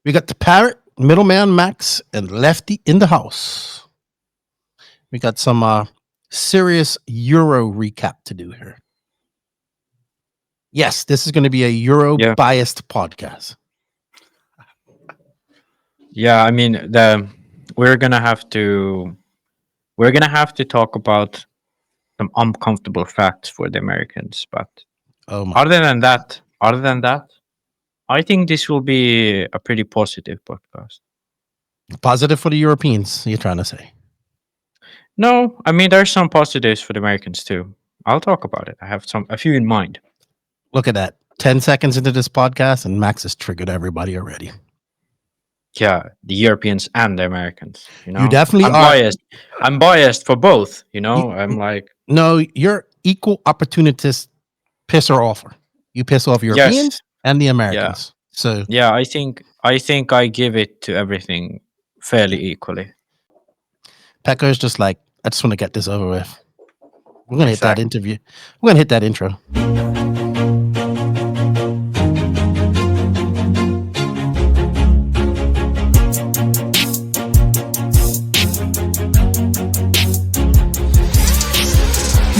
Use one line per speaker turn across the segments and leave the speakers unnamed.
We got the Parrot, Middleman Max, and Lefty in the house. We got some serious Euro recap to do here. Yes, this is going to be a Euro-biased podcast.
Yeah, I mean, we're gonna have to talk about some uncomfortable facts for the Americans. But other than that, I think this will be a pretty positive podcast.
Positive for the Europeans, you're trying to say?
No, I mean there's some positives for the Americans too. I'll talk about it. I have a few in mind.
Look at that. 10 seconds into this podcast, and Max has triggered everybody already.
Yeah, the Europeans and the Americans. You know,
you definitely
I'm biased. I'm biased for both. You know, I'm like,
no, you're equal opportunist pisser offer. You piss off Europeans and the Americans.
Yeah.
So
yeah, I think I give it to everything fairly equally.
Pekko's just like, I just want to get this over with. We're gonna hit that interview. We're gonna hit that intro.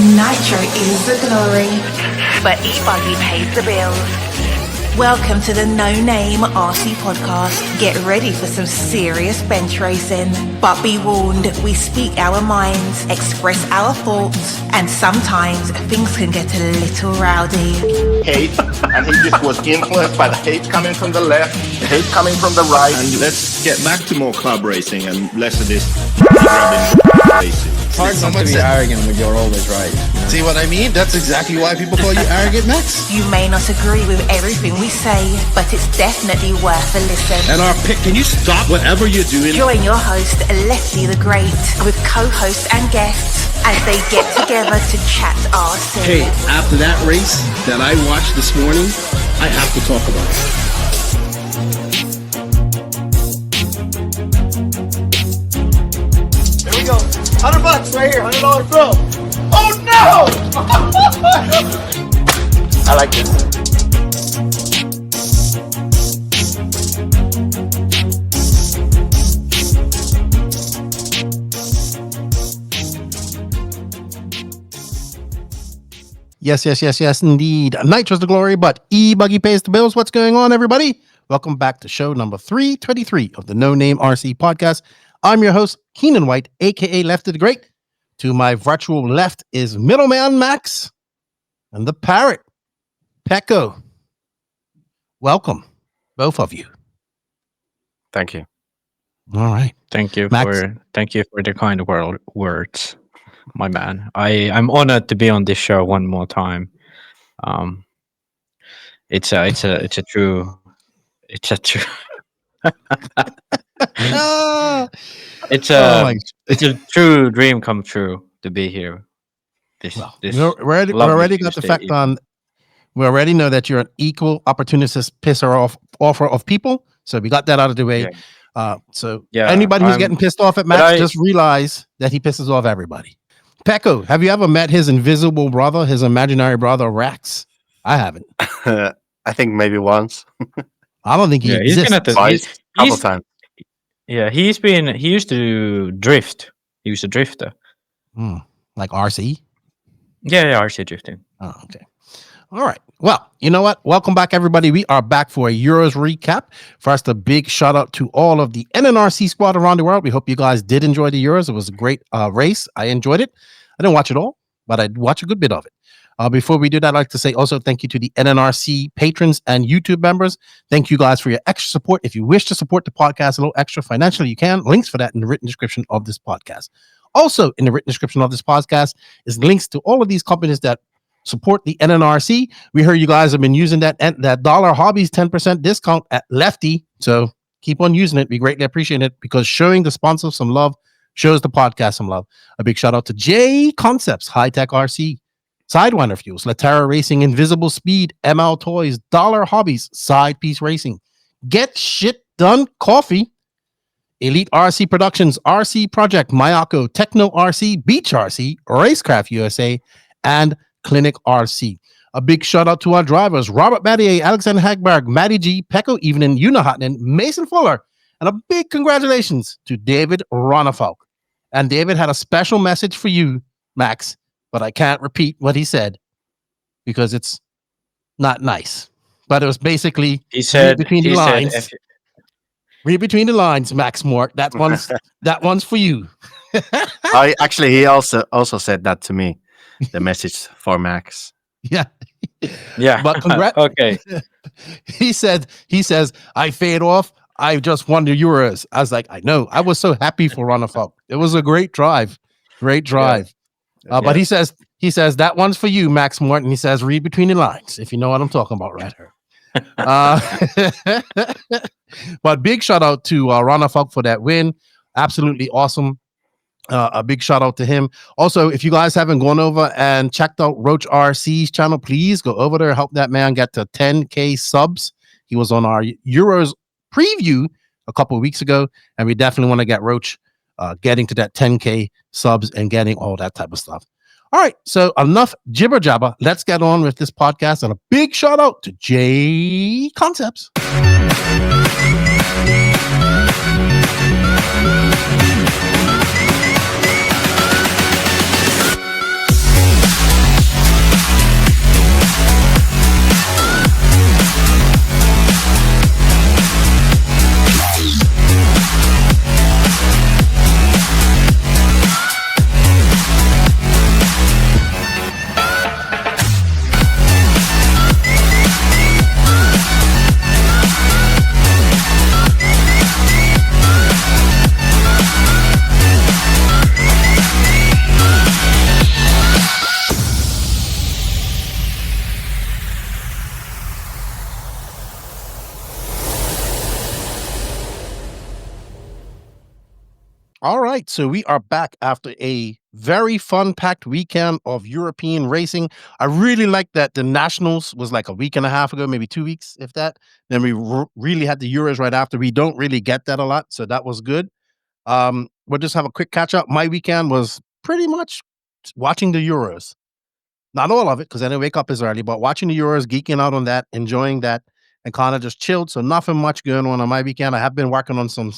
Nitro is the glory, but E-Buggy pays the bills. Welcome to the No Name RC podcast. Get ready for some serious bench racing. But be warned, we speak our minds, express our thoughts, and sometimes things can get a little rowdy.
Hate, and he just was influenced by the hate coming from the left, the hate coming from the right.
And let's get back to more club racing and less of this grabbing racing.
It's hard not to be arrogant when you're always right.
See what I mean? That's exactly why people call you arrogant, Max.
You may not agree with everything we say, but it's definitely worth a listen.
And our pick, can you stop whatever you're doing?
Join your host, Lefty the Great, with co-hosts and guests as they get together to chat RC.
Hey, after that race that I watched this morning, I have to talk about it.
There we go. $100 right here, $100 throw. Oh no! I like this.
Yes, indeed. Nitro's the glory, but E-Buggy pays the bills. What's going on, everybody? Welcome back to show number 323 of the No Name RC podcast. I'm your host, Keenan White, a.k.a. Lefty the Great. To my virtual left is Middleman Max and the Parrot, Pekko. Welcome, both of you.
Thank you.
All right.
Thank you for the kind words, my man. I'm honored to be on this show one more time. It's a true it's a true dream come true to be here.
We already got the fact on. We already know that you're an equal opportunist pisser offer of people. So we got that out of the way. Anybody who's getting pissed off at Max, just realize that he pisses off everybody. Pekko, have you ever met his invisible brother, his imaginary brother Rax? I haven't.
I think maybe once.
I don't think he exists.
A couple times.
Yeah, he used to drift. He was a drifter.
Like RC?
Yeah, RC drifting.
Oh, okay. All right. Well, you know what? Welcome back, everybody. We are back for a Euros recap. First, a big shout out to all of the NNRC squad around the world. We hope you guys did enjoy the Euros. It was a great race. I enjoyed it. I didn't watch it all, but I watched a good bit of it. Before we do that, I'd like to say also thank you to the NNRC patrons and YouTube members. Thank you guys for your extra support. If you wish to support the podcast a little extra financially, you can. Links for that in the written description of this podcast. Also, in the written description of this podcast is links to all of these companies that support the NNRC. We heard you guys have been using that Dollar Hobbies 10% discount at Lefty. So keep on using it. We greatly appreciate it because showing the sponsors some love shows the podcast some love. A big shout out to J Concepts, High Tech RC, Sidewinder Fuels, Latera Racing, Invisible Speed, ML Toys, Dollar Hobbies, Side Piece Racing, Get Shit Done Coffee, Elite RC Productions, RC Project, Mayako, Techno RC, Beach RC, Racecraft USA, and Clinic RC. A big shout out to our drivers, Robert Battier, Alexander Hagberg, Matty G, Pekko Evening, Una Hotnen, Mason Fuller, and a big congratulations to David Ronnefalk. And David had a special message for you, Max, but I can't repeat what he said because it's not nice. But it was basically
He said
between the lines. Read between the lines, Max Mort. That one's for you.
He also said that to me. The message for Max.
Yeah.
Yeah.
But
okay.
He says, I fade off. I just won the Euros. I was like, I know. I was so happy for Ronnefalk. It was a great drive. Great drive. Yeah. But he says that one's for you, Max Morton. He says, read between the lines, if you know what I'm talking about right here. But big shout out to Ronnefalk for that win. Absolutely awesome. A big shout out to him. Also, if you guys haven't gone over and checked out Roach RC's channel, please go over there, help that man get to 10K subs. He was on our Euros preview a couple of weeks ago, and we definitely want to get Roach getting to that 10K subs and getting all that type of stuff. All right, so enough jibber jabber. Let's get on with this podcast, and a big shout out to J Concepts. All right, so we are back after a very fun-packed weekend of European racing. I really like that the Nationals was like a week and a half ago, maybe 2 weeks, if that. Then we really had the Euros right after. We don't really get that a lot, so that was good. We'll just have a quick catch-up. My weekend was pretty much watching the Euros. Not all of it, because I didn't wake up as early, but watching the Euros, geeking out on that, enjoying that, and kind of just chilled. So nothing much going on my weekend. I have been working on some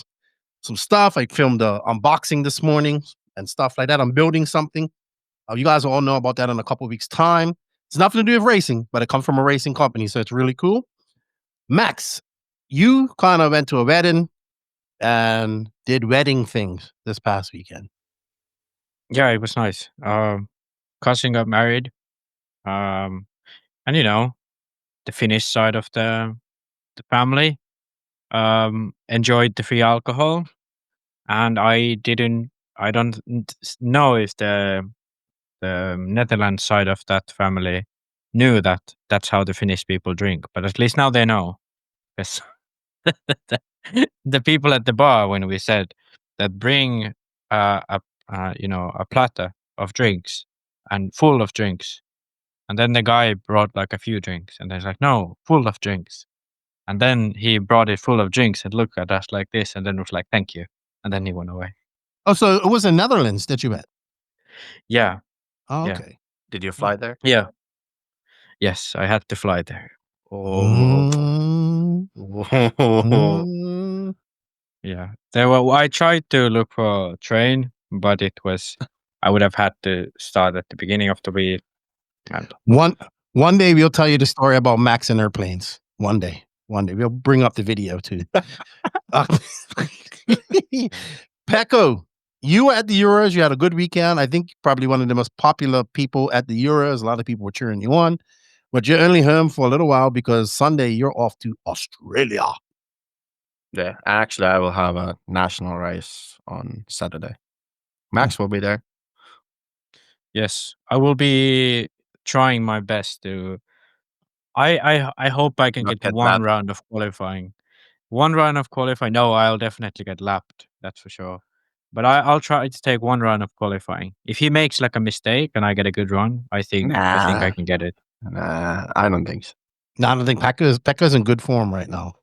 stuff. I filmed the unboxing this morning and stuff like that. I'm building something. You guys will all know about that in a couple of weeks' time. It's nothing to do with racing, but it comes from a racing company, so it's really cool. Max, you kind of went to a wedding and did wedding things this past weekend.
Yeah, it was nice. Cousin got married. And the Finnish side of the family enjoyed the free alcohol, and I don't know if the Netherlands side of that family knew that that's how the Finnish people drink, but at least now they know, because the people at the bar, when we said that bring a platter of drinks and full of drinks, and then the guy brought like a few drinks, and they're like, no, full of drinks. And then he brought it full of drinks and looked at us like this, and then was like, thank you. And then he went away.
Oh, so it was in Netherlands that you met?
Yeah.
Oh,
yeah.
okay.
Did you fly there?
Yeah. Yes, I had to fly there.
Oh.
Yeah. I tried to look for a train, but I would have had to start at the beginning of the week.
One day we'll tell you the story about Max and airplanes. One day we'll bring up the video too. Pekko, you were at the Euros. You had a good weekend. I think probably one of the most popular people at the Euros. A lot of people were cheering you on, but you're only home for a little while because Sunday you're off to Australia.
Yeah, actually, I will have a national race on Saturday. Max will be there.
Yes, I will be trying my best to. I hope I can get one round of qualifying. One round of qualifying. No, I'll definitely get lapped. That's for sure. But I'll try to take one round of qualifying. If he makes like a mistake and I get a good run, I think I can get it.
Nah, I don't think so.
No, I don't think Pekka's in good form right now.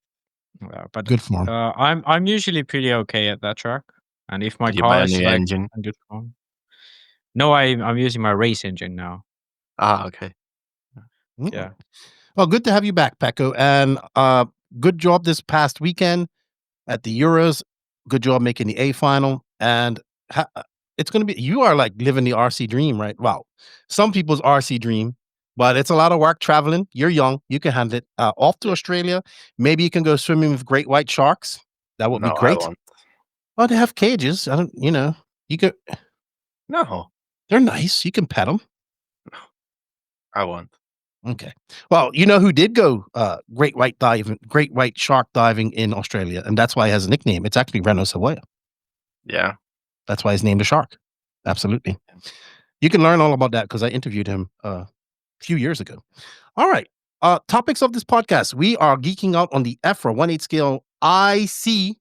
But
good form.
I'm usually pretty okay at that track, and if my
car
is like
engine?
in good form. No, I'm using my race engine now.
Ah, okay.
Yeah.
Well, good to have you back, Pekko. And good job this past weekend at the Euros. Good job making the A final. And it's going to be, you are like living the RC dream, right? Well, some people's RC dream, but it's a lot of work traveling. You're young. You can handle it. Off to Australia. Maybe you can go swimming with great white sharks. That would be great.
I won't.
Well, they have cages. I don't, you could.
No.
They're nice. You can pet them.
I won't.
Okay. Well, you know who did go great white shark diving in Australia, and that's why he has a nickname. It's actually Reno Savoia.
Yeah.
That's why he's named a shark. Absolutely. You can learn all about that because I interviewed him a few years ago. All right. Topics of this podcast. We are geeking out on the EFRA 1/8 scale IC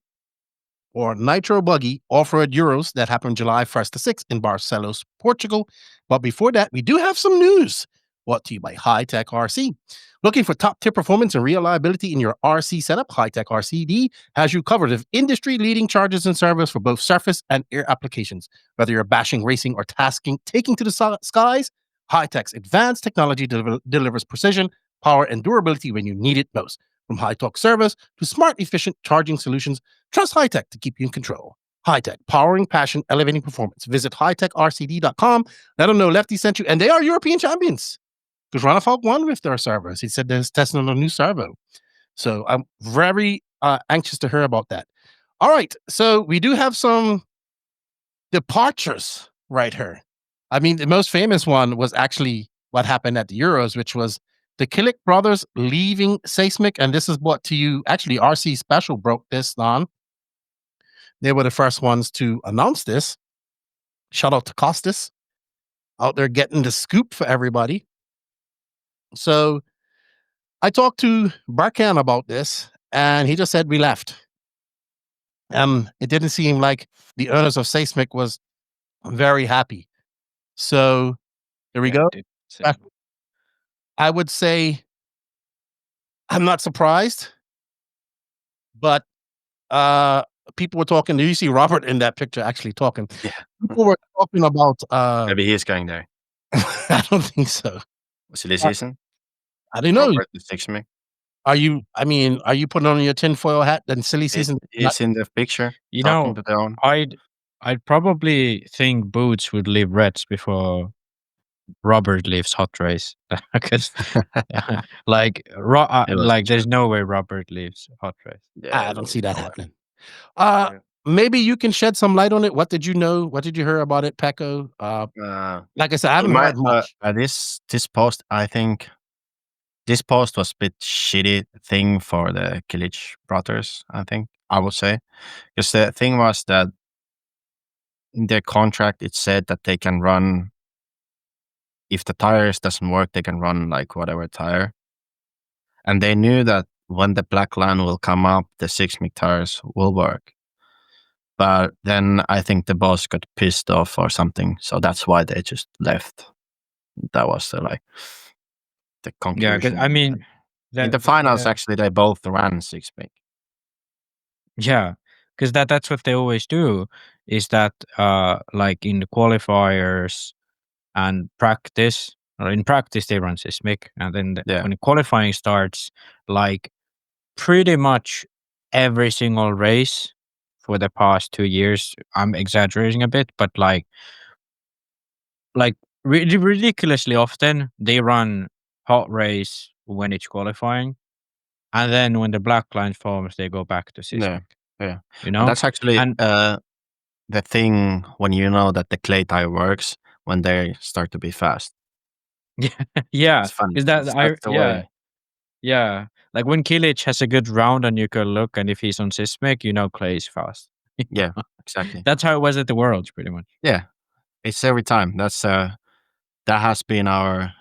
or Nitro Buggy off-road Euros that happened July 1st to 6th in Barcelos, Portugal. But before that, we do have some news. Brought to you by High Tech RC. Looking for top-tier performance and reliability in your RC setup? High Tech RCD has you covered with industry-leading charges and service for both surface and air applications. Whether you're bashing, racing, or taking to the skies, High Tech's advanced technology delivers precision, power, and durability when you need it most. From high-torque service to smart, efficient charging solutions, trust High Tech to keep you in control. High Tech, powering passion, elevating performance. Visit hightechrcd.com. Let them know Lefty sent you, and they are European champions. Because Ronnefalk won with their servos. He said they're testing on a new servo. So I'm very anxious to hear about that. All right. So we do have some departures right here. I mean, the most famous one was actually what happened at the Euros, which was the Kilics brothers leaving Seismic. And this is brought to you. Actually, RC Special broke this on. They were the first ones to announce this. Shout out to Costas out there getting the scoop for everybody. So I talked to Barkan about this, and he just said we left. It didn't seem like the owners of Seismic was very happy. So there we go. I would say I'm not surprised, but people were talking. Do you see Robert in that picture actually talking?
Yeah.
People were talking about.
Maybe he's going there.
I don't think so.
Silly season?
I don't know. Are you putting on your tinfoil hat and silly season?
He's in the picture.
I'd probably think Boots would leave Reds before Robert leaves Hot Race. Because there's no way Robert leaves Hot Race.
Yeah, I don't see that happening. Maybe you can shed some light on it. What did you know? What did you hear about it, Pekko? Like I said, I haven't heard much.
This post, I think, this post was a bit shitty thing for the Kilics brothers, I think, I would say. Because the thing was that in their contract, it said that they can run, if the tires doesn't work, they can run like whatever tire. And they knew that when the black line will come up, the Seismic tires will work. But then I think the boss got pissed off or something. So that's why they just left. That was the conclusion.
Yeah, because I mean,
in the finals, actually, they both ran Seismic.
Yeah, because that's what they always do. Is that like in the qualifiers and practice? Or in practice, they run Seismic, and then when the qualifying starts, like pretty much every single race for the past 2 years, I'm exaggerating a bit, but like ridiculously often they run Hot Race when it's qualifying, and then when the black line forms, they go back to Seismic.
Yeah.
You know,
that's actually the thing when you know that the clay tire works when they start to be fast.
Yeah,
it's fun.
Yeah. Like when Kilics has a good round and you can look, and if he's on Seismic, you know Clay is fast.
Yeah, exactly.
That's how it was at the Worlds, pretty much.
Yeah, it's every time. That's that has been our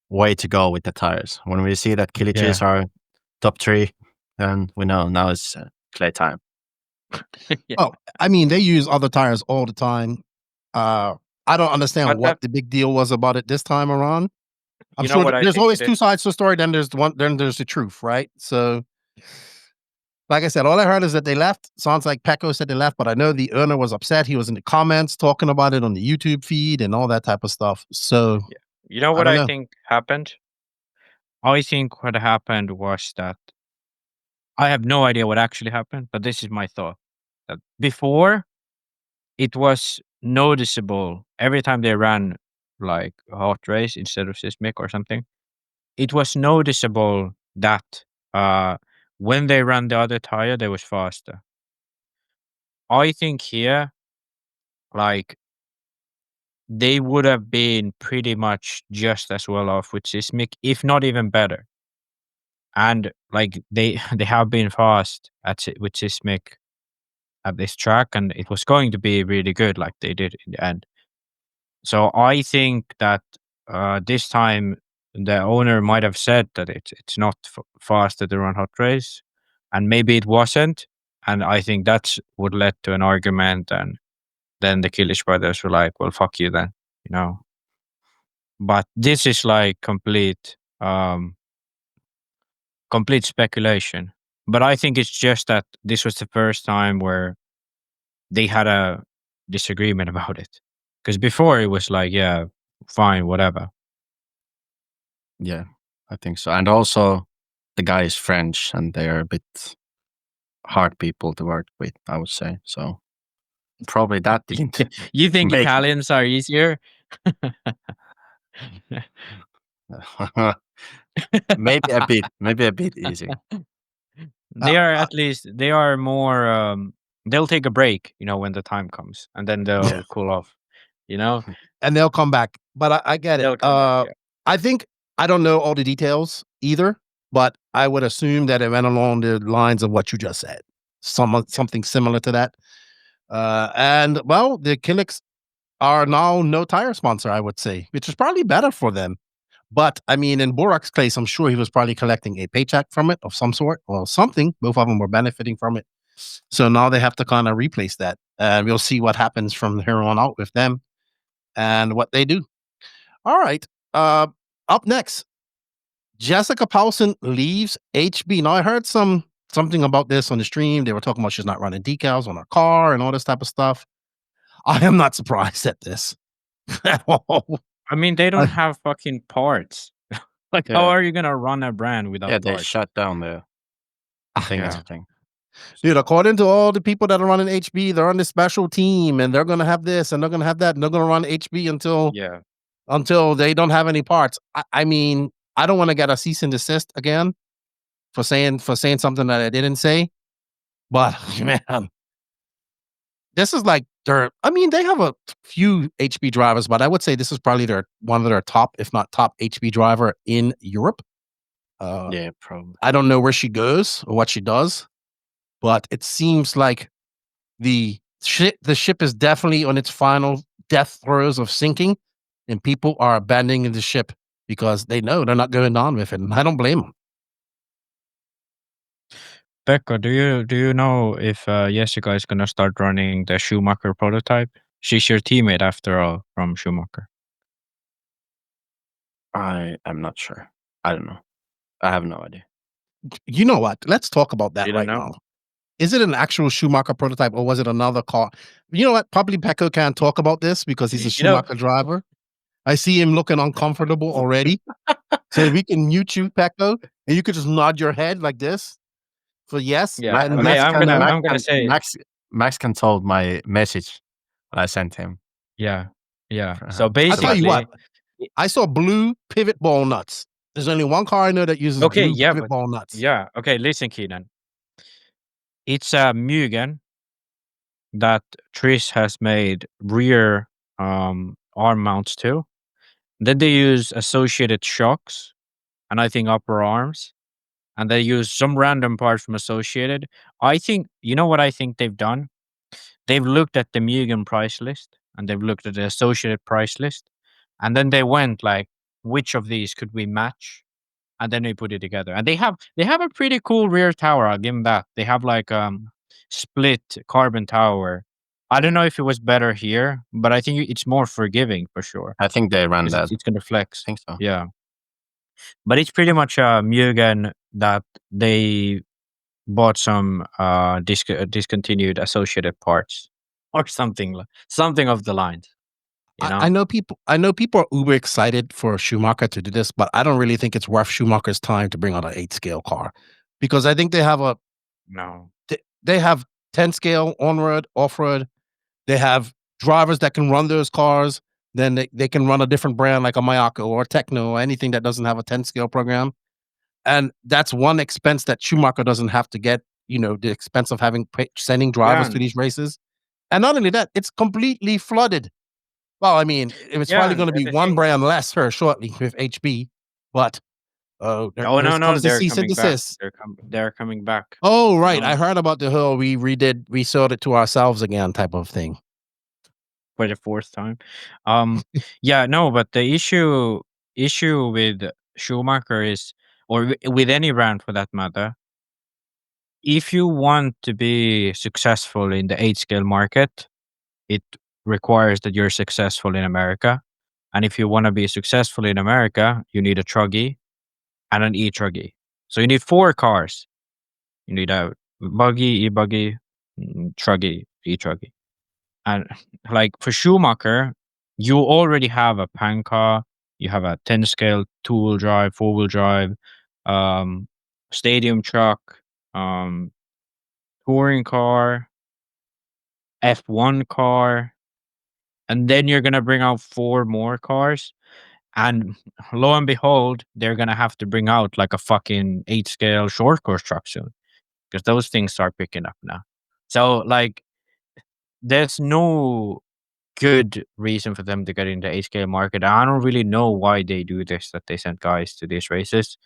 way to go with the tires. When we see that Kilics are top 3, then we know now it's Clay time.
Oh, I mean, they use other tires all the time. I don't understand what the big deal was about it this time around. I'm sure there's always two sides to the story. Then there's the truth, right? So, like I said, all I heard is that they left. Sounds like Pekko said they left, but I know the owner was upset. He was in the comments talking about it on the YouTube feed and all that type of stuff. So,
you know what I think happened? I think what happened was that I have no idea what actually happened, but this is my thought. That before, it was noticeable every time they ran like a hot race instead of seismic or something. It was noticeable that when they ran the other tire, they was faster. I think here, like they would have been pretty much just as well off with seismic, if not even better. And like they they have been fast with seismic at this track, and it was going to be really good, like they did in the end. So I think that this time the owner might have said that it's not faster to run hot race, and maybe it wasn't. And I think that's would led to an argument, and then the Kilics brothers were like, "Well, fuck you then," you know. But this is like complete speculation. But I think it's just that this was the first time where they had a disagreement about it. Because before it was like, yeah, fine, whatever.
Yeah, I think so. And also, the guy is French, and they are a bit hard people to work with, I would say. So probably that didn't.
You think
make-
Italians are easier?
maybe a bit easier.
They are at least they are more. They'll take a break, when the time comes, and then they'll cool off.
And they'll come back. But I get it.
They'll come back, yeah.
I think I don't know all the details either, but I would assume that it went along the lines of what you just said, something similar to that. And well, the Kilics are now no tire sponsor, I would say, which is probably better for them. But I mean, in Borak's case, I'm sure he was probably collecting a paycheck from it of some sort or something. Both of them were benefiting from it. So now they have to kind of replace that. And we'll see what happens from here on out with them and what they do. All right. Up next, Jessica Palsson leaves HB. Now I heard something about this on the stream. They were talking about she's not running decals on her car and all this type of stuff. I am not surprised at this at all.
I mean, they don't have fucking parts. Like, how are you gonna run a brand without
Yeah, they
parts?
shut down the thing. Yeah.
Dude, according to all the people that are running HB, they're on this special team and they're gonna have this and they're gonna have that and they're gonna run HB until they don't have any parts. I mean, I don't want to get a cease and desist again for saying something that I didn't say. But man, this is like they have a few HB drivers, but I would say this is probably one of their top, if not top HB driver in Europe.
Yeah, probably.
I don't know where she goes or what she does, but it seems like the ship is definitely on its final death throes of sinking, and people are abandoning the ship because they know they're not going on with it. And I don't blame them.
Pekka, do you know if Jessica is gonna start running the Shumacher prototype? She's your teammate after all from Shumacher.
I am not sure. I don't know. I have no idea.
You know what? Let's talk about that right
know?
now. Is it an actual Shumacher prototype or was it another car? You know what? Probably Pekko can't talk about this because he's a Shumacher driver. I see him looking uncomfortable already. So we can mute you, Pekko, and you could just nod your head like this for yes.
Yeah.
And
Okay, I'm gonna say
Max can told my message I sent him.
Yeah. So basically,
I'll tell you what. I saw blue pivot ball nuts. There's only one car I know that uses blue pivot ball nuts.
Yeah. Okay, listen, Keenan. It's a Mugen that Trish has made rear arm mounts to. Then they use associated shocks and I think upper arms. And they use some random parts from Associated. I think, you know what I think they've done? They've looked at the Mugen price list and they've looked at the Associated price list. And then they went like, which of these could we match? And then they put it together. And they have a pretty cool rear tower. I'll give them that. They have like split carbon tower. I don't know if it was better here, but I think it's more forgiving for sure.
I think they ran that.
It's gonna flex.
I think so.
Yeah. But it's pretty much a Mugen that they bought some discontinued associated parts or something of the lines.
I know people. I know people are uber excited for Shumacher to do this, but I don't really think it's worth Schumacher's time to bring out an 8-scale car, because I think they have they have 10-scale on-road, off-road. They have drivers that can run those cars. Then they can run a different brand like a Mayako or Techno or anything that doesn't have a 10-scale program. And that's one expense that Schumacher doesn't have to get. The expense of sending drivers to these races, and not only that, it's completely flooded. Well, I mean, it's probably going to be one brand less here shortly with HB, but
no,
comes the
they're
cease and
coming back.
desist.
They're coming back.
Oh, right. I heard about the whole we sold it to ourselves again type of thing.
For the 4th time. But the issue with Schumacher is, or with any brand for that matter, if you want to be successful in the 8-scale market, it requires that you're successful in America. And if you want to be successful in America, you need a truggy and an e-truggy. So you need 4 cars. You need a buggy, e-buggy, truggy, e-truggy. And like for Schumacher, you already have a Panka, you have a 10-scale 2-wheel drive, 4-wheel drive, stadium truck, touring car, F1 car, and then you're gonna bring out 4 more cars, and lo and behold, they're gonna have to bring out like a fucking 8-scale short course truck soon, because those things start picking up now. So like, there's no good reason for them to get in the 8-scale market. I don't really know why they do this, that they send guys to these races.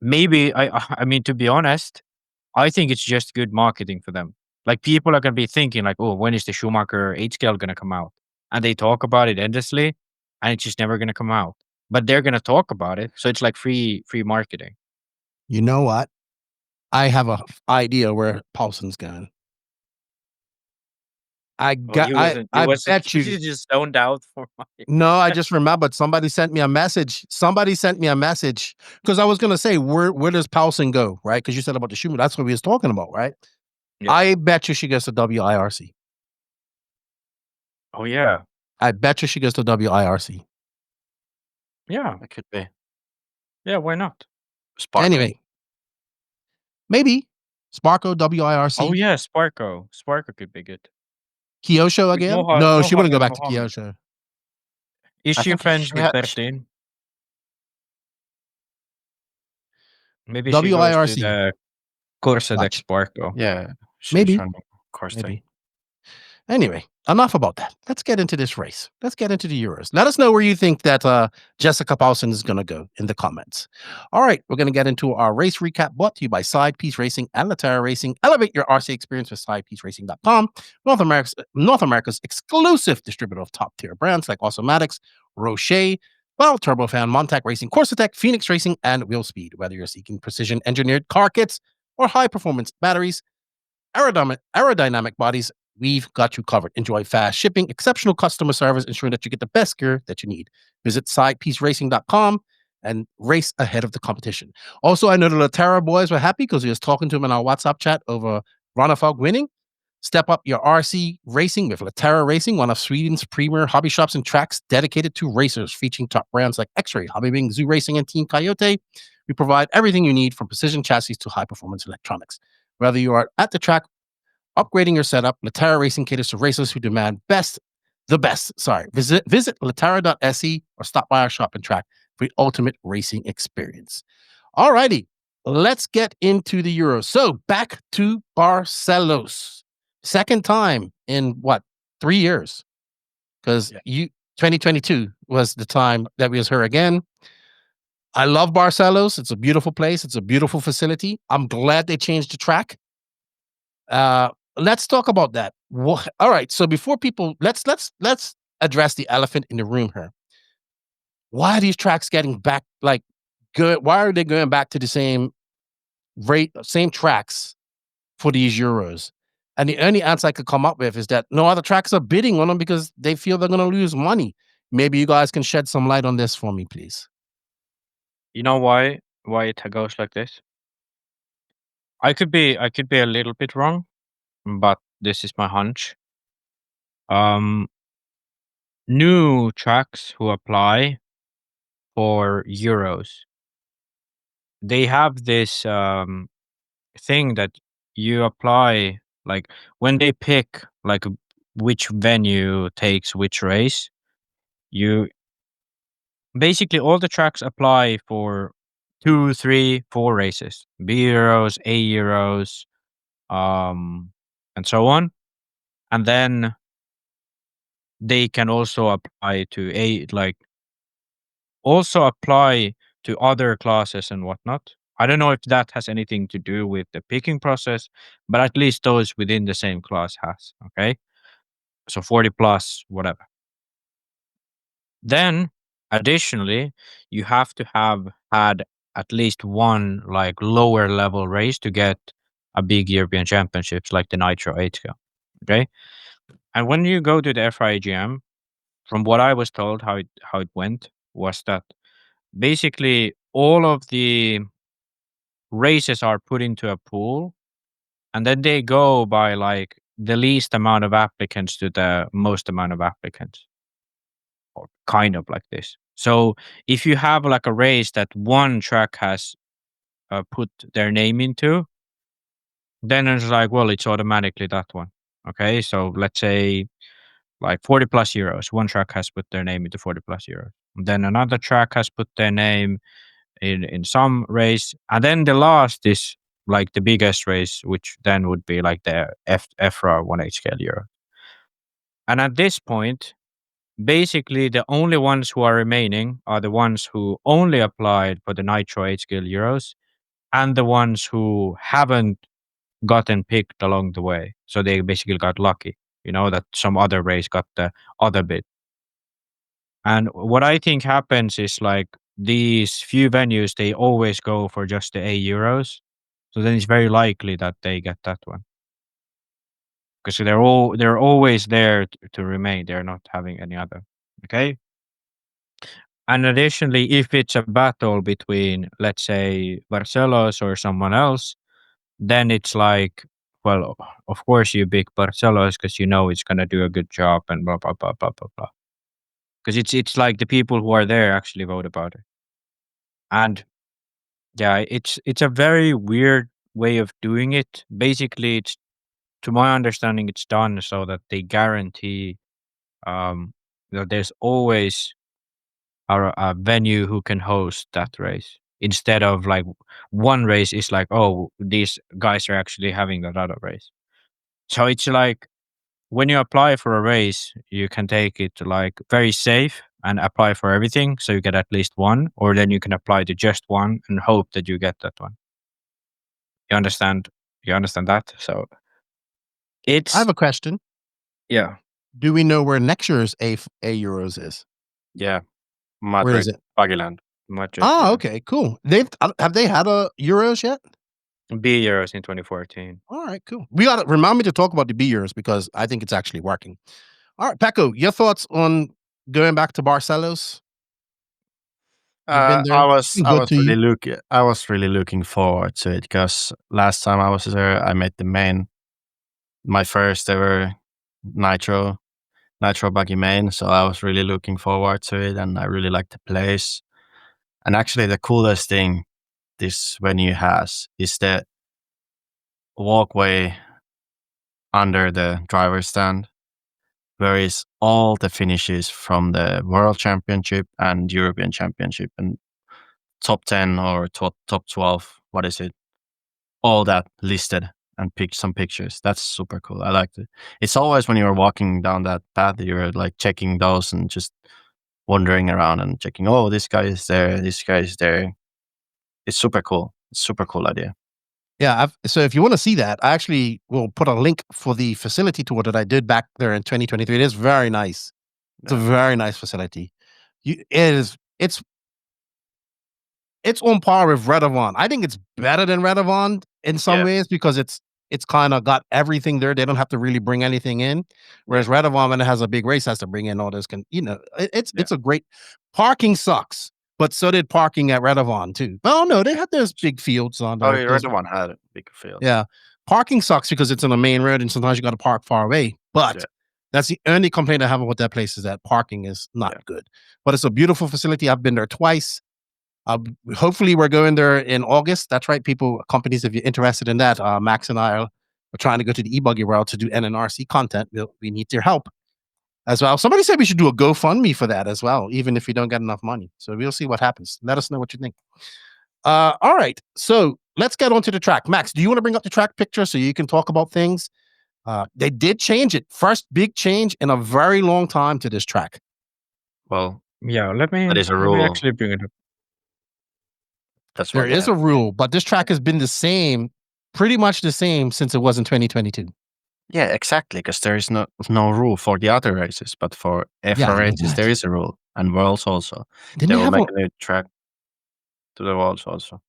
Maybe I mean, to be honest, I think it's just good marketing for them. Like, people are gonna be thinking like, oh, when is the Schumacher 8-scale gonna come out? And they talk about it endlessly, and it's just never gonna come out. But they're gonna talk about it, so it's like free marketing.
You know what? I have a idea where Palsson's going. I bet you
just stoned out for my.
No, I just remembered somebody sent me a message. Because I was gonna say, where does Palsson go, right? Because you said about the Schumacher. That's what we was talking about, right? Yeah. I bet you she gets the WIRC.
Oh yeah.
I bet you she gets the WIRC.
Yeah,
It could be.
Yeah, why not?
Sparko.
Anyway, maybe Sparko WIRC.
Oh yeah, Sparko. Sparko could be good.
Kyosho again? No, she wouldn't go back to Kyosho.
Is she friends with 13? Maybe she goes to the Corsa Dex Sparko.
Yeah,
maybe.
Maybe.
Anyway, enough about that. Let's get into this race. Let's get into the Euros. Let us know where you think that Jessica Palsson is going to go in the comments. All right, we're going to get into our race recap brought to you by Side Piece Racing and Latera Racing. Elevate your RC experience with SidePieceRacing.com, North America's exclusive distributor of top-tier brands like Awesomatics, Rocher, Turbofan, Montac Racing, Corsa Phoenix Racing, and Wheel Speed. Whether you're seeking precision-engineered car kits or high-performance batteries, aerodynamic bodies, we've got you covered. Enjoy fast shipping, exceptional customer service, ensuring that you get the best gear that you need. Visit SidePieceRacing.com and race ahead of the competition. Also, I know the Latera boys were happy because we was talking to them in our WhatsApp chat over Ronnefalk winning. Step up your RC racing with Latera Racing, one of Sweden's premier hobby shops and tracks dedicated to racers, featuring top brands like Xray, Hobbywing, Zoo Racing, and Team Coyote. We provide everything you need from precision chassis to high-performance electronics. Whether you are at the track, upgrading your setup, Latera Racing caters to racers who demand the best. Visit latera.se or stop by our shop and track for the ultimate racing experience. All righty, let's get into the Euros. So back to Barcelos. Second time in 3 years? Because 2022 was the time that we was here again. I love Barcelos. It's a beautiful place. It's a beautiful facility. I'm glad they changed the track. Let's talk about that. All right. So before people, let's address the elephant in the room here. Why are these tracks getting back good? Why are they going back to the same tracks for these Euros? And the only answer I could come up with is that no other tracks are bidding on them because they feel they're going to lose money. Maybe you guys can shed some light on this for me, please.
You know why it goes like this? I could be a little bit wrong, but this is my hunch. new tracks who apply for Euros, they have this thing that you apply, like when they pick like which venue takes which race, you basically all the tracks apply for 2, 3, 4 races, B Euros, A Euros, and so on. And then they can also apply to other classes and whatnot. I don't know if that has anything to do with the picking process, but at least those within the same class has. Okay. So 40 plus, whatever. Then additionally, you have to have had at least one like lower level race to get a big European championships like the Nitro 8 scale. Okay. And when you go to the EFRA AGM, from what I was told, how it went was that basically all of the races are put into a pool, and then they go by like the least amount of applicants to the most amount of applicants, or kind of like this. So if you have like a race that one track has put their name into, then it's like, well, it's automatically that one. Okay, so let's say like 40 plus Euros, one track has put their name into 40 plus Euros. Then another track has put their name in some race, and then the last is like the biggest race, which then would be like the EFRA 1/8 scale Euro. And at this point, basically the only ones who are remaining are the ones who only applied for the Nitro 8 scale Euros, and the ones who haven't gotten picked along the way. So they basically got lucky, that some other race got the other bit. And what I think happens is like these few venues, they always go for just the A Euros. So then it's very likely that they get that one. Because they're always there to remain. They're not having any other. Okay. And additionally, if it's a battle between, let's say, Barcelos or someone else, then it's like, well, of course you pick Barcelos because it's gonna do a good job and blah blah blah blah blah blah. Because it's like the people who are there actually vote about it. And yeah, it's a very weird way of doing it. Basically, it's, to my understanding, it's done so that they guarantee that there's always a venue who can host that race, instead of like one race is like, oh, these guys are actually having that other race. So it's like when you apply for a race, you can take it like very safe and apply for everything, so you get at least one, or then you can apply to just one and hope that you get that one. You understand? You understand that? So it's.
I have a question.
Yeah.
Do we know where next year's A Euros is?
Yeah.
Where is it?
Buggyland.
Madrid.
Oh, okay, cool. Have they had a Euros yet?
B Euros in 2014.
All right, cool. We got to remind me to talk about the B Euros because I think it's actually working. All right, Pekko, your thoughts on going back to Barcelos?
I was really looking forward to it because last time I was there, I met my first ever Nitro Buggy main. So I was really looking forward to it, and I really liked the place. And actually, the coolest thing this venue has is the walkway under the driver's stand, where is all the finishes from the World Championship and European Championship and top 10 or top 12, what is it? All that listed, and pick some pictures. That's super cool. I liked it. It's always when you're walking down that path, you're like checking those and just wandering around and checking, oh, this guy is there, this guy is there. It's super cool. It's a super cool idea.
Yeah, so if you want to see that, I actually will put a link for the facility tour that I did back there in 2023. It is very nice. It's a very nice facility. It's on par with Radovan. I think it's better than Radovan in some ways because it's kind of got everything there. They don't have to really bring anything in. Whereas Radovan, when it has a big race, has to bring in all this. It's a great. Parking sucks. But so did parking at Radovan too. Oh no, they had those big fields on there.
Radovan had a big field.
Yeah. Parking sucks because it's on the main road and sometimes you got to park far away. But That's the only complaint I have with that place is that parking is not good. But it's a beautiful facility. I've been there twice. Hopefully we're going there in August. That's right, people, companies, if you're interested in that, Max and I are trying to go to the e-buggy world to do NNRC content. We need your help as well. Somebody said we should do a GoFundMe for that as well, even if you don't get enough money. So we'll see what happens. Let us know what you think. All right. So let's get on to the track. Max, do you want to bring up the track picture so you can talk about things? They did change it. First big change in a very long time to this track.
Well,
yeah, let me actually bring it up.
There is a rule, but this track has been the same, pretty much the same since it was in 2022.
Yeah, exactly, because there is no rule for the other races, but for EFRA races there is a rule, and Worlds also. They will make a new track to the Worlds also.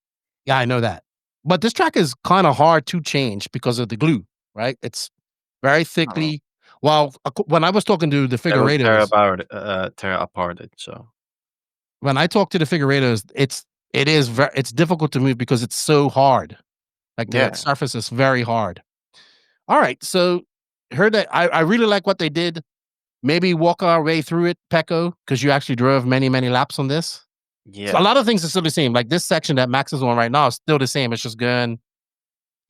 Yeah, I know that. But this track is kind of hard to change because of the glue, right? It's very thickly. Well, when I was talking to the figurators,
tear apart it. So
when I talk to the figurators, it's difficult to move because it's so hard. Like the surface is very hard. All right, so heard that. I really like what they did. Maybe walk our way through it, Pekko, because you actually drove many laps on this.
Yeah,
so a lot of things are still the same. Like this section that Max is on right now is still the same. It's just going.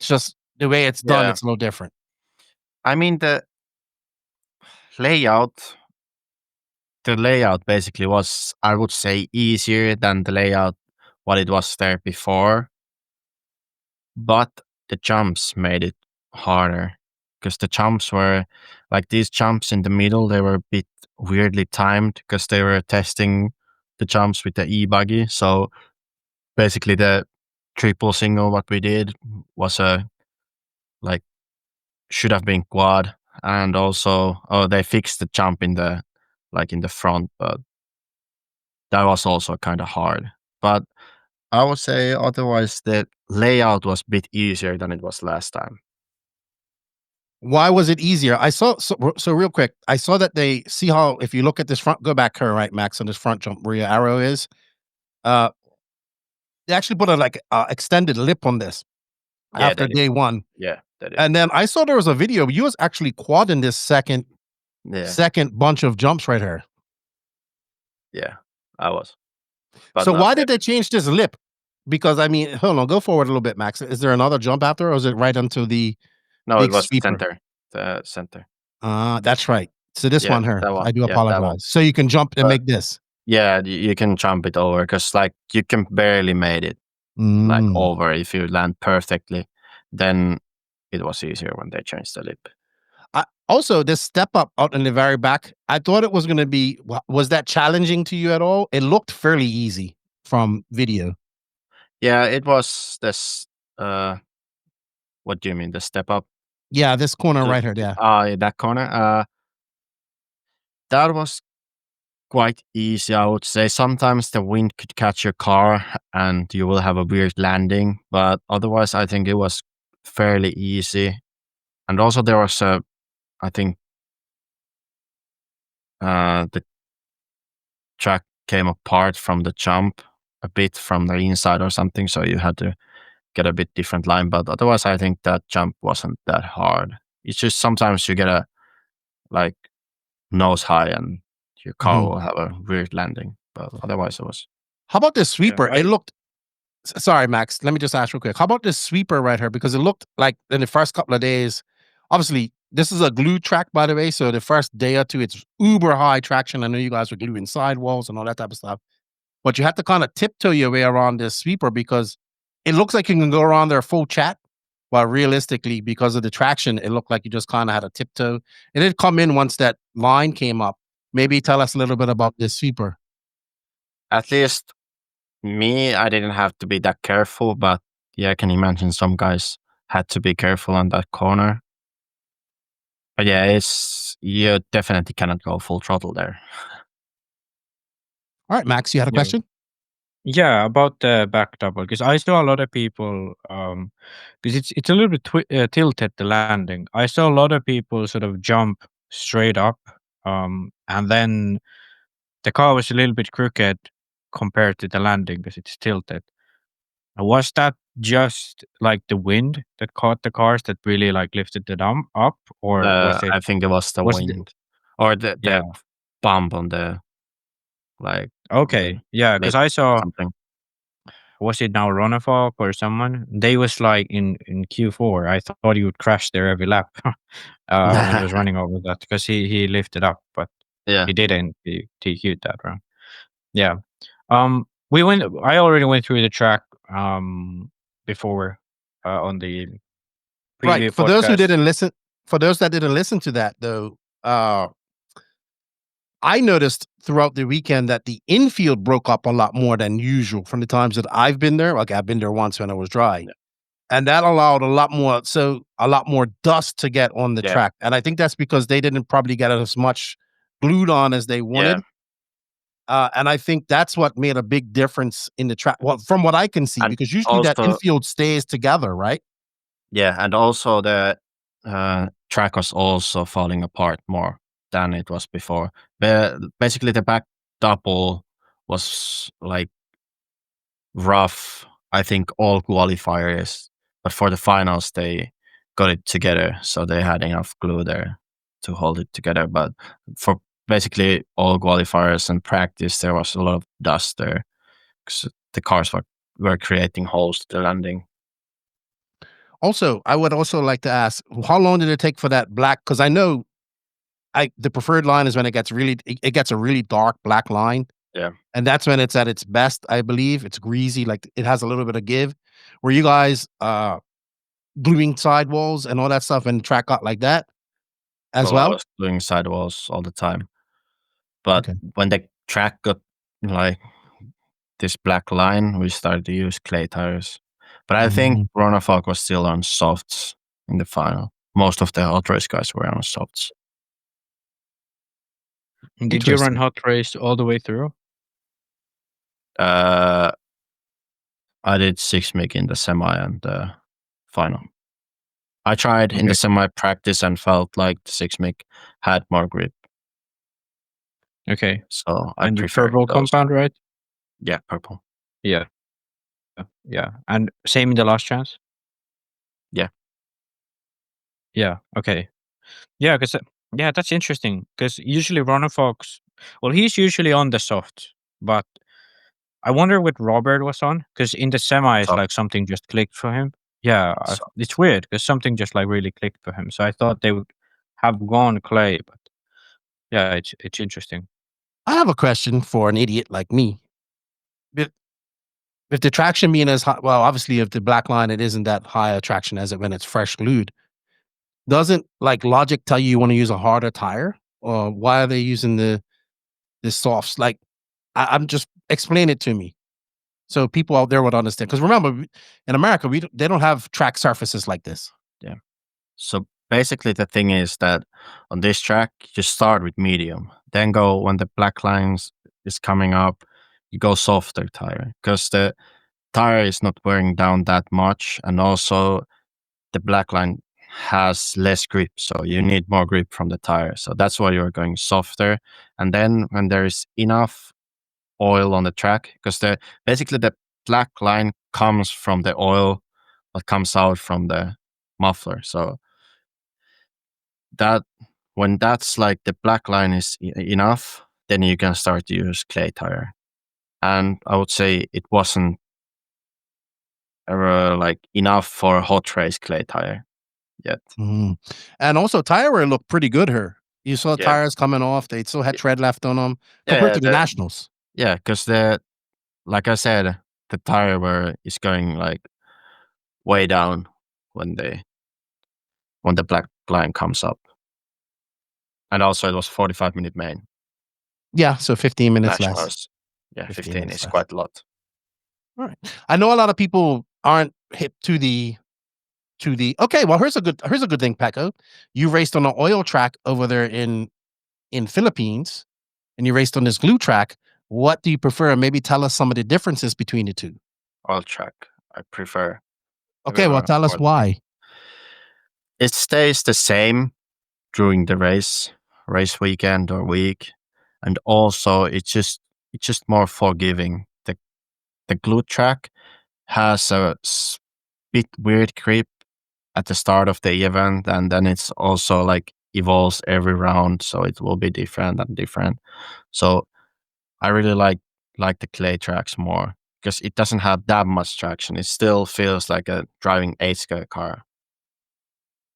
It's just the way it's done. It's a little different.
I mean the layout basically was, I would say, easier than the layout what it was there before, but the jumps made it harder because the jumps were like these jumps in the middle. They were a bit weirdly timed because they were testing the jumps with the e-buggy. So basically the triple single what we did was should have been quad, and also they fixed the jump in the front, but that was also kind of hard. But I would say otherwise the layout was a bit easier than it was last time.
Why was it easier? I saw so real quick. I saw that they see how if you look at this front, go back here, right, Max, on this front jump where your arrow is. They actually put a extended lip on this after day one.
Yeah,
and then I saw there was a video. You was actually quadding this second bunch of jumps right here.
Yeah, I was.
But so why did they change this lip? Because I mean, hold on, go forward a little bit, Max. Is there another jump after, or is it right onto the?
No, it was the center.
That's right. So this one here, I do apologize. So you can jump and make this.
Yeah, you can jump it over because you can barely make it over if you land perfectly. Then it was easier when they changed the lip.
Also, this step up out in the very back, I thought it was going to be. Was that challenging to you at all? It looked fairly easy from video.
Yeah, it was this. What do you mean, the step up?
Yeah, this corner right here. Yeah.
That corner. That was quite easy, I would say. Sometimes the wind could catch your car and you will have a weird landing, but otherwise I think it was fairly easy. And also there was I think the track came apart from the jump a bit from the inside or something, so you had to get a bit different line, but otherwise I think that jump wasn't that hard. It's just sometimes you get a nose high and your car will have a weird landing, but otherwise it was.
How about this sweeper? It looked. Sorry, Max. Let me just ask real quick. How about this sweeper right here? Because it looked like in the first couple of days, obviously this is a glue track, by the way. So the first day or two, it's uber high traction. I know you guys were gluing sidewalls and all that type of stuff, but you have to kind of tiptoe your way around this sweeper because it looks like you can go around there full chat, while realistically, because of the traction, it looked like you just kind of had a tiptoe. It did come in once that line came up. Maybe tell us a little bit about this sweeper.
At least me, I didn't have to be that careful, but yeah, I can imagine some guys had to be careful on that corner. But yeah, you definitely cannot go full throttle there.
All right, Max, you had a question?
Yeah, about the back double, because I saw a lot of people, because it's a little bit tilted, the landing. I saw a lot of people sort of jump straight up, and then the car was a little bit crooked compared to the landing because it's tilted. Was that just like the wind that caught the cars that really lifted it up, or was it?
I think it was the wind. or the bump on the like.
Okay, yeah, because I saw,
something.
was it now Ronnefalk or someone? They was like in Q4. I thought he would crash there every lap when he was running over that because he lifted up, but
Yeah.
he didn't. He TQ'd that round. Yeah. We went. I already went through the track before on the preview
Right. For those who
podcast.
didn't listen, for those that didn't listen to that though, I noticed throughout the weekend that the infield broke up a lot more than usual from the times that I've been there. Like I've been there once when it was dry. And that allowed a lot more dust to get on the track. And I think that's because they didn't probably get as much glued on as they wanted. And I think that's what made a big difference in the track. Well, from what I can see,
And
because usually that
also-
infield stays together, right?
Yeah, and also the track was also falling apart more than it was before. Basically, the back double was like rough. I think all qualifiers, but for the finals they got it together, so they had enough glue there to hold it together. But for basically all qualifiers and practice, there was a lot of dust there because the cars were creating holes to the landing.
Also, I would also like to ask, how long did it take for that black? Because I know the preferred line is when it gets a really dark black line.
Yeah.
And that's when it's at its best, I believe. It's greasy, like it has a little bit of give. Were you guys gluing sidewalls and all that stuff and the track got like that as
I
well?
was doing sidewalls all the time. But when the track got like this black line, we started to use clay tires. But I think Ronnefalk was still on softs in the final. Most of the hot race guys were on softs.
Did you run hot race all the way through?
I did 6 mig in the semi and the final. I tried in the semi practice and felt like the 6 mig had more grip.
Okay.
So I
and the
prefer
purple
those.
compound, right?
Yeah, purple.
Yeah. Yeah. And same in the last chance?
Yeah.
Yeah. Okay. Yeah, because that's interesting. Because usually Ronnefalk's, well, he's usually on the soft, but I wonder what Robert was on, because in the semis,
Soft.
like something just clicked for him. Yeah, it's weird because something just like really clicked for him. So I thought they would have gone clay, but yeah, it's interesting.
I have a question for an idiot like me. If the traction being as high, well, obviously, if the black line, it isn't that high a traction as it when it's fresh glued. Doesn't like logic tell you want to use a harder tire, or why are they using the softs? Like, I'm just explain it to me, so people out there would understand. Because remember, in America, they don't have track surfaces like this.
Yeah. So basically, the thing is that on this track, you start with medium, then go when the black lines is coming up, you go softer tire because the tire is not wearing down that much, and also the black line has less grip, so you need more grip from the tire. So that's why you're going softer. And then when there is enough oil on the track, because basically the black line comes from the oil that comes out from the muffler. So that when that's like the black line is enough, then you can start to use clay tire. And I would say it wasn't like enough for a hot race clay tire yet.
And also tire wear looked pretty good here. You saw tires coming off; they still had tread left on them compared to the nationals.
Yeah, because like I said, the tire wear is going like way down when the black line comes up. And also it was 45-minute main.
Yeah, so 15 minutes less.
Nationals. Yeah, 15 is quite a lot.
All right. I know a lot of people aren't hip to the okay, well here's a good thing, Pekko. You raced on an oil track over there in Philippines, and you raced on this glue track. What do you prefer? Maybe tell us some of the differences between the two.
Oil track, I prefer.
Okay, well tell us why.
It stays the same during the race weekend or week, and also it's just more forgiving. The glue track has a bit weird grip at the start of the event, and then it's also like evolves every round, so it will be different and different. So I really like the clay tracks more because it doesn't have that much traction. It still feels like a driving 8-scale car.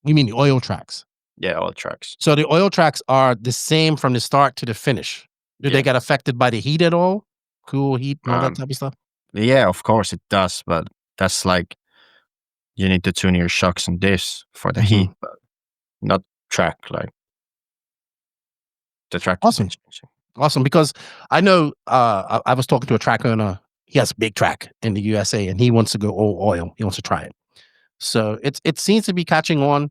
You mean the oil tracks?
Yeah, oil tracks.
So the oil tracks are the same from the start to the finish. Do they get affected by the heat at all? Cool heat and all that type of stuff?
Yeah, of course it does, but that's like you need to tune your shocks and diffs for the heat, but not track like the track.
Awesome, because I know I was talking to a track owner. He has a big track in the USA, and he wants to go all oil. He wants to try it. So it seems to be catching on.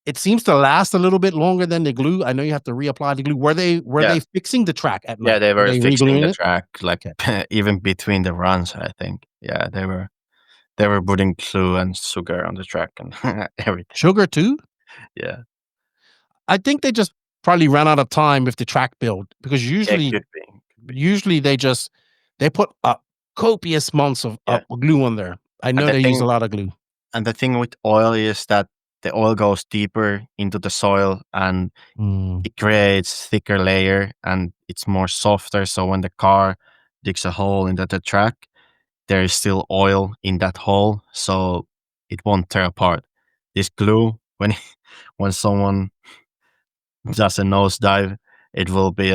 It seems to last a little bit longer than the glue. I know you have to reapply the glue. Were they fixing the track at night?
Yeah, they were fixing the track like even between the runs. I think. Yeah, they were putting glue and sugar on the track and everything.
Sugar too?
Yeah.
I think they just probably ran out of time with the track build because usually they put copious amounts of glue on there. I know they use a lot of glue.
And the thing with oil is that the oil goes deeper into the soil and it creates thicker layer and it's more softer. So when the car digs a hole into the track, there is still oil in that hole, so it won't tear apart. This glue, when someone does a nosedive, it will be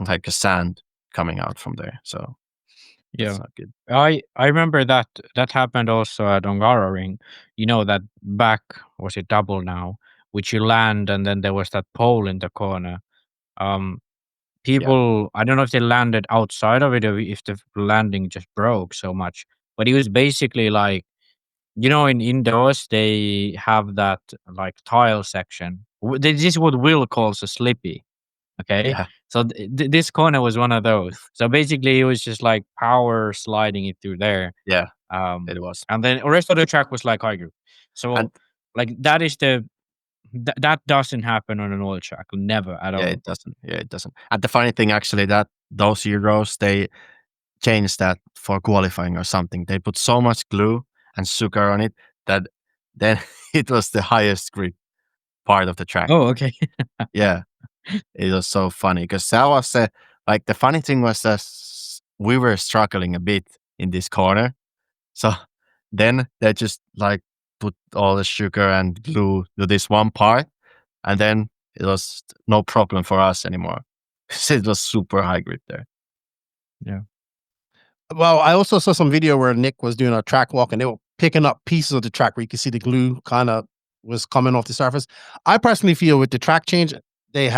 like a sand coming out from there. So
yeah,
not good.
I remember that happened also at Ongara Ring. You know that back, was it double now, which you land and then there was that pole in the corner. People, I don't know if they landed outside of it or if the landing just broke so much, but it was basically like, you know, in indoors they have that like tile section. This is what Will calls a slippy. Okay,
Yeah.
so this corner was one of those. So basically, it was just like power sliding it through there.
Yeah, it was.
And then the rest of the track was like high group. So like that is that doesn't happen on an oil track, never at all.
Yeah, it doesn't. Yeah, it doesn't. And the funny thing, actually, that those Euros they changed that for qualifying or something. They put so much glue and sugar on it that then it was the highest grip part of the track.
Oh, okay.
Yeah, it was so funny because that was like the funny thing was that we were struggling a bit in this corner, so then they just like put all the sugar and glue to this one part, and then it was no problem for us anymore. It was super high grip there.
Yeah.
Well, I also saw some video where Nick was doing a track walk and they were picking up pieces of the track where you could see the glue kind of was coming off the surface. I personally feel with the track change, they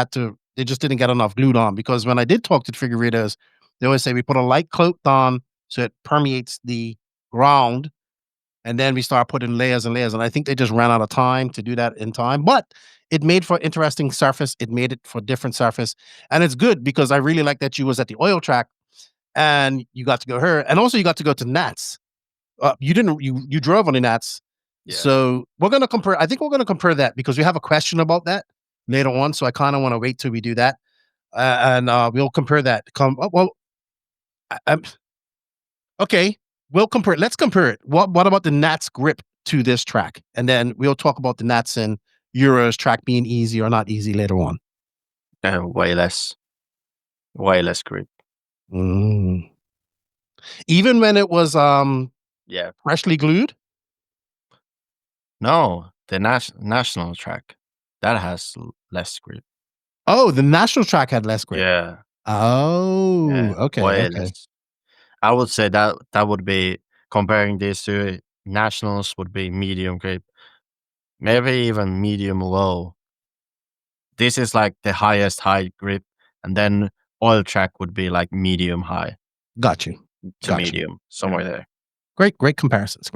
just didn't get enough glued on, because when I did talk to the figure readers, they always say we put a light coat on so it permeates the ground, and then we start putting layers and layers. And I think they just ran out of time to do that in time, but it made for interesting surface. It made it for different surface. And it's good because I really like that you was at the oil track and you got to go here. And also you got to go to Nats. You drove on the Nats. Yeah. So we're going to compare. I think we're going to compare that because we have a question about that later on. So I kind of want to wait till we do that. And we'll compare that. Okay. We'll compare. Let's compare it. What about the Nats grip to this track? And then we'll talk about the Nats and Euros track being easy or not easy later on.
Way less grip.
Even when it was freshly glued?
No, the national track that has less grip.
Oh, the national track had less grip.
Yeah.
Oh, yeah, okay.
Less. I would say that would be, comparing this to nationals, would be medium grip, maybe even medium low. This is like the highest high grip, and then oil track would be like medium high.
Got you.
Medium, somewhere there.
Great comparisons.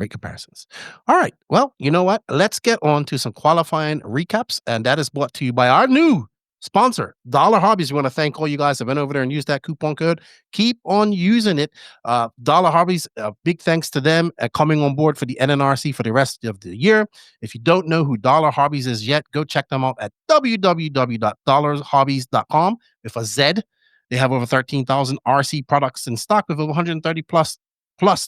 All right. Well, you know what? Let's get on to some qualifying recaps, and that is brought to you by our new sponsor, Dollar Hobbies. We want to thank all you guys that went over there and used that coupon code. Keep on using it. Dollar Hobbies, big thanks to them coming on board for the NNRC for the rest of the year. If you don't know who Dollar Hobbies is yet, go check them out at www.dollarhobbies.com with a Z. They have over 13,000 RC products in stock with over 130 plus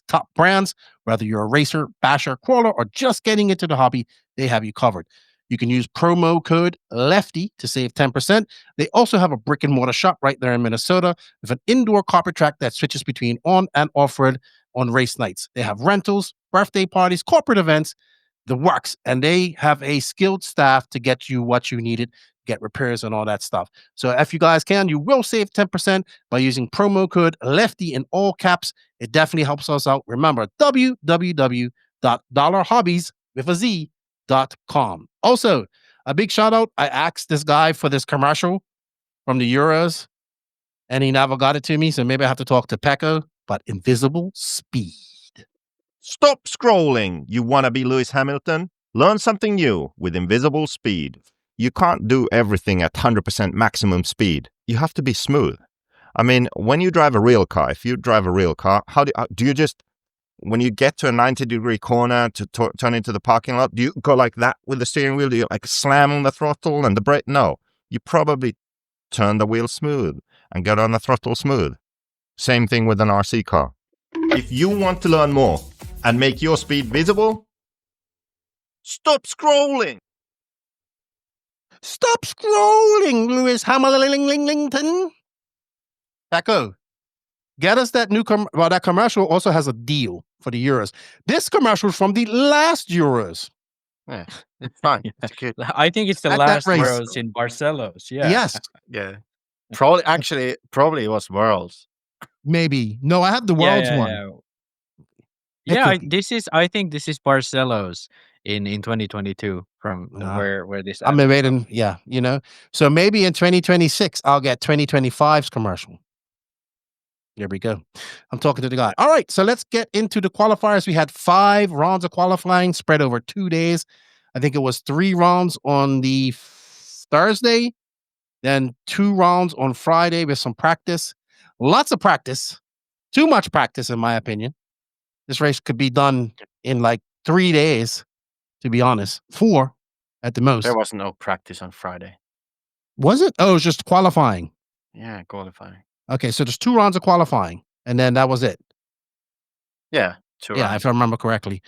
top brands. Whether you're a racer, basher, crawler, or just getting into the hobby, they have you covered. You can use promo code Lefty to save 10%. They also have a brick and mortar shop right there in Minnesota with an indoor carpet track that switches between on and off-road on race nights. They have rentals, birthday parties, corporate events, the works, and they have a skilled staff to get you what you needed, get repairs and all that stuff. So if you guys can, you will save 10% by using promo code Lefty in all caps. It definitely helps us out. Remember, www.dollarhobbies.com. Also, a big shout out. I asked this guy for this commercial from the Euros, and he never got it to me. So maybe I have to talk to Pekko, but invisible speed.
Stop scrolling, you wannabe Lewis Hamilton. Learn something new with invisible speed. You can't do everything at 100% maximum speed. You have to be smooth. I mean, when you drive a real car, if you drive a real car, how do you just, when you get to a 90-degree corner to turn into the parking lot, do you go like that with the steering wheel? Do you like slam on the throttle and the brake? No, you probably turn the wheel smooth and get on the throttle smooth. Same thing with an RC car. If you want to learn more and make your speed visible, stop scrolling.
Stop scrolling, Lewis Hamilton. Pekko, get us that new that commercial also has a deal for the Euros. This commercial is from the last Euros.
Yeah, it's fine. It's good.
I think it's the
At
last
that race.
Euros in Barcelos. Yeah.
Yes,
Yeah. Probably it was Worlds.
maybe. No, I have the world's one.
Yeah,
could
I think this is Barcelos in 2022 from
Nah.
where this
I'm waiting. Yeah, So maybe in 2026, I'll get 2025's commercial. There we go. I'm talking to the guy. All right, so let's get into the qualifiers. We had 5 rounds of qualifying spread over 2 days. I think it was 3 rounds on the Thursday, then 2 rounds on Friday with some practice. Lots of practice. Too much practice, in my opinion. This race could be done in like 3 days, to be honest. 4 at the most.
There was no practice on Friday.
Was it? Oh, it was just qualifying.
Yeah, qualifying.
Okay, so there's 2 rounds of qualifying, and then that was it.
Yeah, 2
Yeah,
rounds.
if I remember correctly.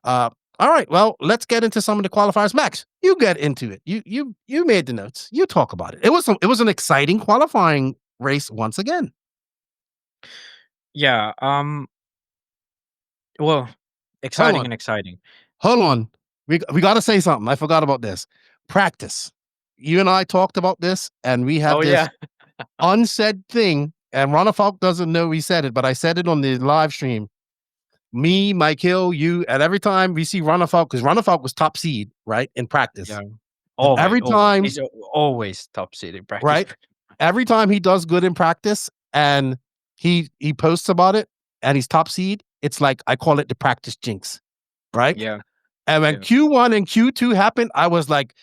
All right, well, let's get into some of the qualifiers. Max, you get into it. You made the notes. You talk about it. It was an exciting qualifying race once again.
Yeah. Well, exciting and exciting.
Hold on. We got to say something. I forgot about this. Practice. You and I talked about this, and we have this unsaid thing, and Ronnefalk doesn't know we said it, but I said it on the live stream. Me, Mike Hill, you, and every time we see Ronnefalk, because Ronnefalk was top seed, right, in practice.
Yeah.
Every time,
he's always top seed in practice.
right? Every time he does good in practice, and he posts about it, and he's top seed, it's like I call it the practice jinx, right?
Yeah.
And when Q1 and Q2 happened, I was like,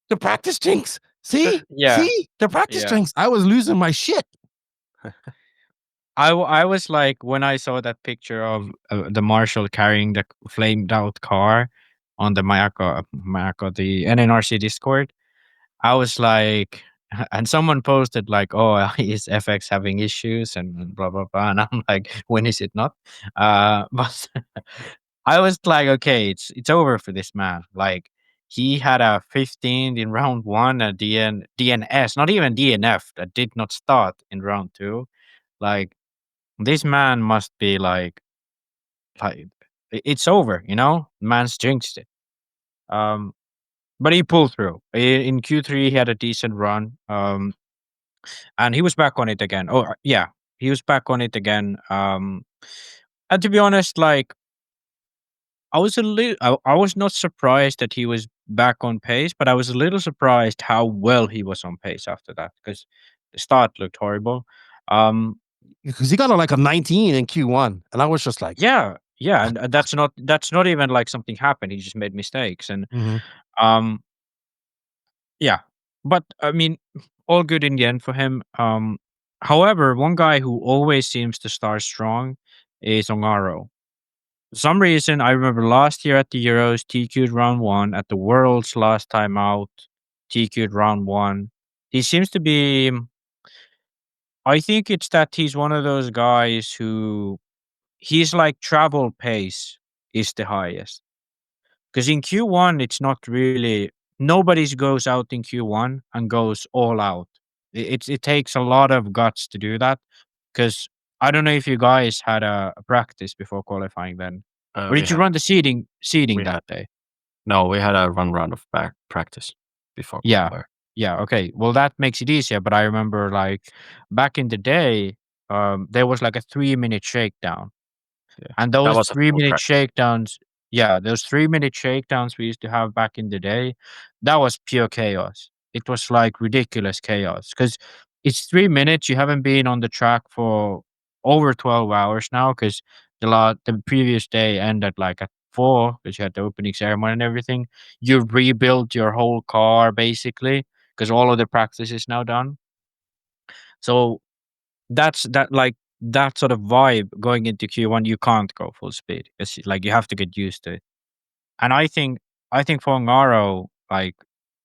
the practice jinx. See? See? The practice jinx. I was losing my shit.
I was like, when I saw that picture of the marshal carrying the flamed out car on the Mayako, the NNRC Discord, I was like, and someone posted like, oh, is FX having issues and blah, blah, blah. And I'm like, when is it not? But I was like, okay, it's over for this man. Like, he had a 15 in round 1, a DNS, not even DNF, that did not start in round 2. Like, this man must be like it's over, man's jinxed it. But he pulled through. In Q3 he had a decent run, and he was back on it again. Oh yeah, he was back on it again. And to be honest, like, I was not surprised that he was back on pace, but I was a little surprised how well he was on pace after that, because the start looked horrible.
Because he got like a 19 in Q1, and I was just like,
yeah, and that's not even like something happened. He just made mistakes, and yeah. But I mean, all good in the end for him. However, one guy who always seems to start strong is Ongaro. For some reason, I remember last year at the Euros, TQ'd round 1. At the Worlds last time out, TQ'd round 1. He seems to be. I think it's that he's one of those guys who he's like travel pace is the highest. Because in Q1, it's not really, nobody goes out in Q1 and goes all out. It takes a lot of guts to do that. Because I don't know if you guys had a practice before qualifying then. Or did you run the seeding that day?
No, we had a round of practice before.
Yeah.
Qualifier.
Yeah. Okay. Well, that makes it easier. But I remember like back in the day, there was like a 3-minute shakedown.
Yeah.
And
That
those
was a full
3-minute
practice.
shakedowns, those 3-minute shakedowns we used to have back in the day, that was pure chaos. It was like ridiculous chaos because it's 3 minutes. You haven't been on the track for over 12 hours now because the previous day ended like at 4 because you had the opening ceremony and everything. You rebuilt your whole car basically because all of the practice is now done. So that's that sort of vibe going into Q1. You can't go full speed. It's like you have to get used to it. And I think for Ngaro, like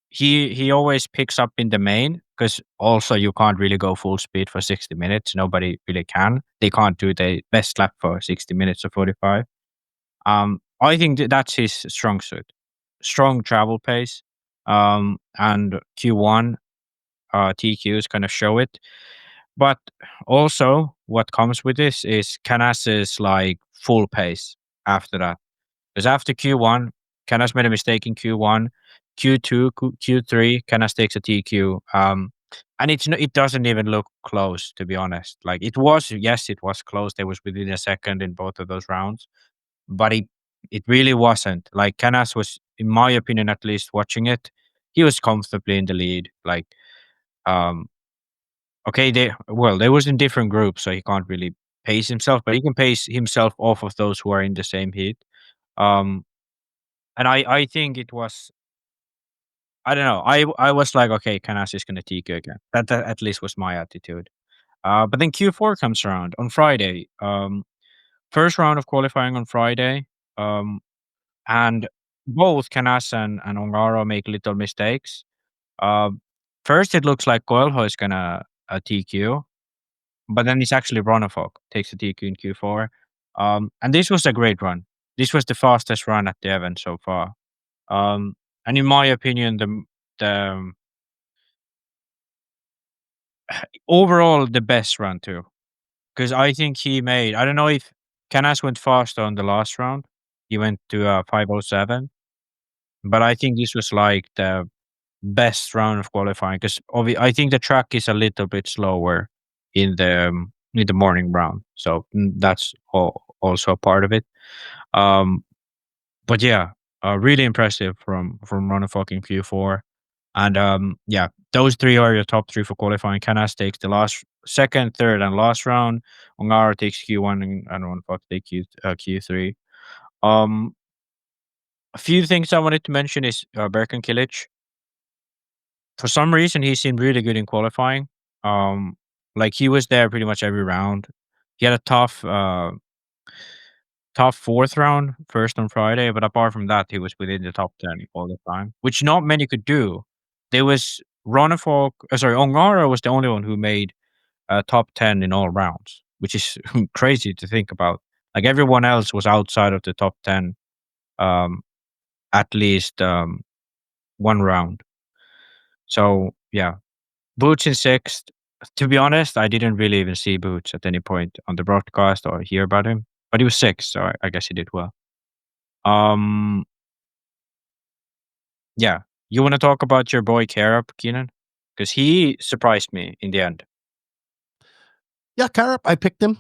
he always picks up in the main because also you can't really go full speed for 60 minutes. Nobody really can. They can't do the best lap for 60 minutes or 45. I think that's his strong suit. Strong travel pace. And Q1 TQs kind of show it. But also, what comes with this is Canas's like full pace after that. Because after Q1, Canas made a mistake in Q1, Q2, Q3, Canas takes a TQ. And it doesn't even look close, to be honest. Like it was, yes, it was close. It was within a second in both of those rounds, but it really wasn't. Like Canas was, in my opinion, at least watching it, he was comfortably in the lead. Like, um, okay, they was in different groups, so he can't really pace himself, but he can pace himself off of those who are in the same heat. Um, and I think it was, I don't know. I was like, okay, Canas is gonna TQ again. That at least was my attitude. But then Q4 comes around on Friday. First round of qualifying on Friday. And both Canas and Ongaro make little mistakes. Um, First it looks like Coelho is gonna TQ. But then it's actually Ronnefalk takes the DQ in Q4. And this was a great run. This was the fastest run at the event so far. And in my opinion, the overall the best run too. Because I think he made, I don't know if Canas went faster on the last round. He went to 5:07. But I think this was like the best round of qualifying because I think the track is a little bit slower in the morning round, so that's also a part of it. But yeah, really impressive from Ronnefalk in Q4, and yeah, those three are your top three for qualifying. Canas takes the last, second, third, and last round. Ongaro takes Q1 and Ronnefalk takes Q3. Um, a few things I wanted to mention is Berkan Kilic. For some reason, he seemed really good in qualifying. Like he was there pretty much every round. He had a tough fourth round first on Friday, but apart from that, he was within the top 10 all the time, which not many could do. There was Ongara was the only one who made top 10 in all rounds, which is crazy to think about. Like everyone else was outside of the top 10, um, at least one round. So yeah, Boots in sixth. To be honest, I didn't really even see Boots at any point on the broadcast or hear about him, but he was sixth, so I guess he did well. Um, yeah, you want to talk about your boy Karup, Keenan? Because he surprised me in the end.
Yeah, Karup, I picked him,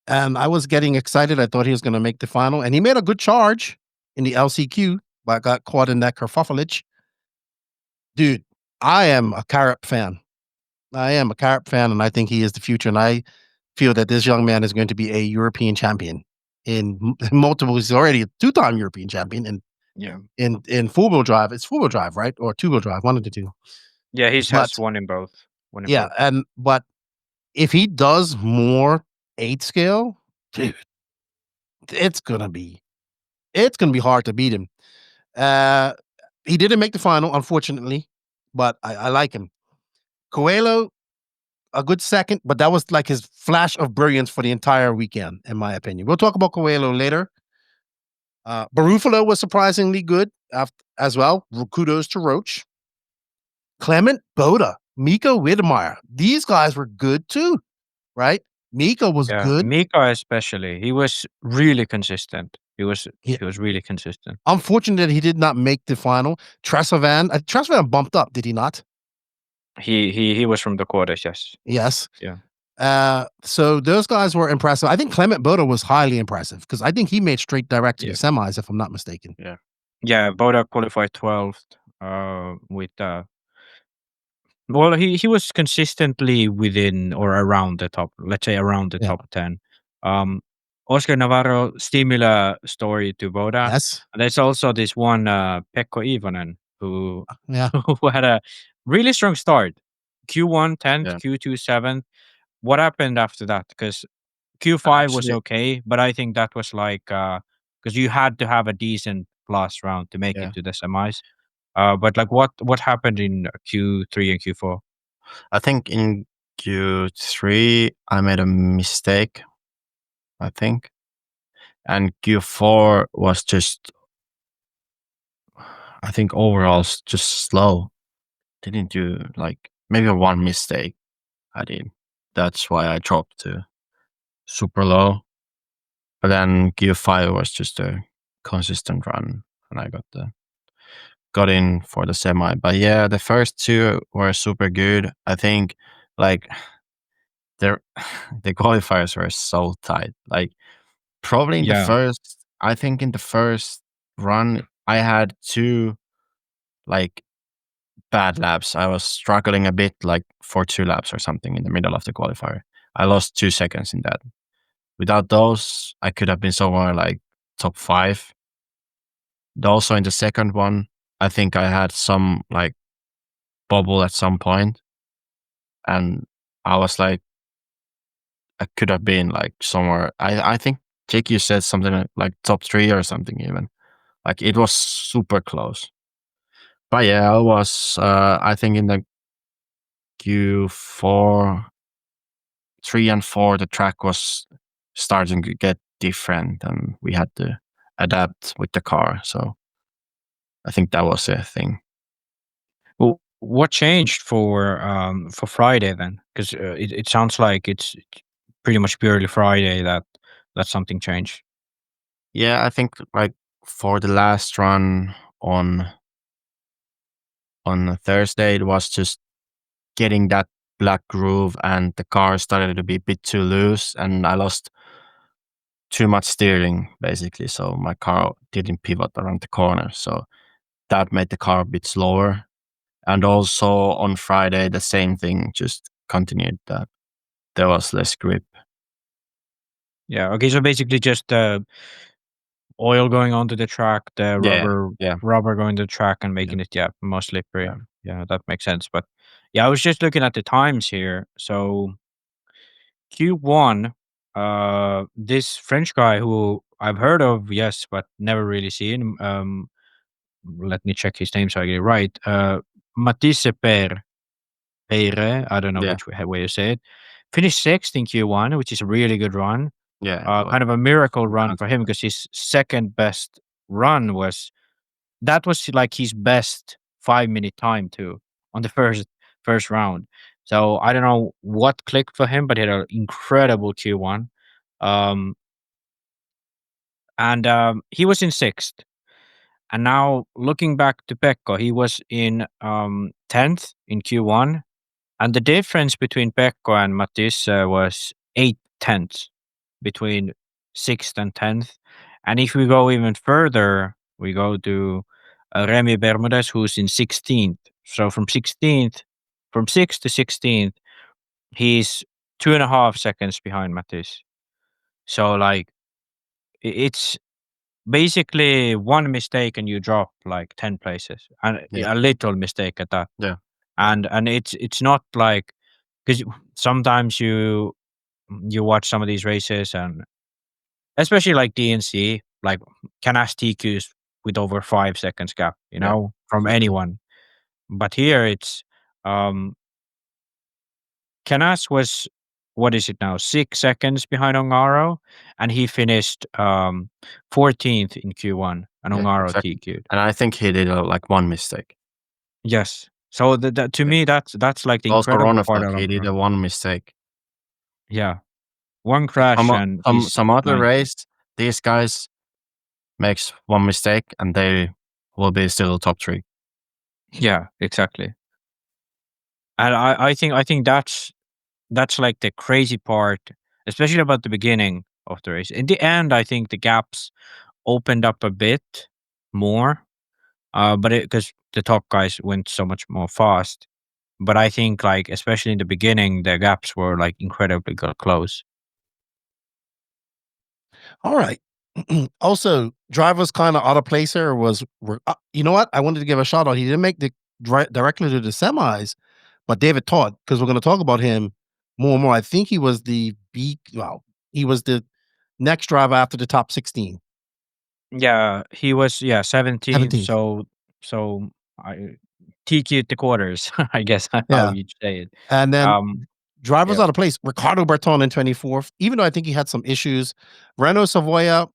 and I was getting excited. I thought he was going to make the final, and he made a good charge in the LCQ, but got caught in that kerfuffleage. Dude, I am a Karup fan. And I think he is the future. And I feel that this young man is going to be a European champion in multiple. He's already a two-time European champion, and in four-wheel drive. It's four-wheel drive, right, or two-wheel drive? One of the two.
Yeah, he has one in both.
But if he does more 8 scale, dude, it's gonna be hard to beat him. He didn't make the final, unfortunately, but I like him. Coelho, a good second, but that was like his flash of brilliance for the entire weekend, in my opinion. We'll talk about Coelho later. Barufalo was surprisingly good as well. Kudos to Roach. Clement Boda, Miko Widmeyer. These guys were good too, right? Miko was good.
Miko especially. He was really consistent. He was really consistent.
Unfortunate that he did not make the final. Tresvavan bumped up, did he not?
He was from the quarters, yes.
Yes.
Yeah.
So those guys were impressive. I think Clement Boda was highly impressive because I think he made straight direct to the semis, if I'm not mistaken.
Yeah, Boda qualified 12th with well, he was consistently within or around the top, let's say around the top 10. Oscar Navarro, similar story to Boda.
Yes.
And there's also this one Pekko Ivonen who had a really strong start. Q1 10th, Q2 7th. What happened after that? Because Q5 was okay, but I think that was like because you had to have a decent last round to make it to the semis. But like what happened in Q3 and Q4?
I think in Q3 I made a mistake, I think. And Q4 was just, I think overall just slow. Didn't do like maybe one mistake I did. That's why I dropped to super low. But then Q5 was just a consistent run and I got in for the semi. But yeah, the first two were super good. I think like the qualifiers were so tight. Like probably in the first, I think in the first run I had two like bad laps. I was struggling a bit like for 2 laps or something in the middle of the qualifier. I lost 2 seconds in that. Without those, I could have been somewhere like top 5. Also in the second one, I think I had some like bubble at some point, and I was like, I could have been like somewhere. I think Jake, you said something like top 3 or something even. Like it was super close. But yeah, I was I think in the Q4, 3 and 4, the track was starting to get different, and we had to adapt with the car. So I think that was a thing.
Well, what changed for Friday then? Because it sounds like it's pretty much purely Friday that something changed.
Yeah, I think like for the last run on Thursday, it was just getting that black groove, and the car started to be a bit too loose, and I lost too much steering basically. So my car didn't pivot around the corner. So that made the car a bit slower. And also on Friday, the same thing just continued, that there was less grip.
Yeah. Okay. So basically, just oil going onto the track, the rubber going to the track and making it more slippery. Yeah, that makes sense. But yeah, I was just looking at the times here. So Q1, this French guy who I've heard of, yes, but never really seen. Let me check his name so I get it right. Matisse Peyre, I don't know which way you say it. Finished 6th in Q1, which is a really good run.
Yeah.
Kind of a miracle run for him because his second best run was like his best 5-minute time too on the first round. So I don't know what clicked for him, but he had an incredible Q1. And he was in 6th. And now looking back to Pekko, he was in 10th in Q1. And the difference between Pekko and Matisse was 8 tenths between 6th and 10th. And if we go even further, we go to Remy Bermudez, who's in 16th. So from 6th to 16th, he's 2.5 seconds behind Matisse. So like it's basically one mistake and you drop like 10 places, and a little mistake at that.
Yeah.
And it's not like, because sometimes you watch some of these races, and especially like DNC, like Canas TQs with over 5 seconds gap, from anyone. But here it's Canas was what is it now? 6 seconds behind Ongaro, and he finished 14th in Q1, and
Yeah,
Ongaro
exactly.
TQ'd.
And I think he did like one mistake.
Yes. So to me, that's like the
Also,
incredible part
Ronnefalk,
of
he did a one mistake.
Yeah, one crash and
Some other
90th.
race, these guys makes one mistake and they will be still top 3.
Yeah, exactly. And I think that's like the crazy part, especially about the beginning of the race. In the end, I think the gaps opened up a bit more, but because the top guys went so much more fast. But I think, like, especially in the beginning, the gaps were like incredibly close.
All right. Also, drivers kind of out of place here was, you know what? I wanted to give a shout out. He didn't make the directly to the semis, but David Todd, because we're going to talk about him more and more. I think he was he was the next driver after the top 16.
Yeah, he was 17th.
17th.
So I TQ'd the quarters, I guess how
Yeah.
you'd say it.
And then drivers
yeah.
out of place. Ricardo Berton in 24th, even though I think he had some issues. Renault Savoia,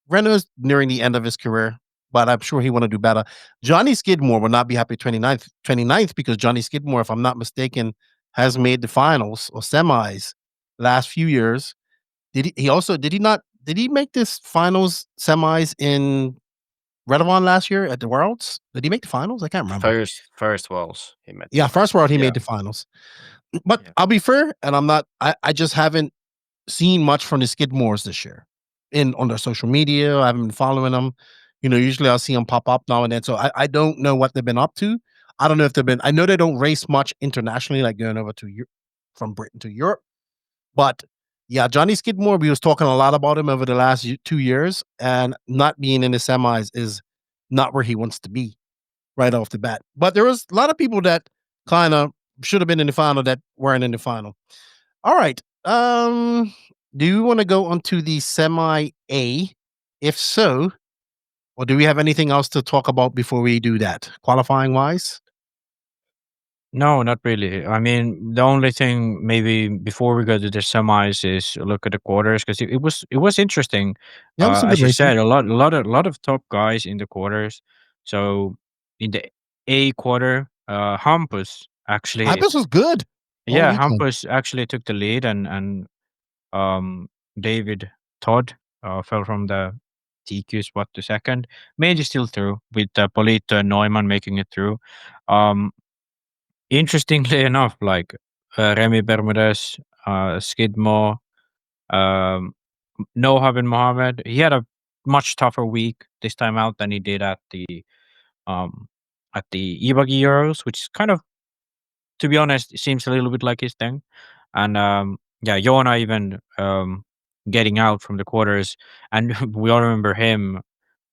Renault's nearing the end of his career, but I'm sure he want to do better. Johnny Skidmore will not be happy 29th because Johnny Skidmore, if I'm not mistaken, has made the finals or semis last few years. Did he make this finals semis in Redovon last year at the Worlds? Did he make the finals? I can't remember.
First Worlds he made.
Yeah, first World he made the finals. But I'll be fair, and I just haven't seen much from the Skidmores this year on their social media. I haven't been following them. Usually I'll see them pop up now and then. So I don't know what they've been up to. I don't know if I know they don't race much internationally, like going over to from Britain to Europe. But yeah, Johnny Skidmore, we was talking a lot about him over the last 2 years, and not being in the semis is not where he wants to be right off the bat. But there was a lot of people that kind of should have been in the final that weren't in the final. All right. Do you want to go on to the semi A? If so, or do we have anything else to talk about before we do that, qualifying wise?
No, not really. I mean, the only thing maybe before we go to the semis is look at the quarters, because it was interesting.
Yeah, it was some
As
good
you
racing.
said, a lot of top guys in the quarters. So in the A quarter, Hampus actually
Hampus was good.
Yeah, Hampus actually took the lead, and David Todd fell from the TQ spot to second. Made it still through with Polito and Neumann making it through. Interestingly enough, like Remy Bermudez, Skidmore, Noah bin Mohammed, he had a much tougher week this time out than he did at the E-Buggy Euros, which is kind of, to be honest, seems a little bit like his thing. And Jona even getting out from the quarters, and we all remember him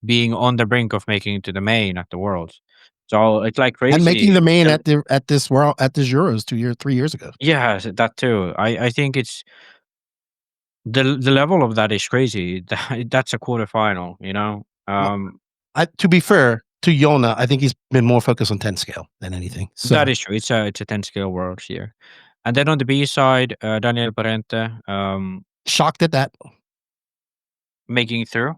being on the brink of making it to the main at the Worlds. So it's like crazy.
And making the main at this Euros 3 years ago.
Yeah, that too. I think it's the level of that is crazy. That's a quarterfinal,
To be fair to Jona, I think he's been more focused on 10 scale than anything. So
that is true. It's a 10 scale Worlds here. And then on the B side, Daniel Parente,
shocked at that.
Making it through.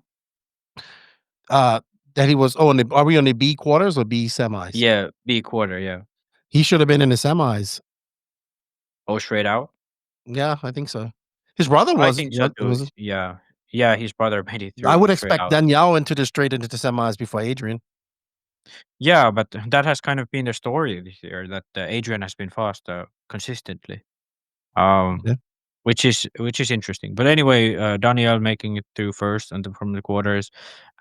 That he was. Oh, are we on the B quarters or B semis?
Yeah, B quarter. Yeah,
he should have been in the semis.
Oh, straight out.
Yeah, I think so. His brother was.
I think so too. Yeah, his brother made it through.
I would expect Danielle straight into the semis before Adrian.
Yeah, but that has kind of been the story this year, that Adrian has been fast consistently. Which is interesting. But anyway, Daniel making it through first and from the quarters,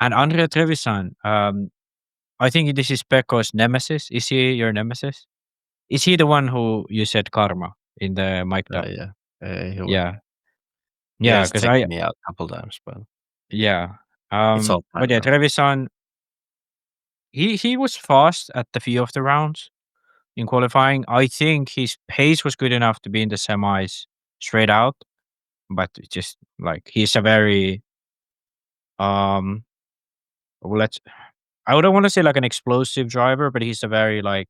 and Andrea Trevisan. I think this is Pekko's nemesis. Is he your nemesis? Is he the one who you said karma in the mic up?
Yeah.
Because I
me out a couple times, but
yeah.
it's all
but yeah, Trevisan. He was fast at the few of the rounds in qualifying. I think his pace was good enough to be in the semis straight out, but just like he's a very I don't want to say like an explosive driver, but he's a very like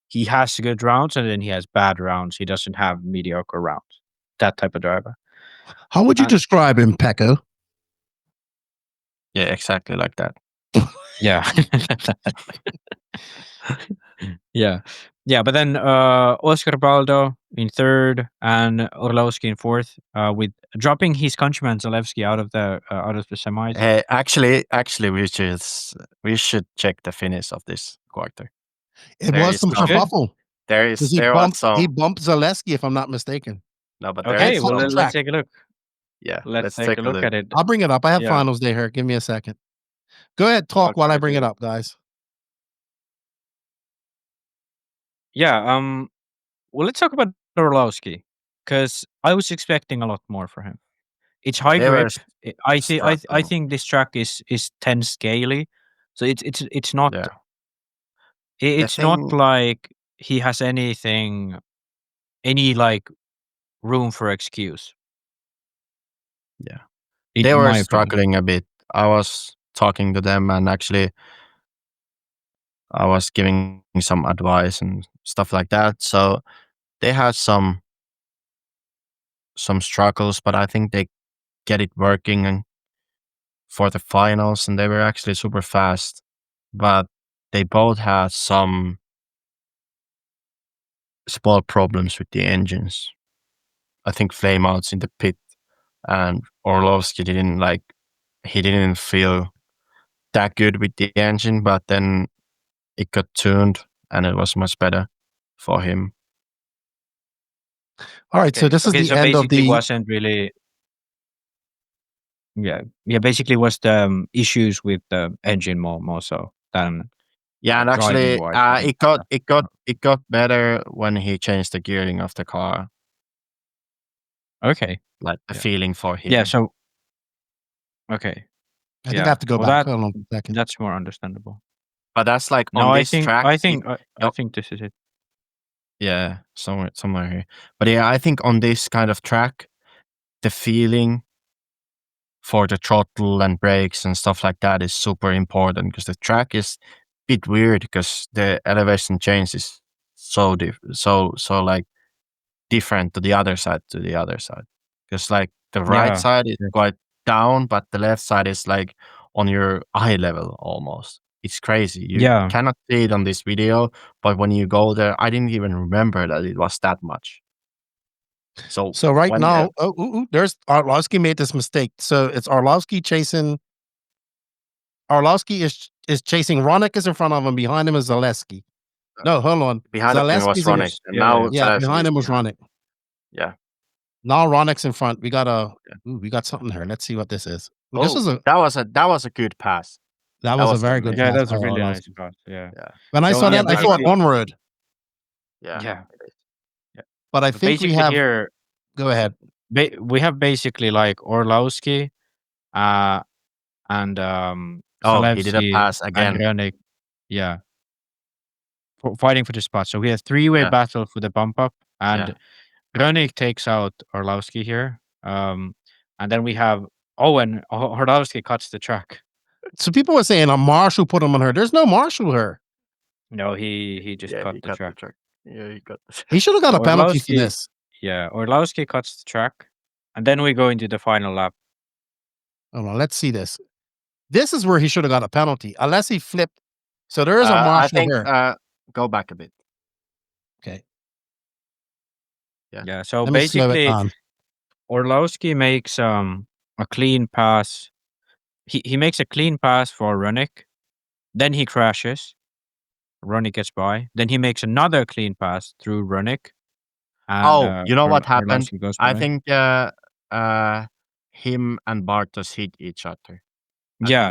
he has good rounds and then he has bad rounds. He doesn't have mediocre rounds. That type of driver.
How would you describe him, Pekko?
Yeah, exactly like that.
Yeah. Yeah. But then Oscar Baldo in third and Orlowski in fourth, with dropping his countryman Zalewski out of the semis.
Hey, actually, we should check the finish of this quarter.
It
There
was
is
some
some-
kerfuffle.
There was some.
He bumped Zaleski, if I'm not mistaken.
No, but
Okay,
is
well,
some
some-
let's take a look.
yeah,
Let's take a look at it.
I'll bring it up. I have
Yeah.
finals day here. Give me a second. Go ahead, talk
I'll
while
try
I bring
to.
it up, guys.
Yeah. Well, let's talk about Orlowski because I was expecting a lot more for him. It's high
They were
grip. I
struggling.
think this track is 10 scaly, so it's not
Yeah.
it's not
thing-
like he has any like room for excuse.
Yeah.
In
They
my
were
opinion.
struggling a bit. I was talking to them, and actually, I was giving some advice and stuff like that. So they had some struggles, but I think they get it working and for the finals, and they were actually super fast. But they both had some small problems with the engines. I think flameouts in the pit, and Orlowski didn't feel that good with the engine, but then it got tuned and it was much better for him.
All right, so this is the
so
end of
basically
the.
wasn't really. Yeah. Basically, was the issues with the engine more so than.
Yeah, and actually,
driving-wise,
it got better when he changed the gearing of the car.
Okay.
Like the feeling for him.
Yeah. So. Okay.
I think I have to go
Well,
back. Hold on a second.
That's more understandable.
But that's like on
No,
this track.
I think this is it.
Yeah, somewhere here. But yeah, I think on this kind of track, the feeling for the throttle and brakes and stuff like that is super important because the track is a bit weird because the elevation change is so like different to the other side. Because like the right side is quite down, but the left side is like on your eye level almost. It's crazy. You cannot see it on this video, but when you go there, I didn't even remember that it was that much. So
right now, there's Orlowski made this mistake. So it's Orlowski chasing. Orlowski is chasing. Ronnefalk is in front of him. Behind him is Zaleski. No, hold on.
Behind him was Ronnefalk.
Behind him was Ronnefalk.
Yeah.
Now Ronnefalk's in front. We got something here. Let's see what this is.
That was a good pass.
That was a very good pass.
Yeah, that's a really nice pass. Yeah.
When I saw that, I thought onward.
Yeah.
But I think we have.
Here,
go ahead.
We have basically like Orlowski, and
he did a pass again.
And Ronnefalk, fighting for the spot. So we have three-way battle for the bump up, and Ronnefalk takes out Orlowski here. And then we have and Orlowski cuts the track.
So people were saying a marshal put him on her. There's no marshal here.
No, he just cut the track.
Yeah, he got.
He should have got a penalty for this.
Yeah, Orlowski cuts the track, and then we go into the final lap.
Hold on, let's see this. This is where he should have got a penalty, unless he flipped. So there is a marshal here.
Go back a bit.
Okay.
Yeah. So basically, Orlowski makes a clean pass. He makes a clean pass for Ronnefalk. Then he crashes. Ronnefalk gets by. Then he makes another clean pass through Ronnefalk.
You know what happened? I think him and Bartos hit each other.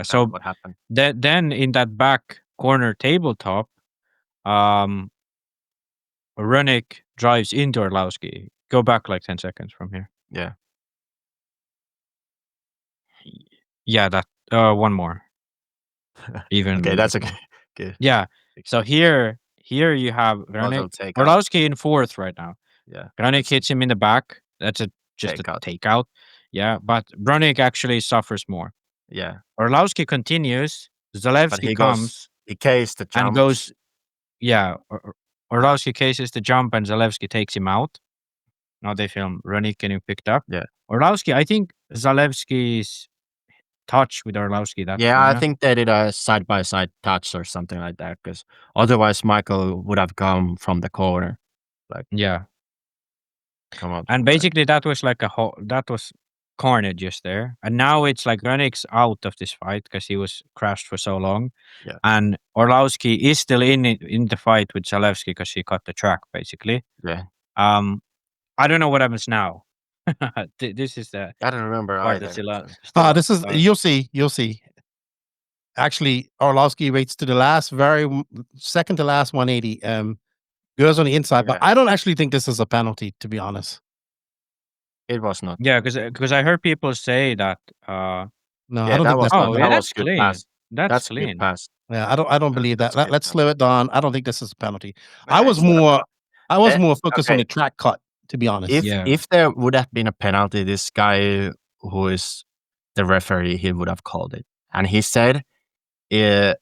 So
what happened?
Then in that back corner tabletop, Ronnefalk drives into Orlowski. Go back like 10 seconds from here.
Yeah.
Yeah, that one more. Even
okay, that's okay. Good.
Yeah. So here you have Ronnefalk. Orlowski in fourth right now.
Yeah.
Ronnefalk hits him in the back. That's just a takeout. Yeah, but Ronnefalk actually suffers more.
Yeah.
Orlowski continues. Zalewski comes.
He cased the jumps.
And goes. Yeah. Orlowski cases the jump and Zalewski takes him out. Now they film Ronick getting picked up.
Yeah.
Orlowski, I think Zalewski's touch with Orlowski that
Yeah, I
corner.
think they did a side-by-side touch or something like that, because otherwise Michael would have come from the corner.
Yeah.
Come on.
And basically that was like that was carnage just there. And now it's like Ronick's out of this fight because he was crashed for so long.
Yeah.
And Orlowski is still in the fight with Zalewski because he cut the track basically.
Yeah.
I don't know what happens now. This is the
I don't remember
part
either.
that's still
This is you'll see. Actually, Orlowski waits to the last, second to last 180. Goes on the inside, but I don't actually think this is a penalty, to be honest.
It was not.
Yeah, because I heard people say that.
No,
Yeah,
I don't think that's.
Oh, yeah,
that
that's
was good
clean.
pass.
That's
a
clean.
good pass.
Yeah, I don't believe that.
That's good
Let's
pass.
slow it down. I don't think this is a penalty.
Nah,
I was
it's not a
more
penalty.
focused on
Okay.
the track cut, to be honest.
If there would have been a penalty, this guy who is the referee, he would have called it. And he said he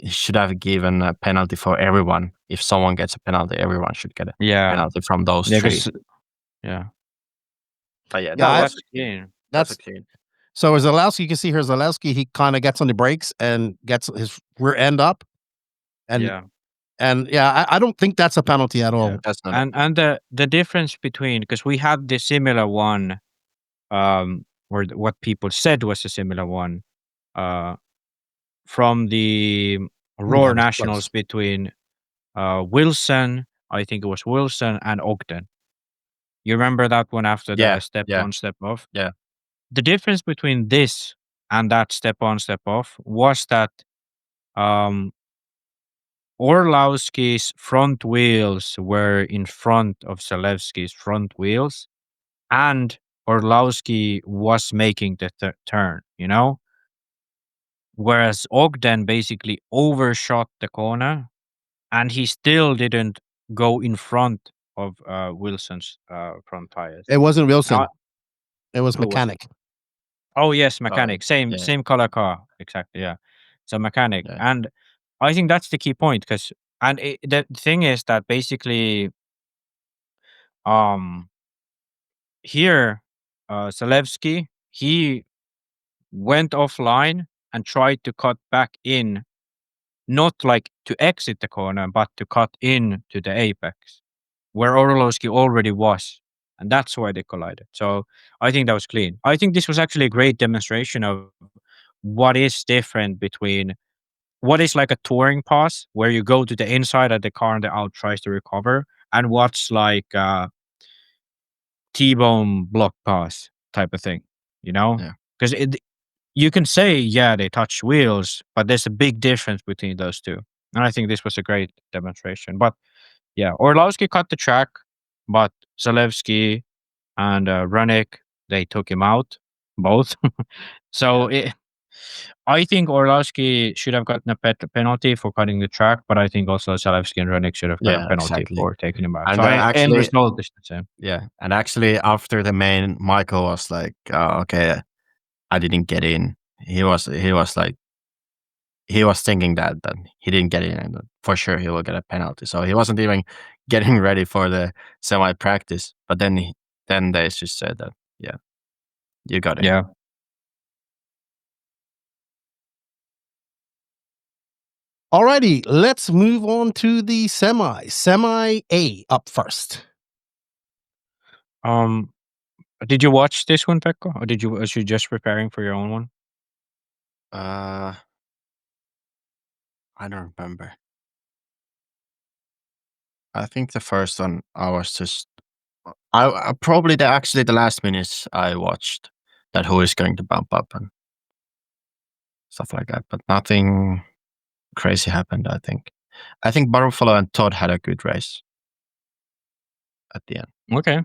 should have given a penalty for everyone. If someone gets a penalty, everyone should get a penalty from those three.
Yeah.
But yeah,
that's clean.
That's clean.
So Zalewski, you can see here, Zalewski, he kind of gets on the brakes and gets his rear end up. And I don't think that's a penalty at all.
Yeah, that's not.
And the difference between, because we had the similar one, or what people said was a similar one, from the Roar Nationals between Wilson, I think it was Wilson and Ogden. You remember that one after the step on, step off?
Yeah.
The difference between this and that step on, step off was that Orlowski's front wheels were in front of Zalewski's front wheels, and Orlowski was making the turn, whereas Ogden basically overshot the corner, and he still didn't go in front of Wilson's front tires.
It wasn't Wilson. It was Mechanic.
Oh yes, Mechanic. Same color car. Exactly. Yeah. So Mechanic, and I think that's the key point, because the thing is that basically, here, Zalewski, he went offline and tried to cut back in, not like to exit the corner, but to cut in to the apex, where Orlowski already was. And that's why they collided. So I think that was clean. I think this was actually a great demonstration of what is different between what is like a touring pass, where you go to the inside of the car and the out tries to recover, and what's like T-bone block pass type of thing, Because you can say, they touch wheels, but there's a big difference between those two. And I think this was a great demonstration. But yeah, Orlowski cut the track, but Zalewski and Ronick, they took him out, both. So I think Orlowski should have gotten a penalty for cutting the track, but I think also Zalewski and Ronick should have gotten a penalty for taking him out.
And
so end result is the same.
Yeah, and actually after the main, Michael was like, okay, I didn't get in. He was like, he was thinking that he didn't get in, and for sure he will get a penalty. So he wasn't even getting ready for the semi practice. But then they just said that, you got it.
Yeah.
Alrighty, let's move on to the semi. Semi A up first.
Did you watch this one, Pekko, or was you just preparing for your own one?
I don't remember. I think the first one I was just, I probably the last minutes I watched that who is going to bump up and stuff like that, but nothing crazy happened. I think Buffalo and Todd had a good race at the end.
Okay.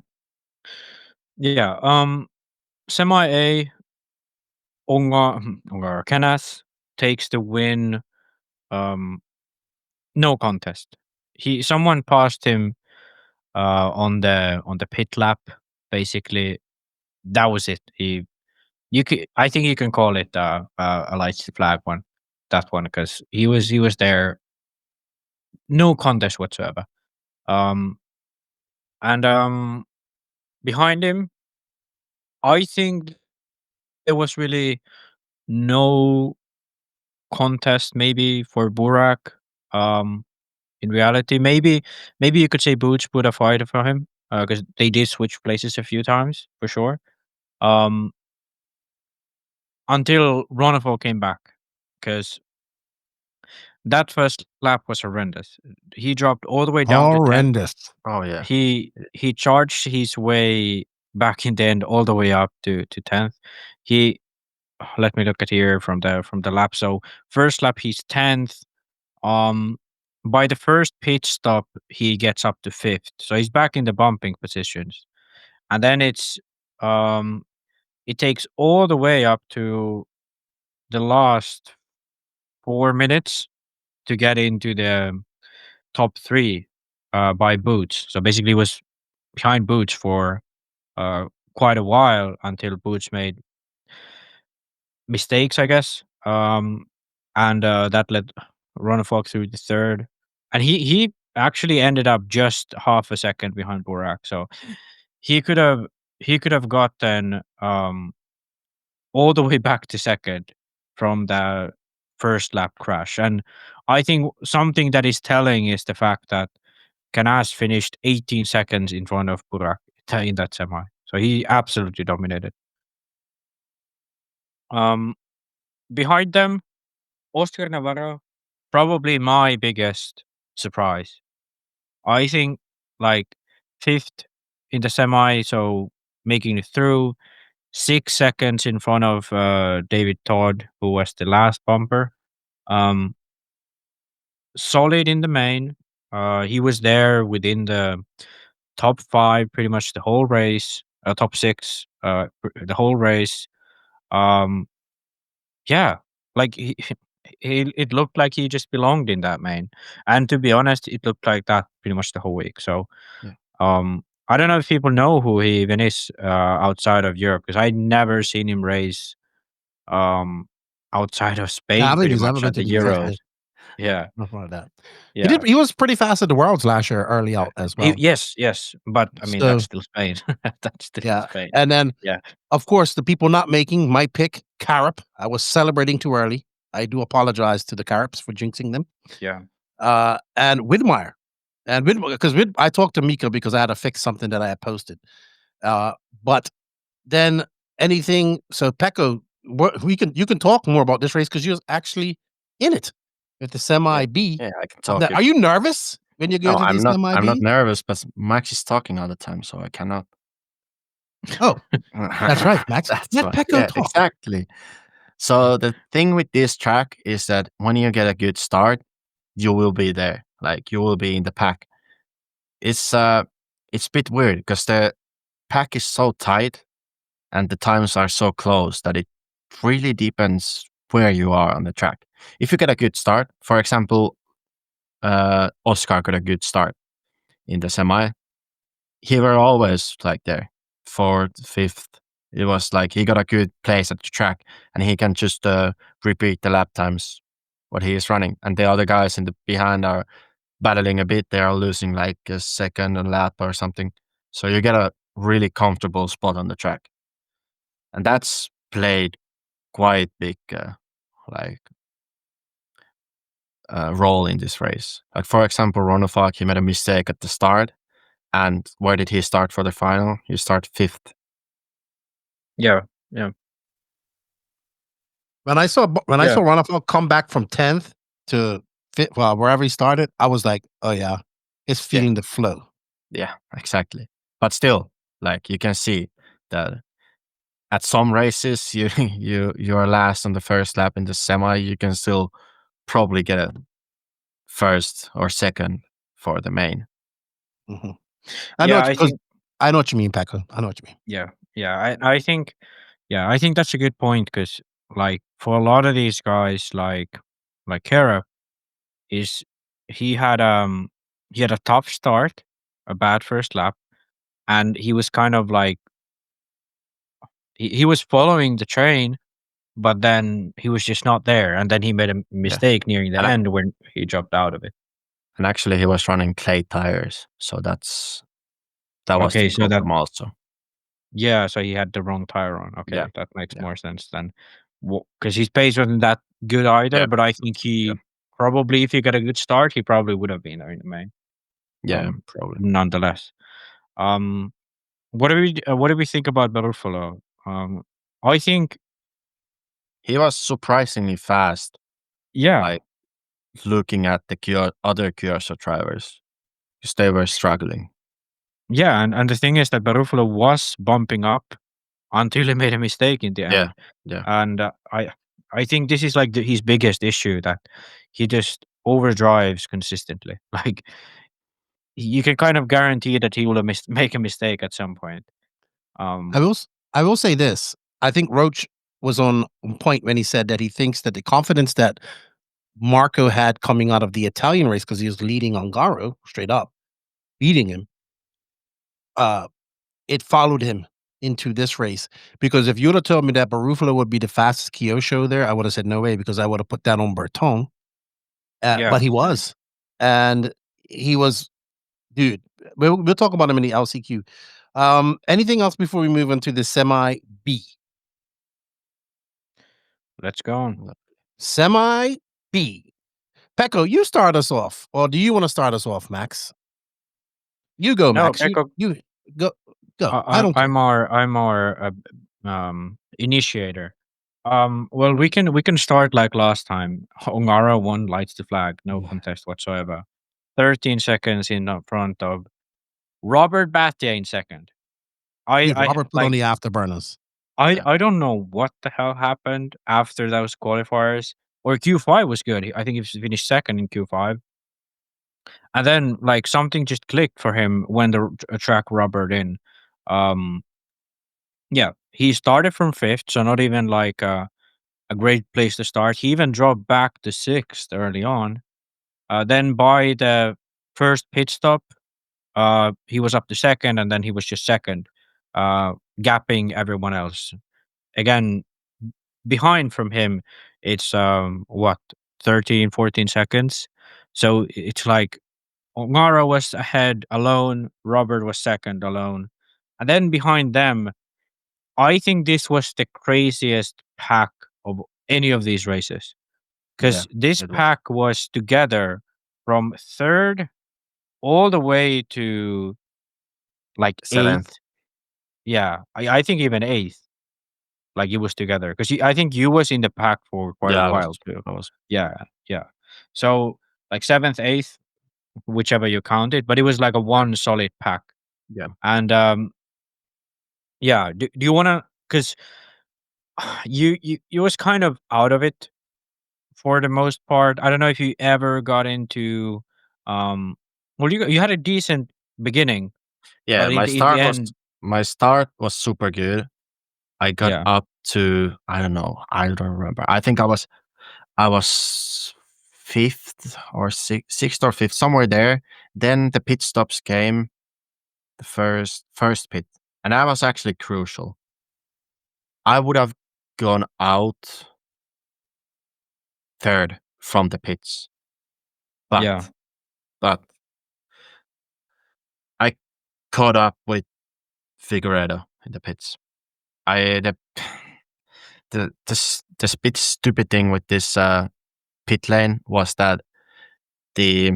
Yeah. Semi A, Ongar Kenas takes the win. No contest. Someone passed him on the pit lap. Basically, that was it. I think you can call it a light flag one. That one, because he was there no contest whatsoever. And behind him, I think there was really no contest maybe for Burak. In reality, maybe you could say Boots put a fight for him because they did switch places a few times for sure. Until Ronnefalk came back, because that first lap was horrendous. He dropped all the way down to 10th.
Horrendous.
Oh yeah.
He charged his way back in the end all the way up to 10th. He let me look at here from the lap. So first lap he's 10th. By the first pit stop he gets up to 5th. So he's back in the bumping positions. And then it takes all the way up to the last 4 minutes to get into the top 3 by Boots. So basically was behind Boots for quite a while until Boots made mistakes, I guess. And that led Ronnefalk through the 3rd. And he actually ended up just half a second behind Burak. So he could have gotten all the way back to 2nd from the first lap crash. And I think something that is telling is the fact that Canas finished 18 seconds in front of Burak in that semi. So he absolutely dominated. Behind them, Oscar Navarro, probably my biggest surprise. I think like 5th in the semi, so making it through, 6 seconds in front of David Todd, who was the last bumper. Solid in the main. He was there within the top 5 pretty much the whole race, top 6 the whole race. Yeah, like it looked like he just belonged in that main. And to be honest, it looked like that pretty much the whole week. So, I don't know if people know who he even is outside of Europe, because I never seen him race outside of Spain
I think
pretty
he's
much
never been
at
to
the
the UK.
Euros. Yeah,
Nothing like that.
yeah.
He was pretty fast at the Worlds last year, early out as well.
Yes, but I mean
So-
that's still Spain. That's still
Yeah,
Spain.
and then
Yeah.
of course the people not making my pick, Carap. I was celebrating too early. I do apologize to the Caraps for jinxing them.
Yeah.
And Widmeyer, and because I talked to Mika because I had to fix something that I had posted. But then anything. So Pekko, you can talk more about this race because you're actually in it with the semi B.
Yeah, I can talk.
Are you nervous when you go
No,
to
I'm
these
not.
semi
I'm not
B?
nervous, but Max is talking all the time, so I cannot.
Oh, that's right, Max.
That's
Let
right.
Pekko
Yeah,
talk.
exactly. So the thing with this track is that when you get a good start, you will be there. Like you will be in the pack. It's a bit weird because the pack is so tight and the times are so close that it really depends where you are on the track. If you get a good start, for example, Oscar got a good start in the semi. He were always like there, 4th, 5th. It was like he got a good place at the track, and he can just repeat the lap times what he is running. And the other guys in the behind are battling a bit. They are losing like a second a lap or something. So you get a really comfortable spot on the track, and that's played quite big role in this race. Like for example, Ronnefalk, he made a mistake at the start. And where did he start for the final? He started 5th.
Yeah.
When I saw Ronnefalk come back from 10th to wherever he started, I was like, oh yeah, it's feeling the flow.
Yeah, exactly. But still, like you can see that at some races you are last on the first lap in the semi, you can still probably get a 1st or 2nd for the main.
Mm-hmm. I know what you mean, Pekko. I know what you mean.
Yeah. I think that's a good point, because like for a lot of these guys, like Kara, is he had a tough start, a bad first lap, and he was kind of like he was following the train, but then he was just not there, and then he made a mistake nearing the end when he dropped out of it.
And actually, he was running clay tires, so that was
Okay,
the
so that
problem also.
yeah, so he had the wrong tire on. Okay,
Yeah.
that makes
Yeah.
more sense then. Because his pace wasn't that good either,
Yeah.
but I think he probably, if he got a good start, he probably would have been there in the main.
Yeah, probably.
Nonetheless, what do we think about Barufalo? I think
he was surprisingly fast.
Yeah,
Like looking at the other Kyrgyz drivers, because they were struggling.
yeah, and the thing is that Barufalo was bumping up until he made a mistake in the end.
Yeah.
And I think this is like his biggest issue, that he just overdrives consistently. Like you can kind of guarantee that he will make a mistake at some point.
I will say this. I think Roach was on point when he said that he thinks that the confidence that Marco had coming out of the Italian race, because he was leading Ongaro straight up, beating him, it followed him into this race. Because if you would have told me that Barufalo would be the fastest Kyosho there, I would have said no way, because I would have put that on Berton.
Yeah.
But he was. And he was, dude, we'll talk about him in the LCQ. Anything else before we move into the semi B?
Let's go on.
Semi B. Pekko, you start us off, or do you want to start us off, Max? You go,
No,
Max.
Pekko,
You go. I don't.
I'm our initiator. Well, we can start like last time. Ongara won, lights the flag, no contest whatsoever. 13 seconds in front of Robert Battier in second.
Dude, Robert put on the afterburners.
I don't know what the hell happened after those qualifiers. Or Q5 was good. I think he finished second in Q5. And then like something just clicked for him when the track rubbered in. Yeah, he started from fifth, so not even like a great place to start. He even dropped back to sixth early on. Then by the first pit stop, he was up to second, and then he was just second, gapping everyone else. Again, behind from him, it's what, 13, 14 seconds. So it's like Ongara was ahead alone, Robert was second alone. And then behind them, I think this was the craziest pack of any of these races. Because this pack was together from third all the way to like
Seventh.
eighth. Yeah, I think even eighth. Like it was together. Because I think you was in the pack for quite a while too. Yeah. So like seventh, eighth, whichever you count it, but it was like a one solid pack.
Yeah.
And yeah, do you want to, because you was kind of out of it for the most part. I don't know if you ever got into well, you had a decent beginning.
Yeah,
but
my
in the end,
start was super good. I got up to, I don't know, I don't remember. I think I was fifth or sixth or fifth, somewhere there. Then the pit stops came, the first pit, and that was actually crucial. I would have gone out third from the pits, but I caught up with Figueredo in the pits. The bit stupid thing with this pit lane was that the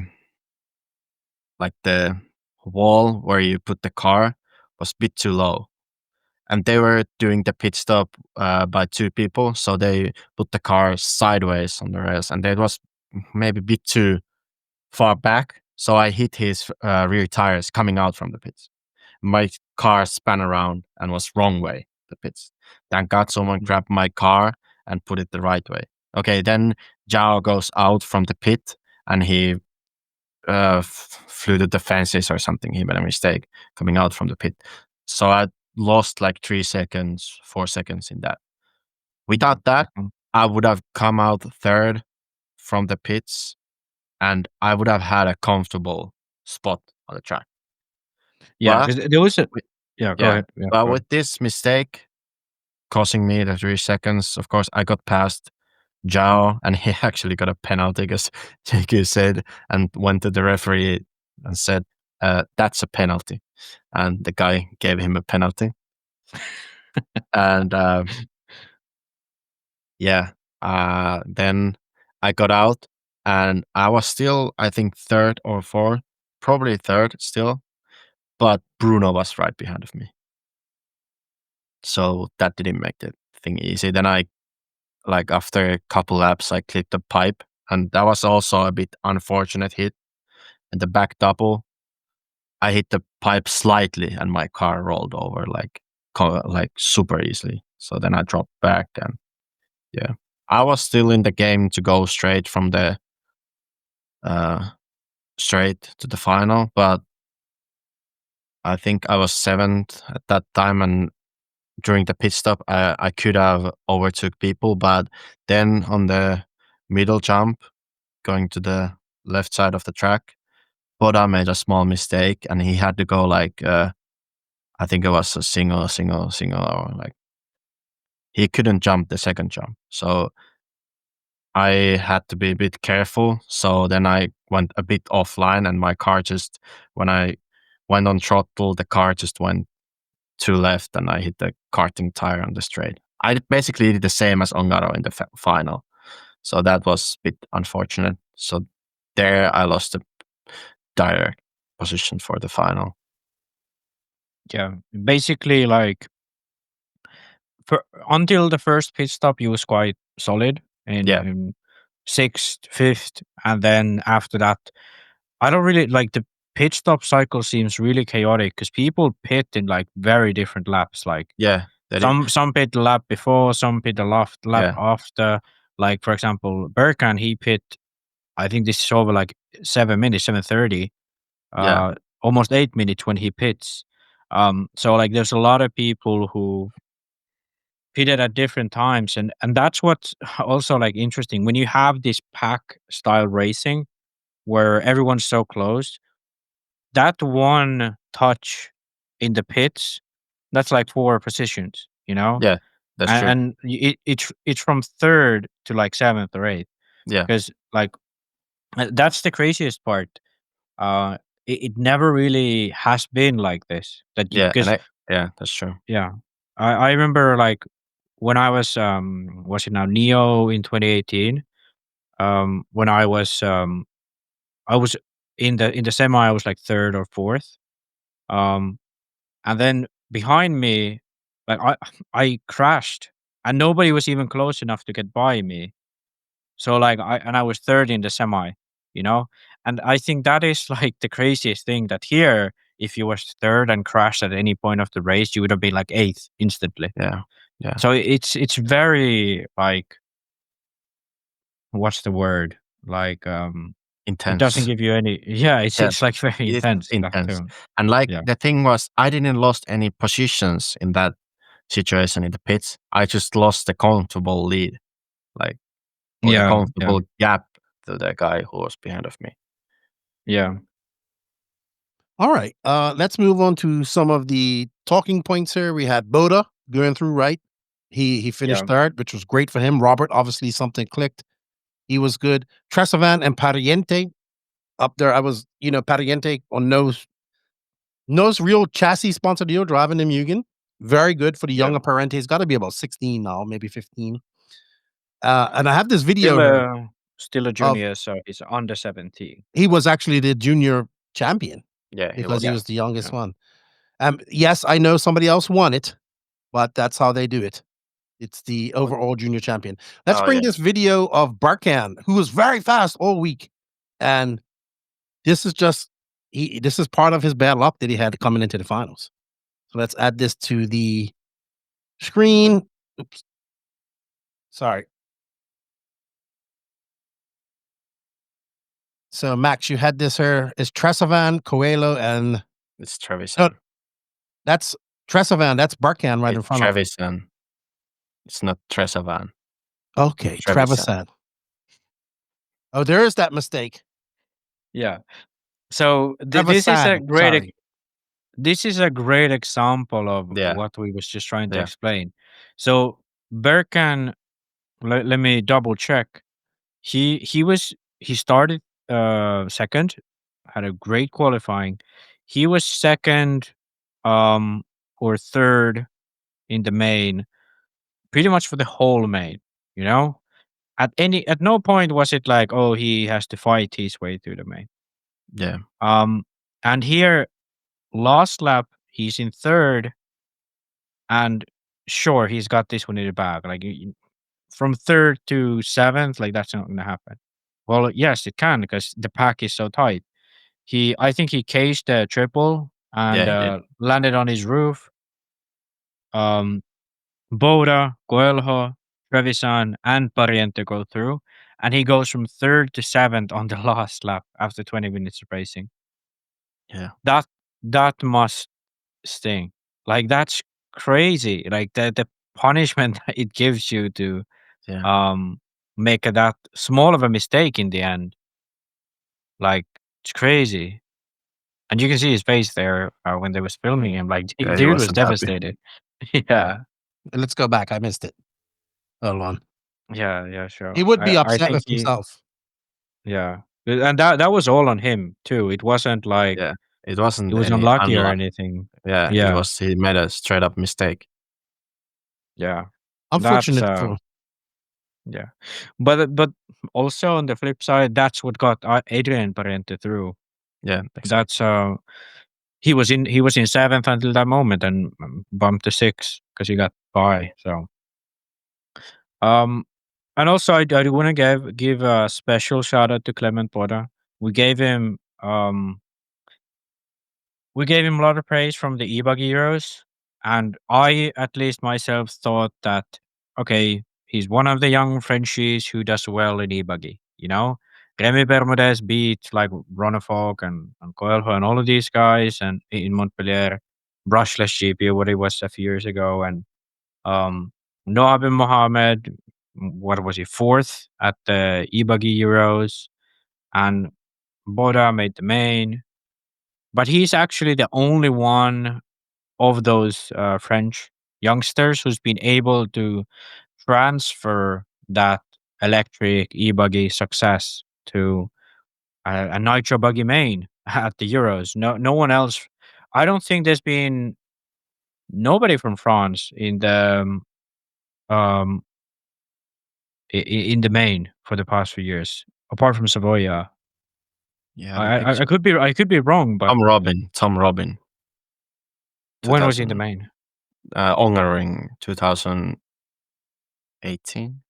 wall where you put the car was a bit too low, and they were doing the pit stop by two people, so they put the car sideways on the rails, and it was maybe a bit too far back, so I hit his rear tires coming out from the pits. My car span around and was wrong way, the pits. Thank God someone grabbed my car and put it the right way. Okay, then Zhao goes out from the pit and he flew to the fences or something. He made a mistake coming out from the pit. So I lost like 3 seconds, 4 seconds in that. Without that, I would have come out third from the pits and I would have had a comfortable spot on the track.
Yeah, because there was a... Yeah, go ahead. Yeah,
but with this mistake causing me the 3 seconds, of course, I got past Zhao, and he actually got a penalty because JQ said and went to the referee and said, "That's a penalty," and the guy gave him a penalty. And then I got out, and I was still, I think, third or fourth, probably third still, but Bruno was right behind of me. So that didn't make the thing easy. Then after a couple laps, I clipped the pipe, and that was also a bit unfortunate hit. And the back double, I hit the pipe slightly, and my car rolled over like super easily. So then I dropped back, and yeah, I was still in the game to go straight from the straight to the final, but I think I was 7th at that time, and during the pit stop, I could have overtook people, but then on the middle jump, going to the left side of the track, Boda made a small mistake, and he had to go I think it was a single, or like he couldn't jump the second jump. So I had to be a bit careful. So then I went a bit offline, and my car just, when I went on throttle, the car just went to left, and I hit the karting tire on the straight. I basically did the same as Ongaro in the final. So that was a bit unfortunate. So there I lost the direct position for the final.
Yeah, basically until the first pit stop, he was quite solid in 6th, 5th, and then after that, I don't really like the pit stop cycle. Seems really chaotic because people pit in very different laps. Some pit the lap before, some pit the lap after. Like for example, Berkan, he pit. I think this is over 7 minutes, 7:30. Almost 8 minutes when he pits. So there's a lot of people who pitted at different times, and that's what's also interesting when you have this pack style racing where everyone's so close. That one touch in the pits, that's 4 positions,
Yeah, that's true.
And it's from 3rd to 7th or 8th.
Yeah,
because that's the craziest part. It never really has been like this.
That's true.
Yeah, I remember when I was it now Neo in 2018. When I was in the semi, I was 3rd or 4th. And then behind me, I crashed, and nobody was even close enough to get by me. So I was 3rd in the semi, and I think that is the craziest thing, that here, if you was 3rd and crashed at any point of the race, you would have been 8th instantly.
Yeah.
So it's very what's the word?
Intense.
It doesn't give you any. Yeah, it's very intense.
Intense. And the thing was, I didn't lost any positions in that situation in the pits. I just lost the comfortable lead, a comfortable gap to the guy who was behind of me.
Yeah.
All right. Let's move on to some of the talking points here. We had Boda going through, right? He finished 3rd, which was great for him. Robert, obviously something clicked. He was good. Tresavan and Pariente up there. I was, Pariente on no real chassis sponsor deal, driving the Mugen. Very good for the younger Parente. He's got to be about 16 now, maybe 15. And I have this video.
Still a junior, so he's under 17.
He was actually the junior champion.
Yeah,
because he was the youngest one. Yes, I know somebody else won it, but that's how they do it. It's the overall junior champion. Let's bring this video of Barkan, who was very fast all week. And this is this is part of his bad luck that he had coming into the finals. So let's add this to the screen. Oops. Sorry. So Max, you had this here. It's Tresavan, Coelho, and
it's Trevisan.
No, that's Tresavan. That's Barkan right in front of
Trevisan. It's not Tresavan.
Okay, Trevisan. Oh, there is that mistake.
Yeah. So this is a great example of what we was just trying to explain. So Berkan, let me double check. He started second, had a great qualifying. He was second or third in the main, pretty much for the whole main. You know, at no point was it like, oh, he has to fight his way through the main.
Yeah.
And here, last lap, he's in third, and sure, he's got this one in the bag. Like from third to seventh, like that's not going to happen. Well, yes, it can because the pack is so tight. I think he cased the triple and
Yeah, he did.
landed on his roof. Boda, Coelho, Trevisan, and Pariente go through, and he goes from third to seventh on the last lap after 20 minutes of racing.
Yeah.
That must sting. Like that's crazy. Like the punishment that it gives you to make that small of a mistake in the end. Like it's crazy. And you can see his face there when they was filming him. Like,
Yeah, he
dude was
wasn't happy.
devastated. Yeah.
Let's go back. I missed it. Hold on.
Yeah, sure.
He would be
I
upset
think
with himself.
Yeah. And that was all on him too. It wasn't like
Yeah. It wasn't
he was
any
unlucky or
unluck.
anything.
Yeah,
Yeah.
he made a straight up mistake.
Yeah.
Unfortunate
That's,
for
yeah. But also on the flip side, that's what got Adrian Parente through.
Yeah, exactly.
That's he was in seventh until that moment and bumped to sixth because he got by. So and also I want to give a special shout out to Clement Boda. We gave him a lot of praise from the E-Buggy Euros, and I, at least myself, thought that okay, he's one of the young Frenchies who does well in E-Buggy. You know, Remy Bermudez beat like Ronnefalk and Coelho and all of these guys, and in Montpellier, brushless GP, what it was a few years ago, and Noah bin Mohammed, what was he, fourth at the E-Buggy Euros, and Boda made the main. But he's actually the only one of those French youngsters who's been able to transfer that electric e-buggy success to a Nitro Buggy main at the Euros. No one else. I don't think there's been nobody from France in the in the main for the past few years, apart from Savoia.
Yeah,
I could be wrong, but
Tom Robin.
when was he in the main?
Ångerring 2018.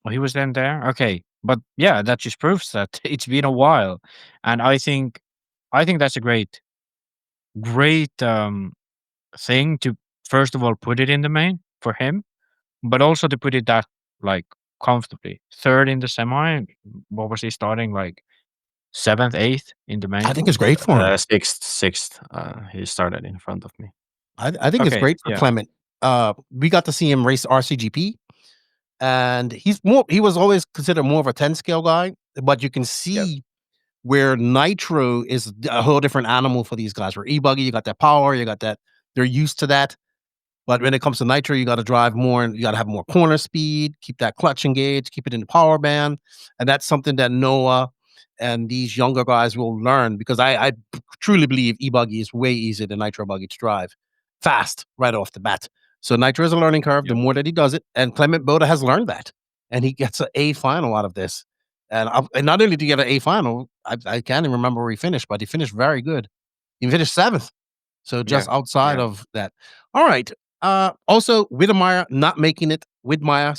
Well, he was then there. Okay, but yeah, that just proves that it's been a while, and I think that's a great thing to first of all put it in the main for him, but also to put it that like comfortably. Third in the semi. What was he starting like? Seventh, eighth in the main.
I think it's great for him.
Sixth. He started in front of me.
I think it's great for Clement. We got to see him race RCGP, and he was always considered more of a 10 scale guy, but you can see where Nitro is a whole different animal for these guys. Where E-Buggy, you got that power, you got that, they're used to that. But when it comes to Nitro, you got to drive more and you got to have more corner speed, keep that clutch engaged, keep it in the power band. And that's something that Noah and these younger guys will learn, because I truly believe E-Buggy is way easier than Nitro Buggy to drive fast right off the bat. So Nitro is a learning curve. The more that he does it, and Clement Boda has learned that, and he gets an A final out of this. And not only did he get an A final, I can't even remember where he finished, but he finished very good. He finished seventh, so just outside of that. All right. Also, Widmeyer not making it. Widmeyer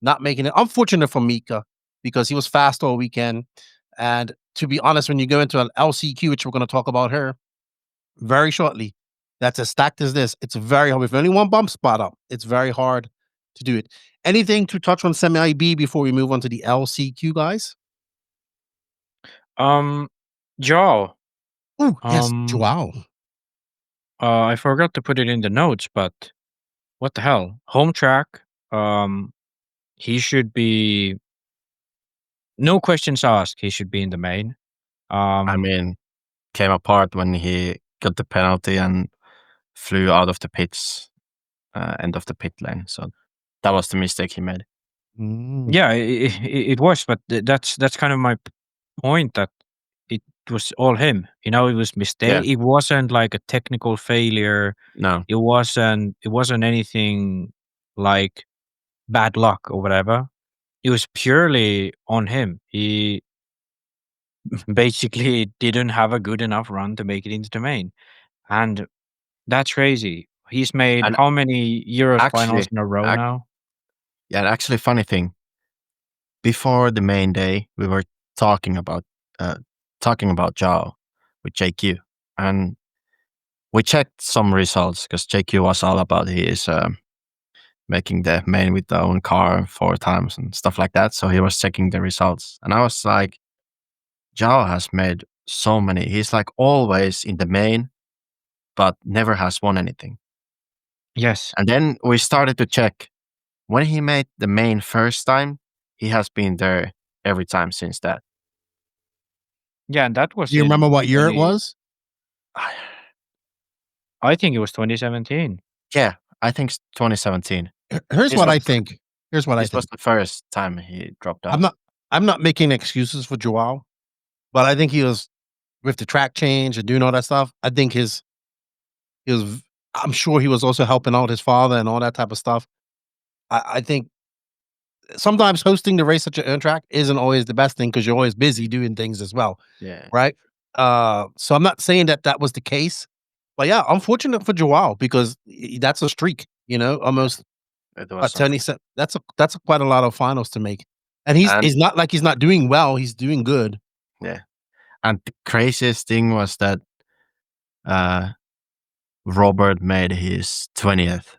not making it. Unfortunate for Mika, because he was fast all weekend. And to be honest, when you go into an LCQ, which we're going to talk about here very shortly, that's as stacked as this. It's very hard. With only one bump spot up, it's very hard to do it. Anything to touch on Semi B before we move on to the LCQ, guys?
Joao.
Oh, yes, Joao.
I forgot to put it in the notes, but what the hell? Home track. He should be, no questions asked, he should be in the main.
I mean, came apart when he got the penalty and flew out of the pits end of the pit lane. So that was the mistake he made.
Yeah, it was, but that's kind of my point, that it was all him. It was mistake.
Yeah.
It wasn't like a technical failure.
No.
It wasn't anything like bad luck or whatever. It was purely on him. He basically didn't have a good enough run to make it into the main, and that's crazy. He's made
And
how many Euros finals
actually,
in a row now?
Yeah, and actually, funny thing. Before the main day, we were talking about Zhao with JQ, and we checked some results because JQ was all about his making the main with the own car 4 times and stuff like that. So he was checking the results, and I was like, Zhao has made so many. He's like always in the main, but never has won anything.
Yes.
And then we started to check. When he made the main first time, he has been there every time since that.
Yeah, and that was.
Do you remember what year it was?
I think it was 2017.
Yeah, I think it's 2017.
Here's what I think.
This was the first time he dropped out.
I'm not making excuses for Joao, but I think he was, with the track change and doing all that stuff, I think I'm sure he was also helping out his father and all that type of stuff. I think sometimes hosting the race at your own track isn't always the best thing because you're always busy doing things as well.
Yeah.
Right. So I'm not saying that was the case, but yeah, unfortunate for Joao because that's a streak, almost 27. That's quite a lot of finals to make. And he's not like he's not doing well. He's doing good.
Yeah. And the craziest thing was that Robert made his 20th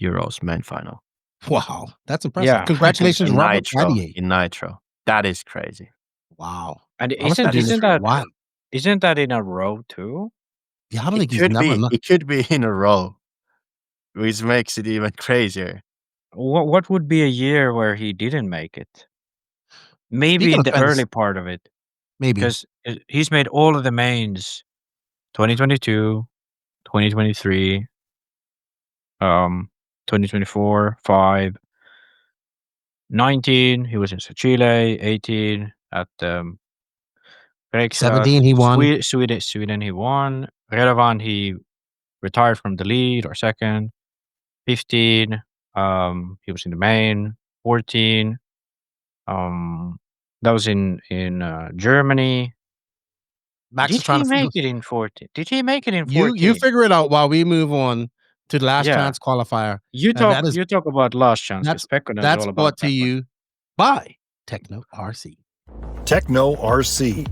Euros main final.
Wow, that's impressive.
Yeah.
Congratulations,
in
Robert.
In Nitro. That is crazy.
Wow.
And isn't that in a row too?
Yeah, I don't think he's never.
It could be in a row, which makes it even crazier.
What would be a year where he didn't make it? Maybe in the early part of it.
Maybe.
Because he's made all of the mains 2022, 2023, 2024, 5, 19, he was in Chile, 18 at
17 he won.
Sweden he won. Redovan he retired from the lead or second. 15, he was in the main. 14, that was in Germany. Did he make it in 14? Did he make it in 14?
You figure it out while we move on to the last chance qualifier.
You talk about last chance.
That's brought to you by Techno RC.
Techno RC.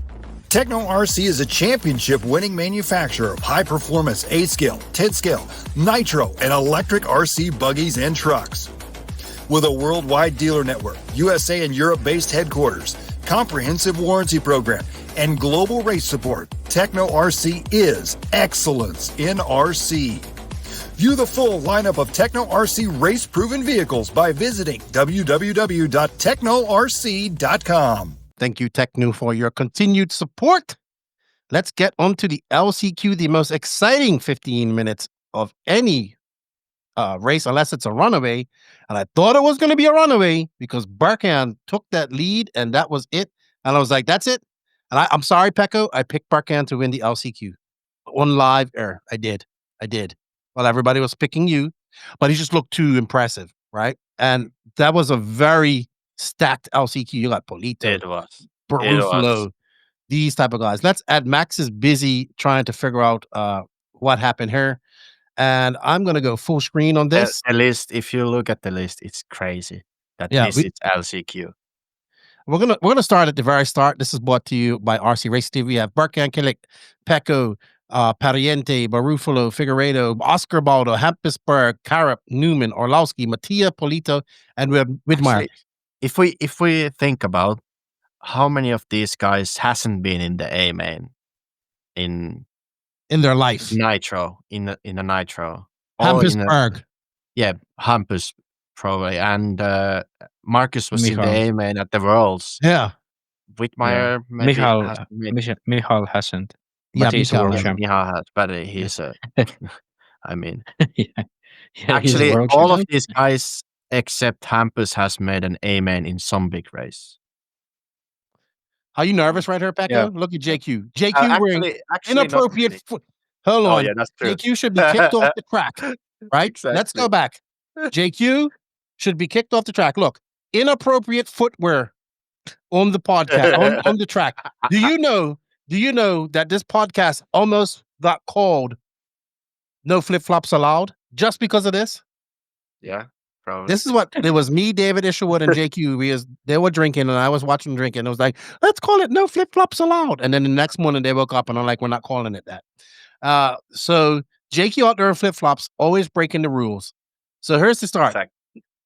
Techno RC is a championship-winning manufacturer of high-performance A-scale, 10-scale, nitro, and electric RC buggies and trucks. With a worldwide dealer network, USA and Europe-based headquarters, comprehensive warranty program, and global race support, Techno RC is excellence in RC. View the full lineup of Techno RC race-proven vehicles by visiting www.technorc.com.
Thank you, Techno, for your continued support. Let's get on to the LCQ, the most exciting 15 minutes of any race, unless it's a runaway. And I thought it was going to be a runaway because Barkan took that lead and that was it. And I was like, that's it. And I'm sorry, Pekko, I picked Barkan to win the LCQ on live air. I did. Well, everybody was picking you, but he just looked too impressive, right? And that was a very stacked LCQ. You got Polito.
It was.
Barufalo, these type of guys. Let's add Max is busy trying to figure out what happened here. And I'm going to go full screen on this.
The list, if you look at the list, it's crazy. This is LCQ.
We're gonna start at the very start. This is brought to you by RC Race TV. We have Barkan, Kilics, Pekko, Pariente, Barufalo, Figueiredo, Oscar Baldo, Hampusberg, Karap, Newman, Orlowski, Mattia, Polito, and Widmeyer.
If we think about how many of these guys hasn't been in the A main in
their life,
Nitro in a Nitro,
Hampusberg,
Hampus probably, and Marcus was in the A main at the Worlds.
Yeah,
Widmeyer,
Michal hasn't.
But he's a world champion. Michal has, but he's I mean,
Yeah, he's a
Actually,
world
all of
champion.
these guys except Hampus has made an A-man in some big race.
Are you nervous right here, Pekko?
Yeah.
Look at JQ. JQ wearing
actually not
inappropriate
really.
foot. Hold
Oh
on.
yeah, that's true.
JQ should be kicked off the track, right? Let's
Exactly.
go back. JQ should be kicked off the track. Look, inappropriate footwear on the podcast, on the track. Do you know that this podcast almost got called No Flip-Flops Allowed just because of this?
Yeah, probably.
This is what it was. Me, David Isherwood, and JQ. They were drinking, and I was watching them drinking. It was like, let's call it No Flip-Flops Allowed. And then the next morning, they woke up and I'm like, we're not calling it that. So JQ out there in flip-flops, always breaking the rules. So here's the start.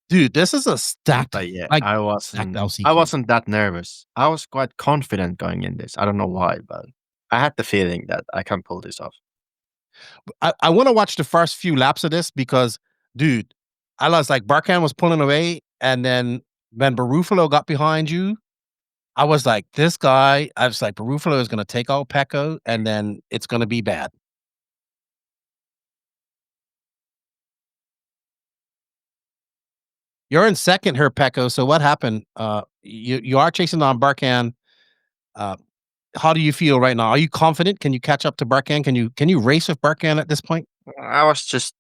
Dude, this is a stacked.
But yeah,
like,
I wasn't that nervous. I was quite confident going in this. I don't know why, but I had the feeling that I can pull this off.
I want to watch the first few laps of this because, dude, I was like, Barkan was pulling away, and then when Barufalo got behind you, I was like, this guy, I was like, Barufalo is going to take out Pekko, and then it's going to be bad. You're in second here, Pekko. So what happened? You are chasing on Barkan. How do you feel right now? Are you confident? Can you catch up to Barkan? Can you race with Barkan at this point?
I was just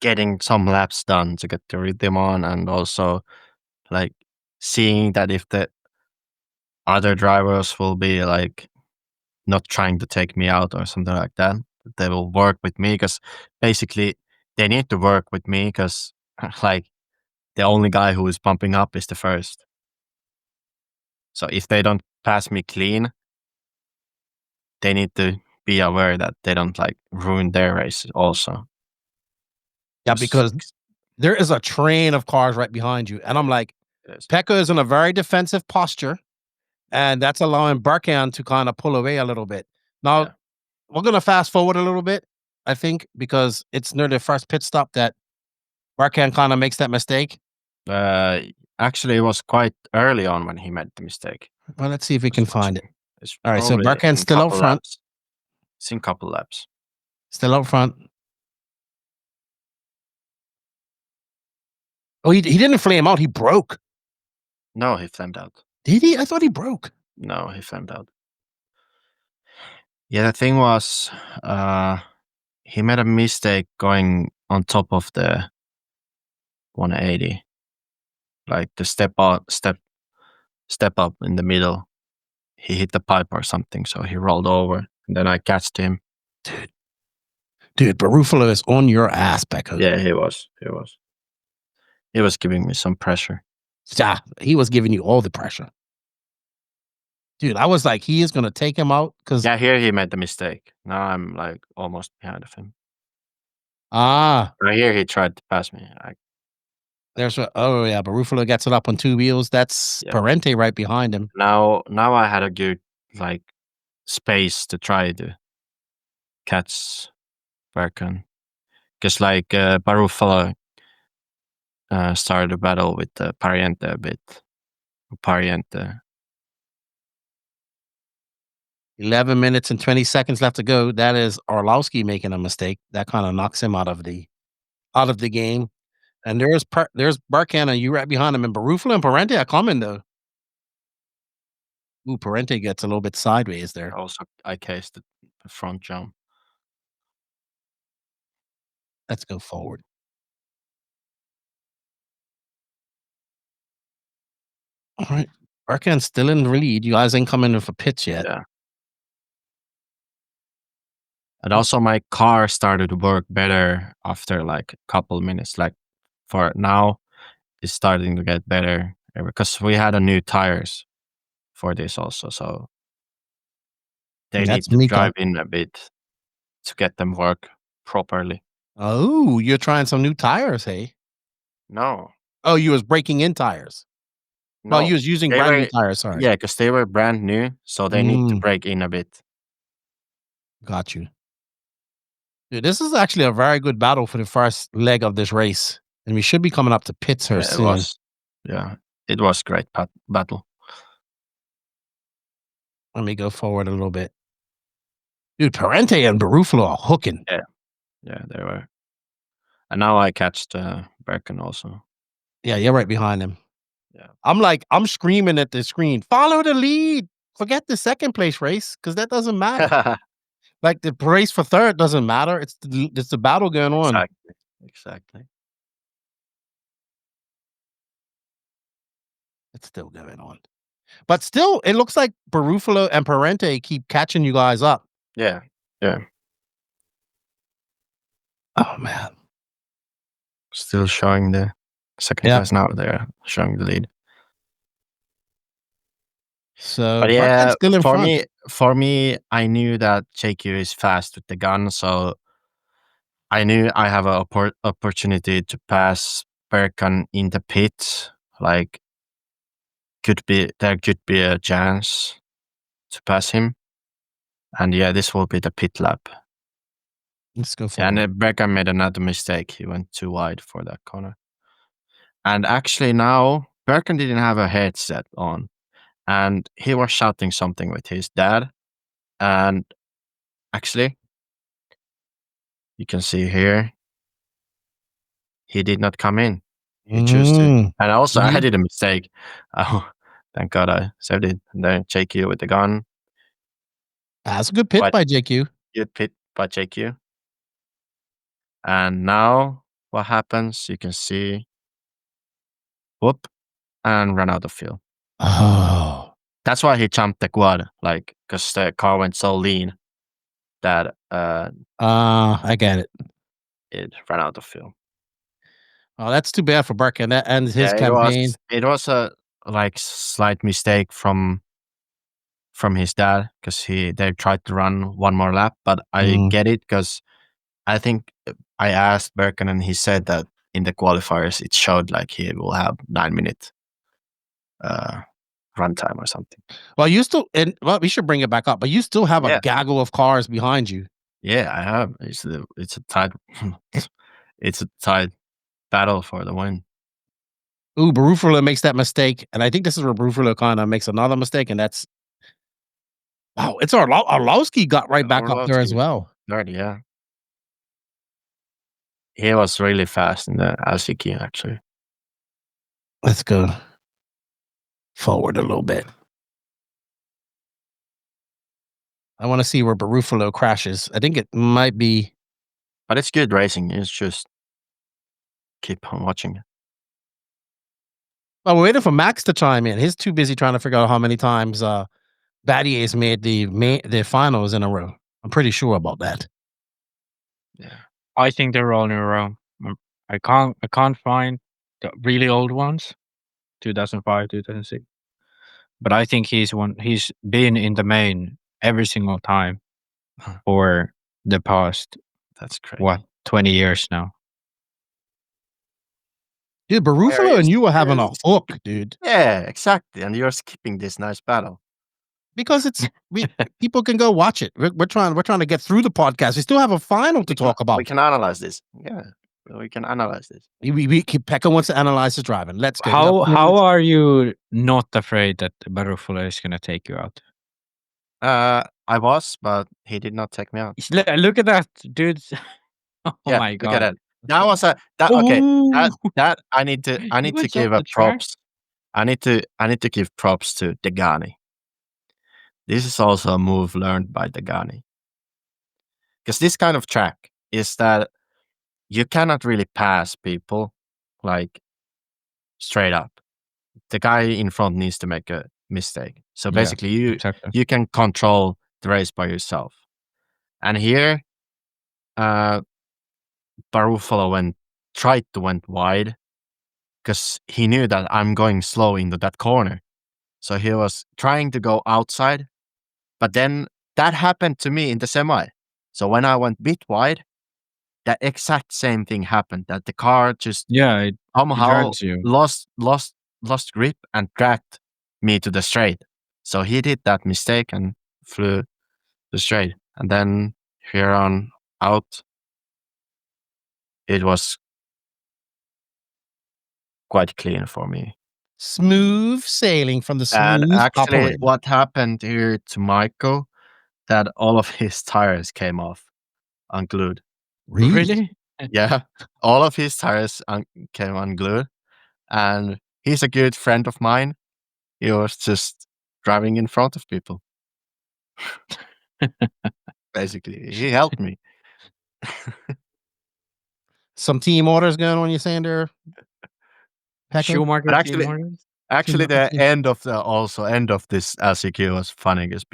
getting some laps done to get the rhythm on, and also like seeing that if the other drivers will be like not trying to take me out or something like that, they will work with me, because basically they need to work with me, because like the only guy who is pumping up is the first. So if they don't pass me clean, they need to be aware that they don't like ruin their race also.
Yeah, because there is a train of cars right behind you. And I'm like, Pekko is in a very defensive posture, and that's allowing Barkan to kind of pull away a little bit. Now, we're going to fast forward a little bit, I think, because it's near the first pit stop that Barkan kind of makes that mistake.
Actually, it was quite early on when he made the mistake.
Well, let's see if we can find it. All right, so Barkan's still out front.
It's in a couple laps.
Still out front. Oh, he didn't flame out. He broke.
No, he flamed out.
Did he? I thought he broke.
No, he flamed out. Yeah, the thing was, he made a mistake going on top of the 180, like the step up in the middle. He hit the pipe or something, so he rolled over, and then I catched him.
Dude, Barufalo is on your ass, Pekko.
Yeah, he was. He was giving me some pressure.
Yeah, he was giving you all the pressure. Dude, I was like, he is going to take him out.
Yeah, here he made the mistake. Now I'm like almost behind of him.
Ah.
Right here he tried to pass me.
Oh yeah, Barufalo gets it up on two wheels. That's Parente right behind him.
Now I had a good like space to try to catch Barkan. Because like Barufalo started a battle with Pariente a bit. Pariente.
11 minutes and 20 seconds left to go. That is Orlowski making a mistake. That kind of knocks him out of the game. And there's Barkan, and you right behind him. And Barufalo and Parente are coming though. Ooh, Parente gets a little bit sideways there.
Also, I cased the front jump.
Let's go forward. All right. Barkan's still in the lead. You guys ain't coming in for pits yet.
Yeah. And also my car started to work better after like a couple minutes. Like for now, it's starting to get better because we had a new tires for this also. So they need to drive in a bit to get them work properly.
Oh, you're trying some new tires, hey?
No.
Oh, you was breaking in tires. No, well, you was using brand new tires, sorry.
Yeah, because they were brand new, so they need to break in a bit.
Got you. Dude, this is actually a very good battle for the first leg of this race. And we should be coming up to pits here soon.
It was great battle.
Let me go forward a little bit. Dude, Parente and Barufalo are hooking.
Yeah, they were. And now I catch the Berkan also.
Yeah, you're right behind him.
Yeah.
I'm screaming at the screen, follow the lead. Forget the second place race, because that doesn't matter. Like the race for third doesn't matter. It's the battle going on.
Exactly.
It's still going on. But still, it looks like Barufalo and Parente keep catching you guys up.
Yeah.
Oh, man.
Still showing the second place now. They're showing the lead.
So,
but yeah,
still in front.
For me, I knew that JQ is fast with the gun, so I knew I have an opportunity to pass Berkan in the pit. Like, there could be a chance to pass him. And yeah, this will be the pit lap.
Let's go for
it. And Berkan made another mistake. He went too wide for that corner. And actually now, Berkan didn't have a headset on. And he was shouting something with his dad. And actually, you can see here, he did not come in. He chose to. And also, I did a mistake. Oh, thank God I saved it. And then JQ with the gun.
That's a good pit by JQ.
Good pit by JQ. And now, what happens? You can see, whoop, and run out of fuel.
Oh.
That's why he jumped the quad, like, because the car went so lean that
I get it.
It ran out of fuel.
Oh, that's too bad for Berkan. That ends his campaign.
It was a slight mistake from his dad, because they tried to run one more lap, but I get it, because I think I asked Berkan and he said that in the qualifiers it showed like he will have 9-minute runtime or something.
Well, we should bring it back up, but you still have a gaggle of cars behind you.
Yeah, I have. It's a tight it's a tight battle for the win.
Ooh, Barufalo makes that mistake, and I think this is where Barufalo kind of makes another mistake, and that's it's Orlowski got right back up there as well.
Yeah. He was really fast in the LCQ, actually.
Let's go forward a little bit. I want to see where Barufalo crashes. I think it might be.
But it's good racing. It's just keep on watching it.
Well, we're waiting for Max to chime in. He's too busy trying to figure out how many times Battier's made the finals in a row. I'm pretty sure about that.
Yeah, I think they're all in a row. I can't find the really old ones, 2005, 2006. But I think he's been in the main every single time for the past,
that's crazy,
20 years now.
Dude, Barufalo and you are having a hook, dude.
Yeah, exactly. And you're skipping this nice battle.
Because people can go watch it. We're trying to get through the podcast. We still have a final to talk about.
We can analyze this. Yeah, we can analyze this.
Pekka wants to analyze his driving. Let's
go. How are you not afraid that Barufalo is going to take you out?
I was, but he did not take me out.
Look at that, dude. Oh my God.
Look at that. That was that I need to give a props. I need to give props to Degani. This is also a move learned by Degani. Because this kind of track is that you cannot really pass people like straight up. The guy in front needs to make a mistake. So basically you can control the race by yourself. And here Barufalo tried to went wide because he knew that I'm going slow into that corner. So he was trying to go outside, but then that happened to me in the semi. So when I went bit wide, that exact same thing happened, that the car just somehow lost grip and dragged me to the straight. So he did that mistake and flew the straight. And then here on out, it was quite clean for me.
Smooth sailing from the smooth
And actually,
operator.
what happened here to Michael, that all of his tires came off unglued.
Really?
Yeah, all of his tires came unglued, and he's a good friend of mine. He was just driving in front of people. Basically, he helped me.
Some team orders going on, you saying there, Pekko?
Schumacher
But
team orders?
actually,
Schumacher
the
team-
end of this LCQ was funny because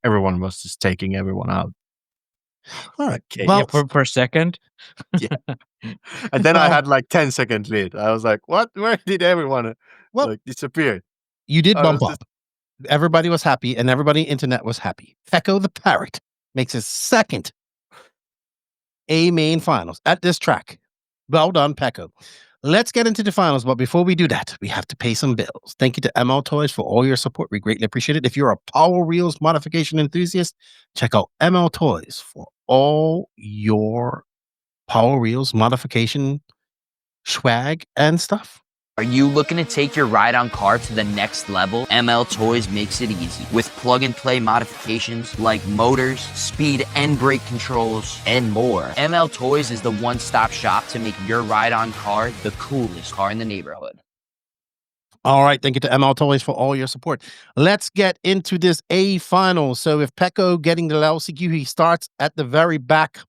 everyone was just taking everyone out.
All right.
Okay,
Well,
Per second?
Yeah. And then I
Well-
had like 10-second lead. I was like, "What? Where did everyone disappear?"
you did
I
bump
was
up. Everybody was happy, and everybody internet was happy. Pekko the Parrot makes his second A main finals at this track. Well done, Pekko. Let's get into the finals, but before we do that, we have to pay some bills. Thank you to ML Toys for all your support. We greatly appreciate it. If you're a Power Wheels modification enthusiast, check out ML Toys for all your Power Wheels modification swag and stuff.
Are you looking to take your ride-on car to the next level? ML Toys makes it easy with plug-and-play modifications like motors, speed and brake controls, and more. ML Toys is the one-stop shop to make your ride-on car the coolest car in the neighborhood.
All right, thank you to ML Toys for all your support. Let's get into this A final. So if Pekko getting the LCQ, he starts at the very back.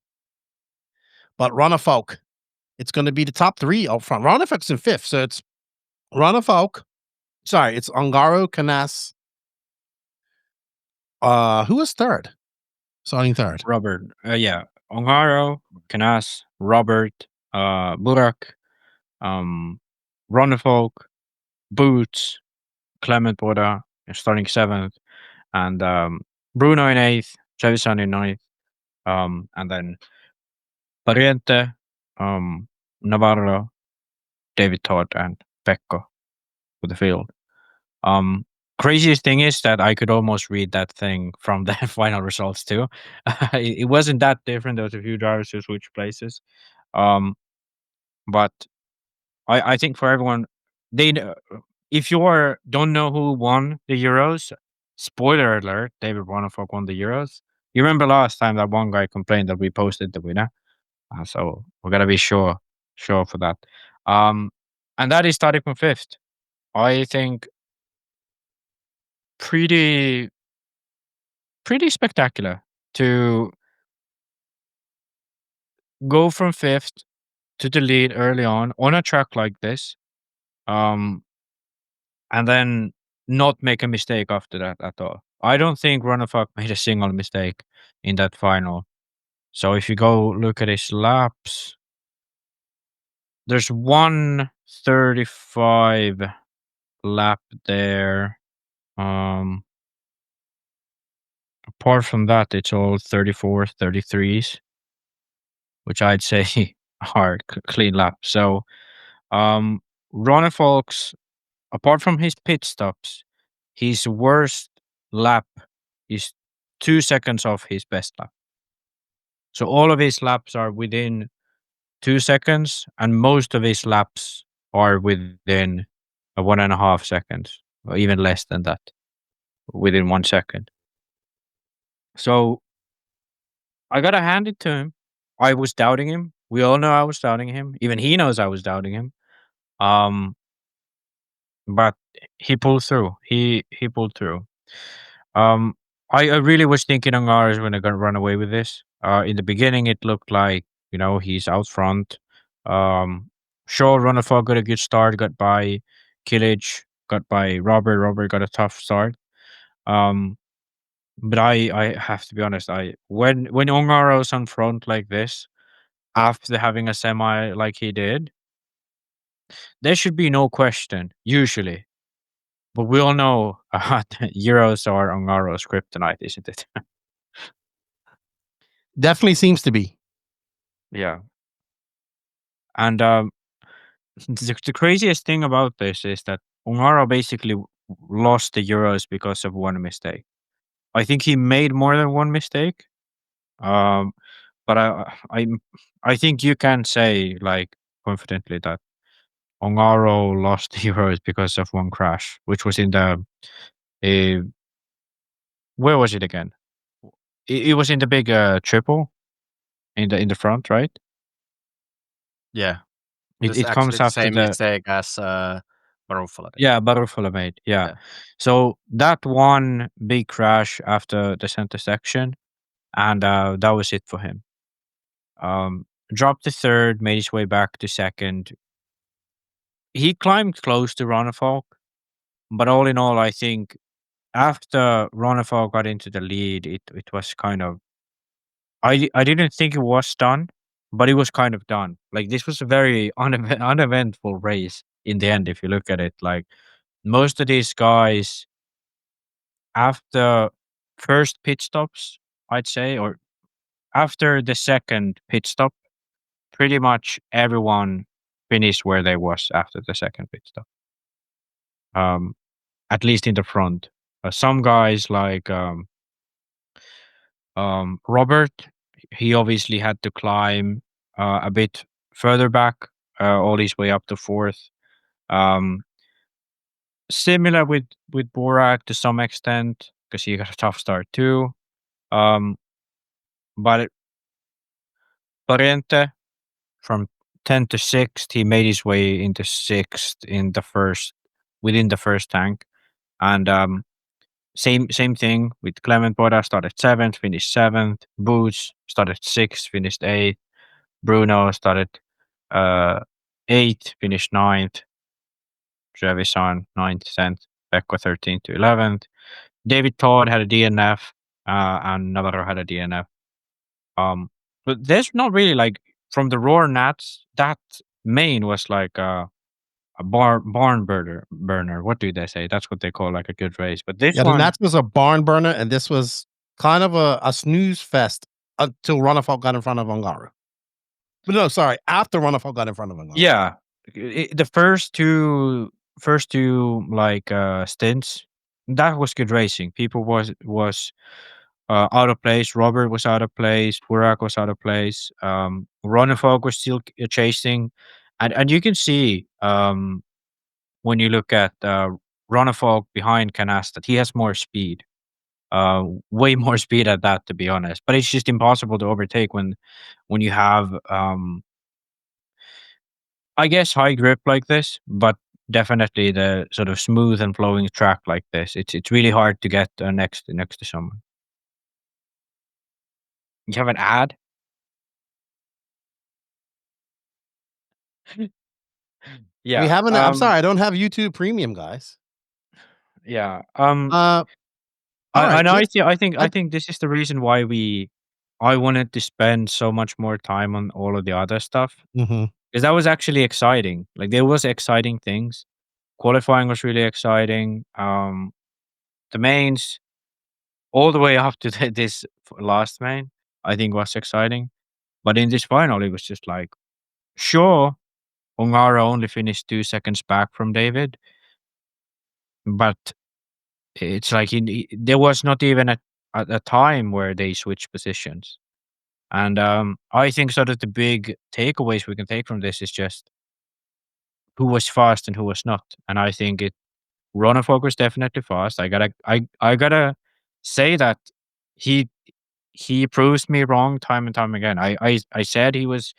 But Ronnefalk, it's going to be the top three up front. Ronnefalk's in fifth, so it's Ronnefalk. Sorry, it's Ongaro, Canas. Who was third? Starting third.
Robert. Ongaro, Canas, Robert, Burak, Ronnefalk, Boots, Clement Boda starting seventh, and Bruno in eighth, Trevisan in ninth, and then Pariente, Navarro, David Todd, and Pekko for the field. Craziest thing is that I could almost read that thing from the final results too. It wasn't that different. There was a few drivers who switched places, but I think for everyone, if you don't know who won the Euros, spoiler alert: David Ronnefalk won the Euros. You remember last time that one guy complained that we posted the winner, so we gotta be sure for that. And that is starting from fifth. I think pretty spectacular to go from fifth to the lead early on a track like this, and then not make a mistake after that at all. I don't think Ronnefalk made a single mistake in that final. So if you go look at his laps, there's 135 lap there. Apart from that, it's all 34, 33s, which I'd say are clean laps. So Ronnefalk's, apart from his pit stops, his worst lap is 2 seconds off his best lap. So all of his laps are within 2 seconds, and most of his laps are within 1.5 seconds, or even less than that, within 1 second. So I gotta hand it to him. I was doubting him. We all know I was doubting him. Even he knows I was doubting him. But he pulled through. He pulled through. I really was thinking Angar is gonna run away with this. In the beginning, it looked like he's out front. Sure, Ronnefalk got a good start. Got by Kilics. Got by Robert. Robert got a tough start. But I have to be honest. When Ongaro's on front like this, after having a semi like he did, there should be no question usually. But we all know Euros are Ongaro's kryptonite, isn't it?
Definitely seems to be.
Yeah. And the craziest thing about this is that Ongaro basically lost the Euros because of one mistake. I think he made more than one mistake. But I think you can say confidently that Ongaro lost the Euros because of one crash, which was in the where was it again? It was in the big triple in the front, right?
Yeah.
It
It's
comes
actually the
after
same
the
mistake as Barufala did.
yeah Barufala made. Yeah. So that one big crash after the center section, and that was it for him. Dropped to third, made his way back to second. He climbed close to Ronnefalk, but all in all, I think after Ronnefalk got into the lead, it was kind of I didn't think it was done, but it was kind of done. Like this was a very uneventful race in the end. If you look at it, like most of these guys after first pit stops, I'd say, or after the second pit stop, pretty much everyone finished where they was after the second pit stop. At least in the front. Some guys like Robert, he obviously had to climb a bit further back, all his way up to fourth. Similar with Borak to some extent because he got a tough start too. But Parente from 10th to 6th, he made his way into 6th within the first tank, and same thing with Clement Bora, started 7th, finished 7th. Boots started 6th, finished 8th. Bruno started 8th, finished 9th. Trevisan 9th, 10th. Pekko 13th to 11th. David Todd had a DNF, and Navarro had a DNF. But there's not really like from the Roar Nats, that main was like a barn burner. What do they say? That's what they call like a good race. But this
the
one,
Nats was a barn burner, and this was kind of a snooze fest until Ronnefalk got in front of Ongaro. But no, sorry, after Ronnefalk got in front of Ongaro.
yeah, the first two like stints, that was good racing. People was out of place. Robert was out of place. Burak was out of place. Ronnefalk was still chasing, and you can see when you look at Ronnefalk behind Canas that he has more speed, way more speed at that, to be honest. But it's just impossible to overtake when you have I guess high grip like this, but definitely the sort of smooth and flowing track like this. It's really hard to get next to someone. You have an ad? Yeah.
We haven't. I'm sorry, I don't have YouTube Premium, guys.
Yeah.
All right.
I think this is the reason why I wanted to spend so much more time on all of the other stuff.
Mhm.
Because that was actually exciting. Like there was exciting things. Qualifying was really exciting. The mains, all the way up to this last main, I think was exciting. But in this final, it was just like, sure, Ongara only finished 2 seconds back from David, but it's like there was not even a time where they switched positions. And I think sort of the big takeaways we can take from this is just who was fast and who was not. And I think Ronnefalk was definitely fast. I gotta say that he proves me wrong time and time again. I said he was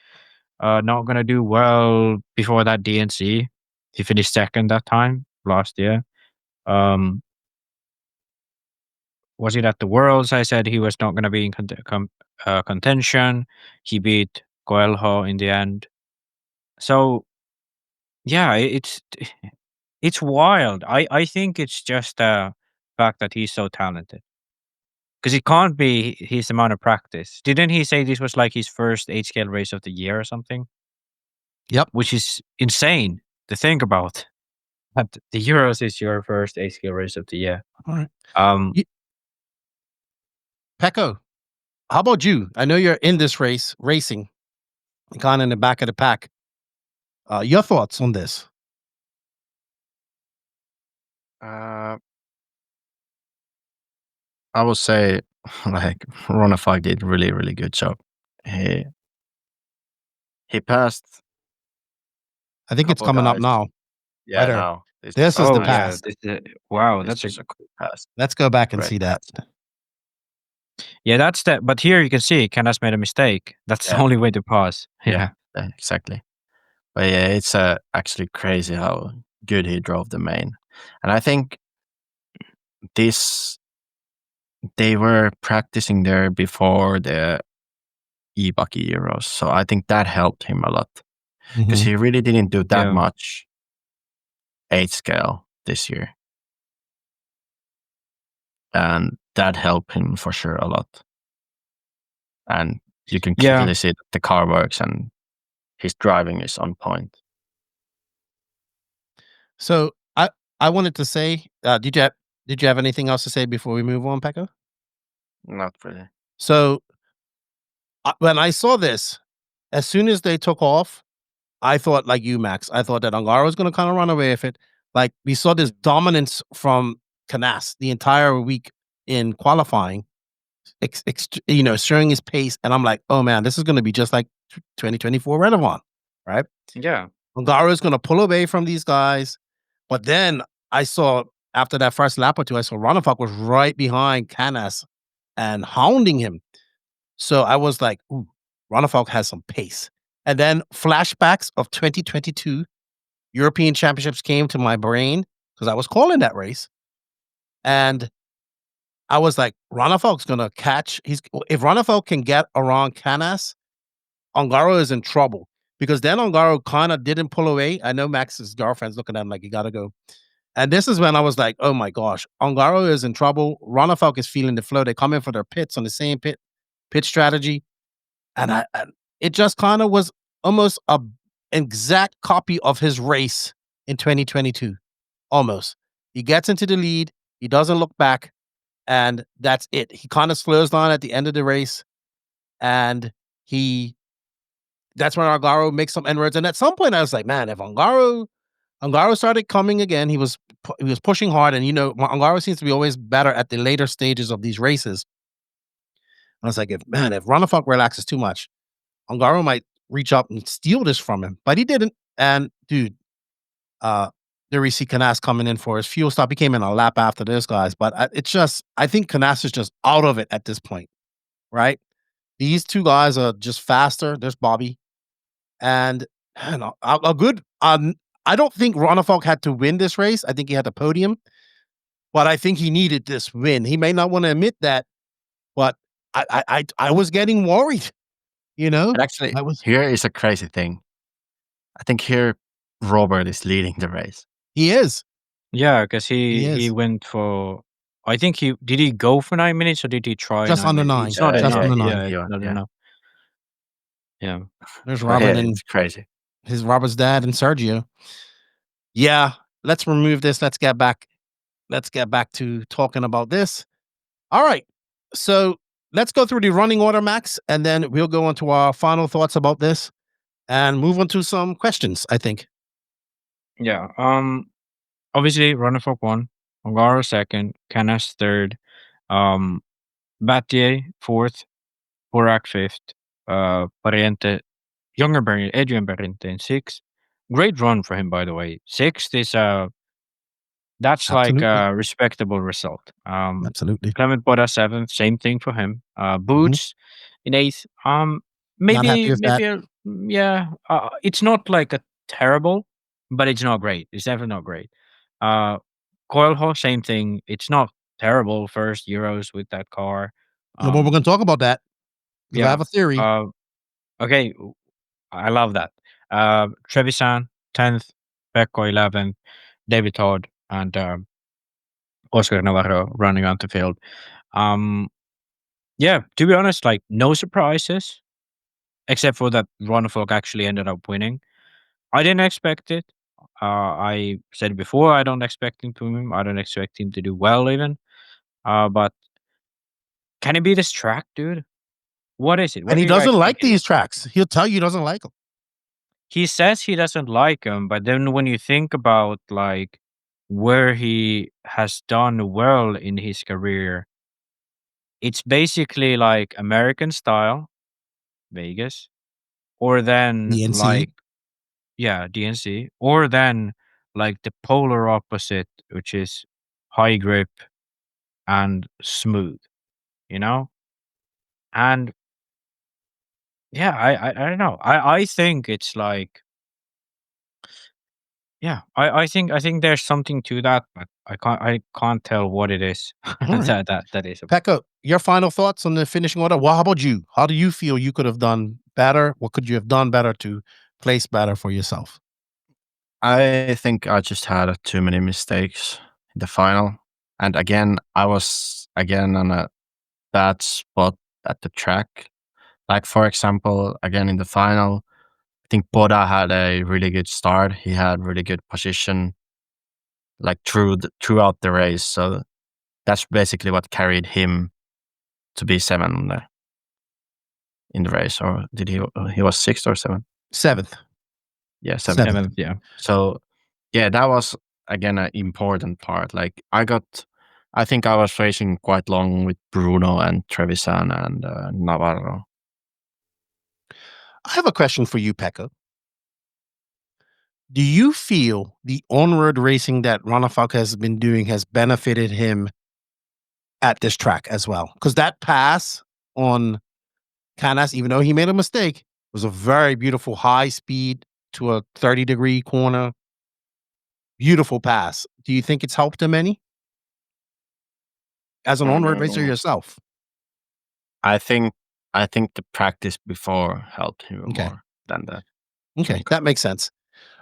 not gonna do well before that DNC. He finished second that time last year. Was it at the Worlds? I said he was not gonna be in contention. He beat Coelho in the end. So yeah, it's wild. I think it's just the fact that he's so talented. Because it can't be his amount of practice. Didn't he say this was like his first 8-scale race of the year or something?
Yep.
Which is insane to think about. But the Euros is your first 8-scale race of the year.
All right. Pekko, how about you? I know you're in this racing, kind of in the back of the pack. Your thoughts on this?
I would say like Ronnefalk did really, really good job. He passed.
I think it's coming up now.
Yeah,
right there.
now.
This is the pass.
Wow,
It's
that's
just a quick pass.
Let's go back and
Great
see that.
Yeah, but here you can see Canas made a mistake. That's the only way to pass. Yeah.
Exactly. But yeah, it's actually crazy how good he drove the main. And I think they were practicing there before the e-Buggy Euros. So I think that helped him a lot. Because he really didn't do that much 8 scale this year. And that helped him for sure a lot. And you can clearly see that the car works and his driving is on point.
So I wanted to say, did you have anything else to say before we move on, Pekko?
Not really.
So when I saw this, as soon as they took off, I thought like you, Max. I thought that Ongaro was going to kind of run away with it. Like we saw this dominance from Canas the entire week in qualifying, showing his pace, and I'm like, oh man, this is going to be just like 2024 Redovan, right?
Yeah,
Ongaro is going to pull away from these guys, but then I saw after that first lap or two, I saw Ronnefalk was right behind Canas and hounding him. So I was like, ooh, Ronnefalk has some pace. And then flashbacks of 2022 European Championships came to my brain because I was calling that race. And I was like, Ronnefalk's going to catch. If Ronnefalk can get around Canas, Ongaro is in trouble. Because then Ongaro kind of didn't pull away. I know Max's girlfriend's looking at him like, you got to go. And this is when I was like, oh my gosh, Ongaro is in trouble. Ronnefalk is feeling the flow. They come in for their pits on the same pit strategy. And it just kind of was almost an exact copy of his race in 2022. Almost. He gets into the lead. He doesn't look back. And that's it. He kind of slows down at the end of the race. And that's when Ongaro makes some N-words. And at some point I was like, man, if Ongaro started coming again, he was pushing hard. And, Ongaro seems to be always better at the later stages of these races. I was like, if Ronnefalk relaxes too much, Ongaro might reach up and steal this from him. But he didn't. And, dude, there we see Canas coming in for his fuel stop. He came in a lap after this, guys. But I think Canas is just out of it at this point, right? These two guys are just faster. There's Bobby. And a good... I don't think Ronnefalk had to win this race. I think he had the podium. But I think he needed this win. He may not want to admit that, but I was getting worried,
And actually, here is a crazy thing. I think here Robert is leading the race.
He is.
Yeah, because he went for... I think did he go for 9 minutes or did he try
just under 9?
It's not
just
enough.
under 9.
Yeah, not enough. Yeah.
There's Robert and
it's crazy.
His Robert's dad and Sergio. Yeah, let's remove this. Let's get back to talking about this. All right. So let's go through the running order, Max, and then we'll go into our final thoughts about this and move on to some questions, I think.
Yeah. Obviously, Ronnefalk 1, Ongaro 2nd, Canas 3rd, Battier 4th, Borak 5th, Barriente, younger Barriente, Adrian Barriente in 6th. Great run for him, by the way. 6th is that's
Absolutely.
like a respectable result.
Absolutely.
Clement Boda 7th, same thing for him. Boots in 8th. Maybe yeah. It's not like a terrible, but it's not great. It's definitely not great. Coilho, same thing. It's not terrible. First Euros with that car.
But we're going to talk about that. Yeah. I have a theory.
Okay. I love that. Trevisan 10th, Pekko 11th, David Todd, and Oscar Navarro running onto field. Yeah, to be honest, like no surprises, except for that Ronnefalk actually ended up winning. I didn't expect it. I said before, I don't expect him to win. I don't expect him to do well even. But can he beat this track, dude? What is it?
And he doesn't like these tracks. He'll tell you he doesn't like them.
He says he doesn't like them, but then when you think about like where he has done well in his career, it's basically like American style, Vegas, or then
DNC.
like DNC, or then like the polar opposite, which is high grip and smooth, and yeah, I don't know. I think it's like Yeah, I think there's something to that, but I can't tell what it is.
Right.
that is.
Pekka, your final thoughts on the finishing order? Well, how about you? How do you feel you could have done better? What could you have done better to place better for yourself?
I think I just had too many mistakes in the final. And again, I was on a bad spot at the track. Like, for example, again in the final, I think Boda had a really good start. He had really good position, like throughout the race. So that's basically what carried him to be 7 in the race. Or did he was 6th or 7th?
7th.
Yeah, 7th.
7th, yeah.
So yeah, that was again an important part. Like, I think I was racing quite long with Bruno and Trevisan and Navarro.
I have a question for you, Pekka. Do you feel the on-road racing that Ronnefalk has been doing has benefited him at this track as well? Because that pass on Canas, even though he made a mistake, was a very beautiful high speed to a 30-degree corner. Beautiful pass. Do you think it's helped him any? As an on-road racer yourself?
I think the practice before helped him more than that.
Okay, that makes sense.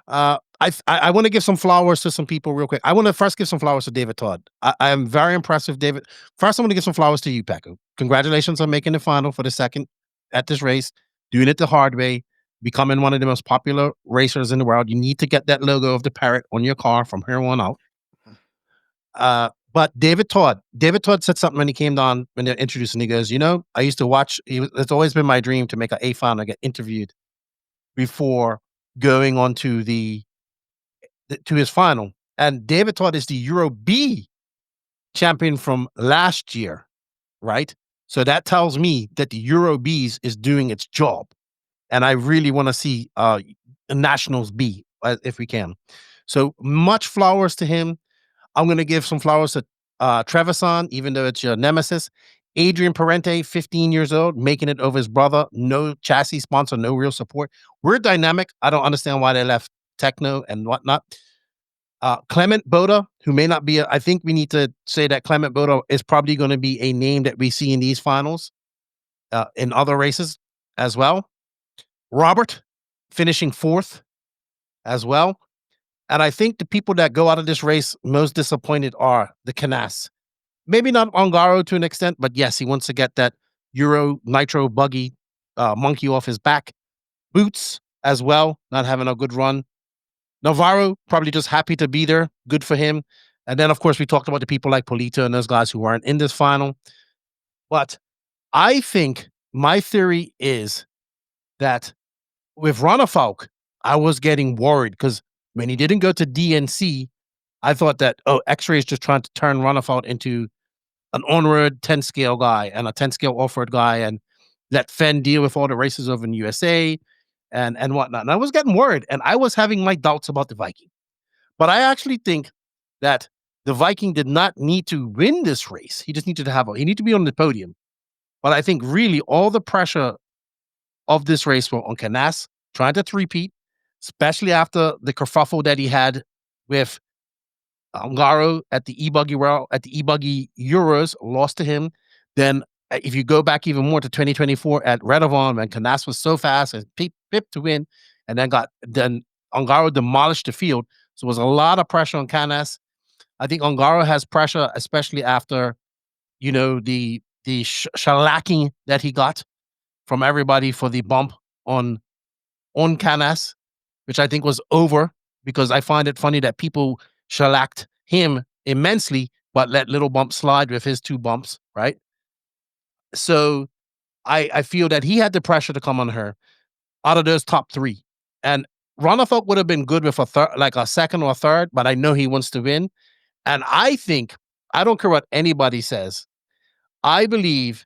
I want to give some flowers to some people real quick. I want to first give some flowers to David Todd. I am very impressed with David. First, I want to give some flowers to you, Pekka. Congratulations on making the final for the second at this race, doing it the hard way, becoming one of the most popular racers in the world. You need to get that logo of the parrot on your car from here on out. But David Todd said something when he came down when they're introducing. He goes, I used to watch. It's always been my dream to make an A final and get interviewed before going on to to his final. And David Todd is the Euro B champion from last year, right? So that tells me that the Euro B's is doing its job. And I really want to see Nationals B if we can. So much flowers to him. I'm going to give some flowers to Trevisan, even though it's your nemesis. Adrian Parente, 15 years old, making it over his brother. No chassis sponsor, no real support. We're dynamic. I don't understand why they left Techno and whatnot. Clement Boda, who may not be, I think we need to say that Clement Boda is probably going to be a name that we see in these finals, in other races as well. Robert, finishing 4th as well. And I think the people that go out of this race most disappointed are the Canas. Maybe not Ongaro to an extent, but yes, he wants to get that Euro Nitro Buggy monkey off his back. Boots as well, not having a good run. Navarro, probably just happy to be there. Good for him. And then, of course, we talked about the people like Polito and those guys who aren't in this final. But I think my theory is that with Ronnefalk, I was getting worried because when he didn't go to DNC, I thought that, Xray is just trying to turn Ronnefalk into an on-road 10-scale guy and a 10-scale off-road guy and let Fenn deal with all the races over in the USA and whatnot. And I was getting worried, and I was having my doubts about the Viking. But I actually think that the Viking did not need to win this race. He just needed to he needed to be on the podium. But I think really all the pressure of this race were on Canas, trying to three-peat, especially after the kerfuffle that he had with Ongaro at the E-Buggy Euros, lost to him. Then if you go back even more to 2024 at Redovan, when Canas was so fast and Pip to win, and then Ongaro demolished the field. So it was a lot of pressure on Canas. I think Ongaro has pressure, especially after, the shellacking that he got from everybody for the bump on Canas, which I think was over, because I find it funny that people shellacked him immensely, but let Little Bump slide with his 2 bumps, right? So I feel that he had the pressure to come on her out of those top 3. And Ronnefalk would have been good with a second or third, but I know he wants to win. And I think, I don't care what anybody says, I believe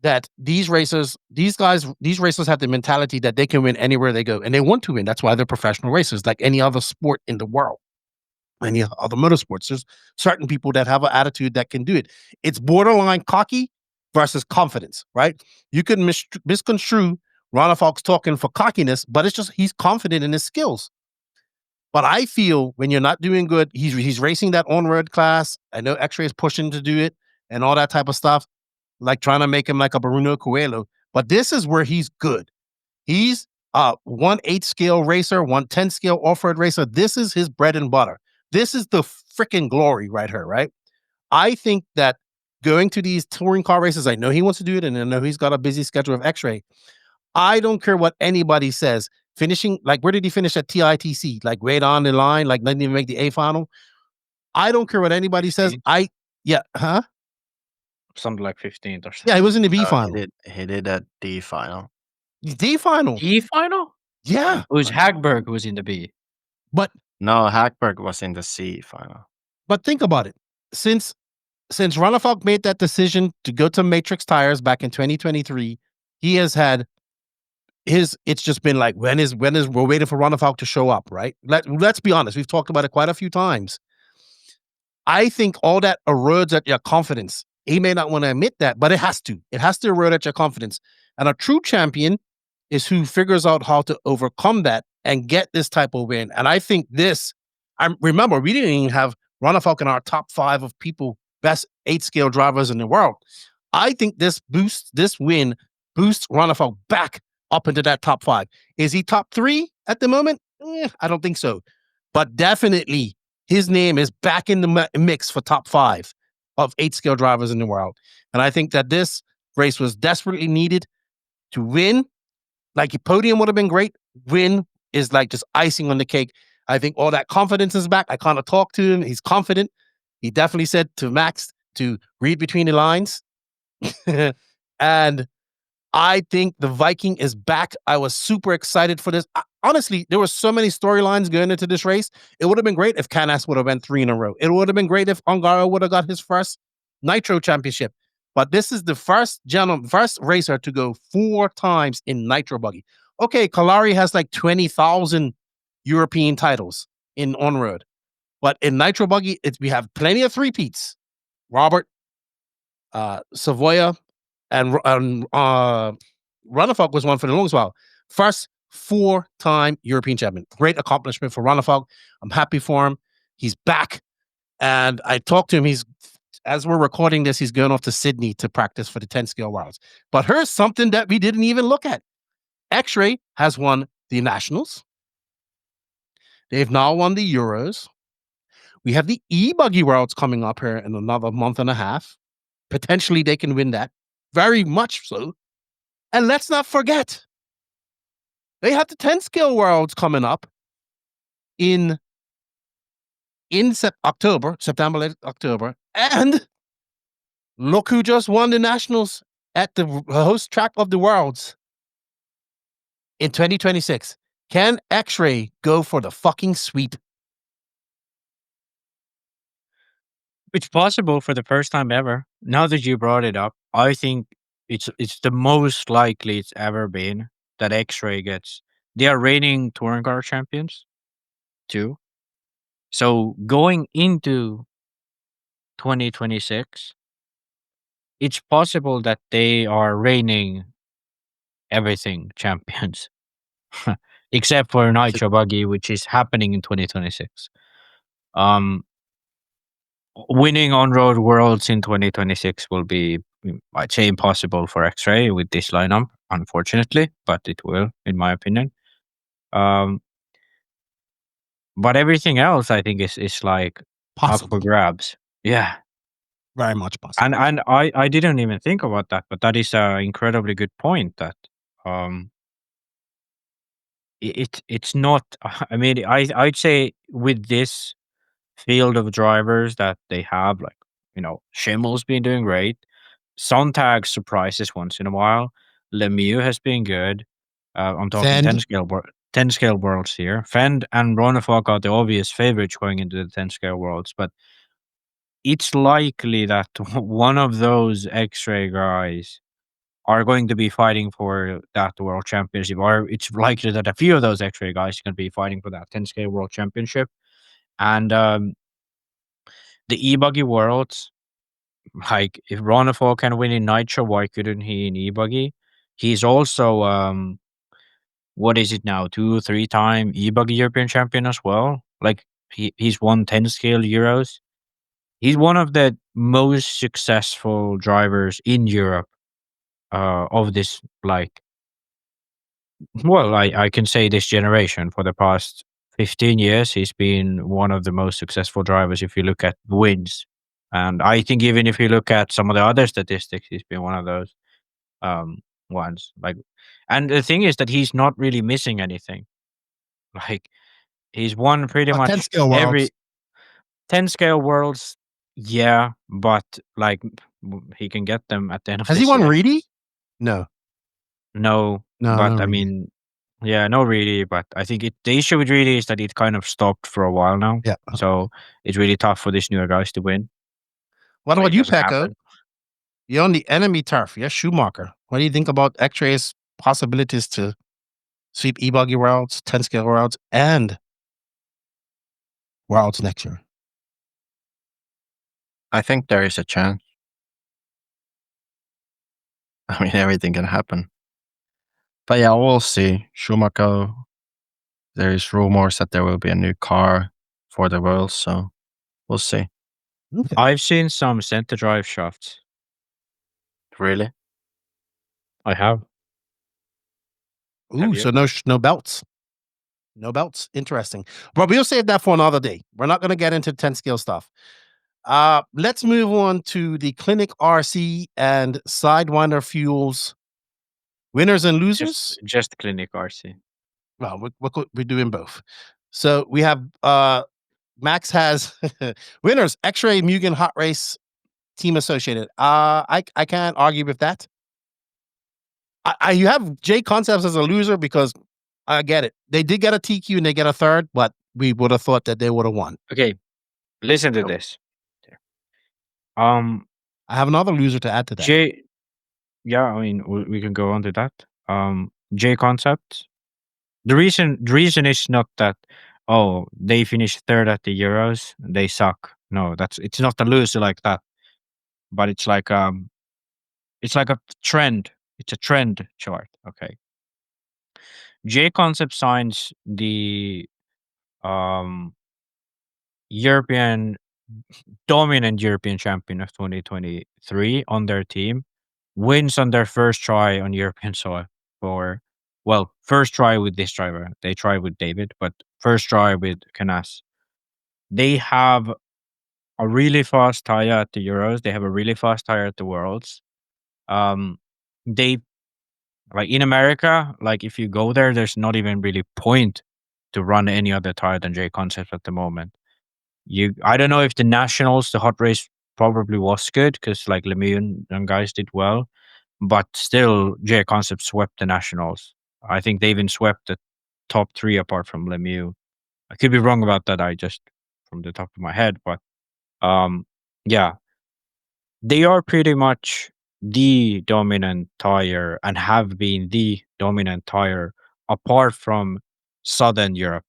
that these racers have the mentality that they can win anywhere they go, and they want to win. That's why they're professional racers, like any other sport in the world, any other motorsports. There's certain people that have an attitude that can do it. It's borderline cocky versus confidence, right? You can misconstrue Ronnefalk's talking for cockiness, but it's just he's confident in his skills. But I feel when you're not doing good, he's racing that on-road class. I know Xray is pushing to do it and all that type of stuff, like trying to make him like a Bruno Coelho. But this is where he's good. He's a 1/8 scale racer, 1/10 scale off-road racer. This is his bread and butter. This is the freaking glory right here, right? I think that going to these touring car races, I know he wants to do it, and I know he's got a busy schedule of Xray. I don't care what anybody says. Finishing, like, where did he finish at TITC? Like, right on the line, like, didn't even make the A final. I don't care what anybody says.
Something like 15th or something.
Yeah, he was in the B final.
He did a D final.
D final.
D final?
Yeah.
It was Hagberg who was in the B.
But
no, Hagberg was in the C final.
But think about it. Since Ronnefalk made that decision to go to Matrix Tires back in 2023, he has had it's just been like, when is we're waiting for Ronnefalk to show up, right? Let's be honest. We've talked about it quite a few times. I think all that erodes at your confidence. He may not want to admit that, but it has to. It has to erode at your confidence. And a true champion is who figures out how to overcome that and get this type of win. And I think remember, we didn't even have Ronnefalk in our top 5 of people, best 8-scale drivers in the world. I think this win boosts Ronnefalk back up into that top 5. Is he top 3 at the moment? I don't think so. But definitely, his name is back in the mix for top 5 of 8-scale drivers in the world. And I think that this race was desperately needed to win. Like, a podium would have been great. Win is like just icing on the cake. I think all that confidence is back. I kind of talked to him. He's confident. He definitely said to Max to read between the lines. And I think the Viking is back. I was super excited for this. Honestly, there were so many storylines going into this race. It would have been great if Canas would have been 3 in a row. It would have been great if Ongaro would have got his first Nitro championship. But this is the first racer to go 4 times in Nitro Buggy. Okay, Kalari has like 20,000 European titles in on-road. But in Nitro Buggy, we have plenty of three-peats. Robert, Savoya, and Ronnefalk was one for the longest while. First 4-time European champion. Great accomplishment for Ronnefalk. I'm happy for him. He's back. And I talked to him. As we're recording this, he's going off to Sydney to practice for the 10-scale Worlds. But here's something that we didn't even look at. Xray has won the Nationals. They've now won the Euros. We have the E-Buggy Worlds coming up here in another month and a half. Potentially they can win that. Very much so. And let's not forget, they have the 10-scale Worlds coming up in September, late October. And look who just won the Nationals at the host track of the Worlds in 2026. Can Xray go for the fucking sweep?
It's possible for the first time ever. Now that you brought it up, I think it's the most likely it's ever been that Xray gets. They are reigning touring car champions too. So going into 2026, it's possible that they are reigning everything champions. Except for Nitro Buggy, which is happening in 2026. Winning on-road worlds in 2026 will be, I'd say, impossible for Xray with this lineup, unfortunately, but it will, in my opinion. But everything else, I think, is like
possible.
Up for grabs. Yeah,
very much possible.
And I didn't even think about that, but that is an incredibly good point. That it's not. I mean, I'd say with this field of drivers that they have, like, Schimmel's been doing great. Sontag surprises once in a while. Lemieux has been good. I'm talking 10 scale worlds here. Fend and Ronnefalk are the obvious favorites going into the 10 scale worlds, but it's likely that one of those Xray guys are going to be fighting for that world championship, or it's likely that a few of those Xray guys are going to be fighting for that 10 scale world championship. And the E-Buggy Worlds, like, if Ronnefalk can win in Nitro, why couldn't he in E-Buggy? He's also what is it now, 2-3-time e-buggy European champion as well. Like he's won 10 scale Euros. He's one of the most successful drivers in Europe of this, like, well, I can say this generation. For the past 15 years, he's been one of the most successful drivers if you look at wins. And I think even if you look at some of the other statistics, he's been one of those ones. Like, and the thing is that he's not really missing anything. Like, he's won pretty
10
much
scale worlds.
every 10 scale worlds. Yeah, but like he can get them at the end of
Has
this
he won
year.
Reedy? No.
No,
No,
but
no
I
Reedy.
mean, yeah, no, really. But I think the issue with Reedy is that it kind of stopped for a while now.
Yeah.
So it's really tough for these newer guys to win.
What
So
about
it
you,
doesn't
Pekko?
happen.
You're on the enemy turf. You're Shumacher. What do you think about Xray's possibilities to sweep e-buggy worlds, 10 scale worlds, and worlds next year?
I think there is a chance. I mean, everything can happen. But yeah, we'll see. Schumacher, there is rumors that there will be a new car for the world, so we'll see.
Okay.
I've seen some center drive shafts.
Really?
I have.
Ooh, so no belts. No belts. Interesting. But we'll save that for another day. We're not going to get into 10 scale stuff. Let's move on to the Clinic RC and Sidewinder Fuels winners and losers.
Just Clinic RC.
Well, we're doing both. So we have Max has winners, Xray, Mugen, Hot Race, Team Associated. I can't argue with that. You have J Concepts as a loser because I get it. They did get a TQ and they get a third, but we would have thought that they would have won.
Okay, listen to this.
I have another loser to add to that.
Yeah, I mean we can go on to that. J Concepts. The reason is not that they finished third at the Euros, they suck. No, it's not a loser like that. But it's like a trend. It's a trend chart. Okay. J Concept signs the dominant European champion of 2023 on their team, wins on their first try on European soil first try with this driver. They tried with David, but first try with Canas. They have a really fast tire at the Euros. They have a really fast tire at the Worlds. They, like in America, like if you go there, there's not even really point to run any other tire than J Concept at the moment. I don't know if the nationals, the hot race probably was good because like Lemieux and guys did well, but still J Concept swept the nationals. I think they even swept the top 3 apart from Lemieux. I could be wrong about that. I just from the top of my head, but yeah, they are pretty much the dominant tire and have been the dominant tire apart from Southern Europe.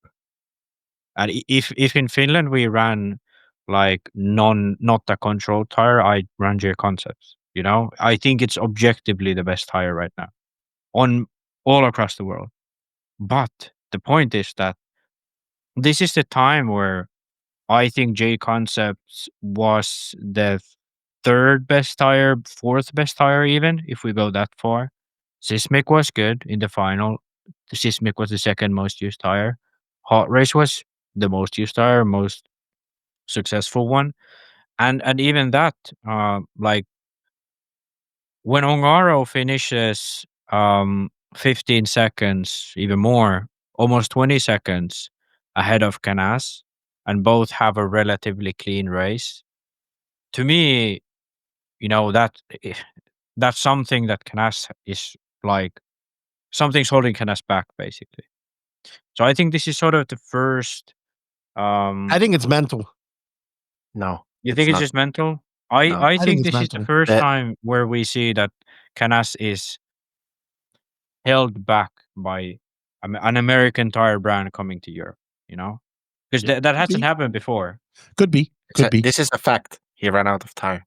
And if in Finland we ran like not a controlled tire, I ran J Concepts. You know, I think it's objectively the best tire right now on all across the world. But the point is that this is the time where I think J Concepts was the 3rd best tire, 4th best tire, even if we go that far. Sismic was good in the final. The Sismic was the 2nd most used tire. Hot Race was the most used tire, most successful one. And even that, like when Ongaro finishes 15 seconds, even more, almost 20 seconds ahead of Canas, and both have a relatively clean race. To me, you know, that's something that Canas is like, something's holding Canas back, basically. So I think this is sort of the first.
I think it's mental.
No.
You think it's just mental? I think this is the first time where we see that Canas is held back by an American tire brand coming to Europe, you know? Because that hasn't happened before.
Could be.
This is a fact. He ran out of tire.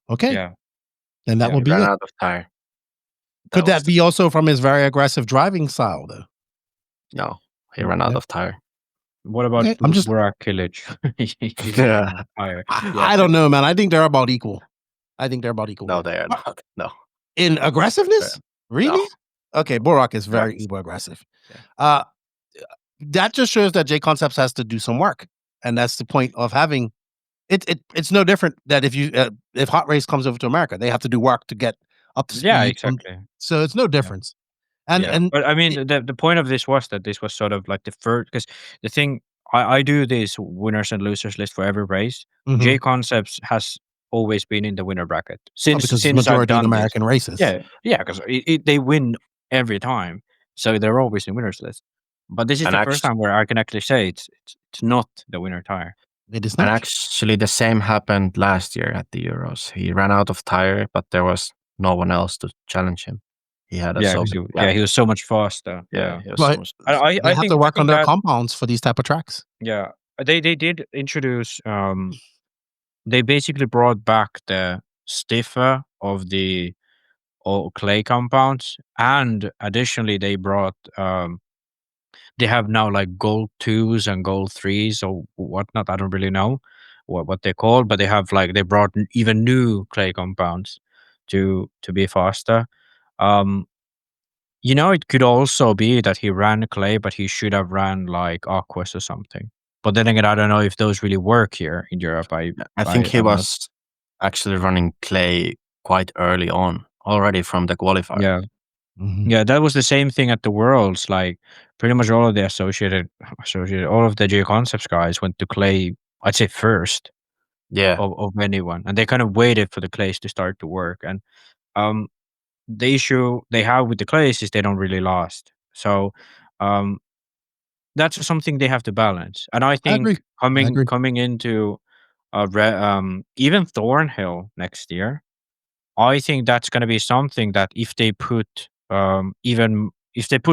Okay.
Yeah.
Then that will be
ran
it.
out of tire.
Could that be also from his very aggressive driving style, though?
No, he ran out of tire.
What about Burak Kilic?
Yeah.
I don't know, man. I think they're about equal.
No, they are not. No.
In aggressiveness? Really?
No.
Okay, Burak is very uber aggressive.
Yeah.
That just shows that J Concepts has to do some work, and that's the point of having it. It's no different that if Hot Race comes over to America, they have to do work to get up to speed.
Yeah, exactly.
So it's no difference. And
but I mean, the point of this was that this was sort of like the first, because the thing I do this winners and losers list for every race. J Concepts has always been in the winner bracket since
majority
I've done
in American races.
Yeah, because they win every time, so they're always in winners list. But this is the first time where I can actually say it's not the winner tire.
It is not.
And actually, the same happened last year at the Euros. He ran out of tire, but there was no one else to challenge him. He had
he was so much faster.
Yeah.
But
I
have
think
to work on their compounds for these type of tracks.
Yeah, they did introduce. They basically brought back the stiffer of the clay compounds, and additionally they brought. They have now like gold 2s and gold 3s or whatnot. I don't really know what they're called, but they brought even new clay compounds to be faster. It could also be that he ran clay, but he should have ran like aquas or something. But then again, I don't know if those really work here in Europe. I
think he was actually running clay quite early on, already from the qualifier.
Yeah. Yeah, that was the same thing at the Worlds. Like pretty much all of the associated, all of the J Concepts guys went to clay. I'd say first.
Yeah.
Of anyone, and they kind of waited for the clays to start to work. And the issue they have with the clays is they don't really last. So that's something they have to balance. And I think coming into even Thornhill next year, I think that's going to be something that if they put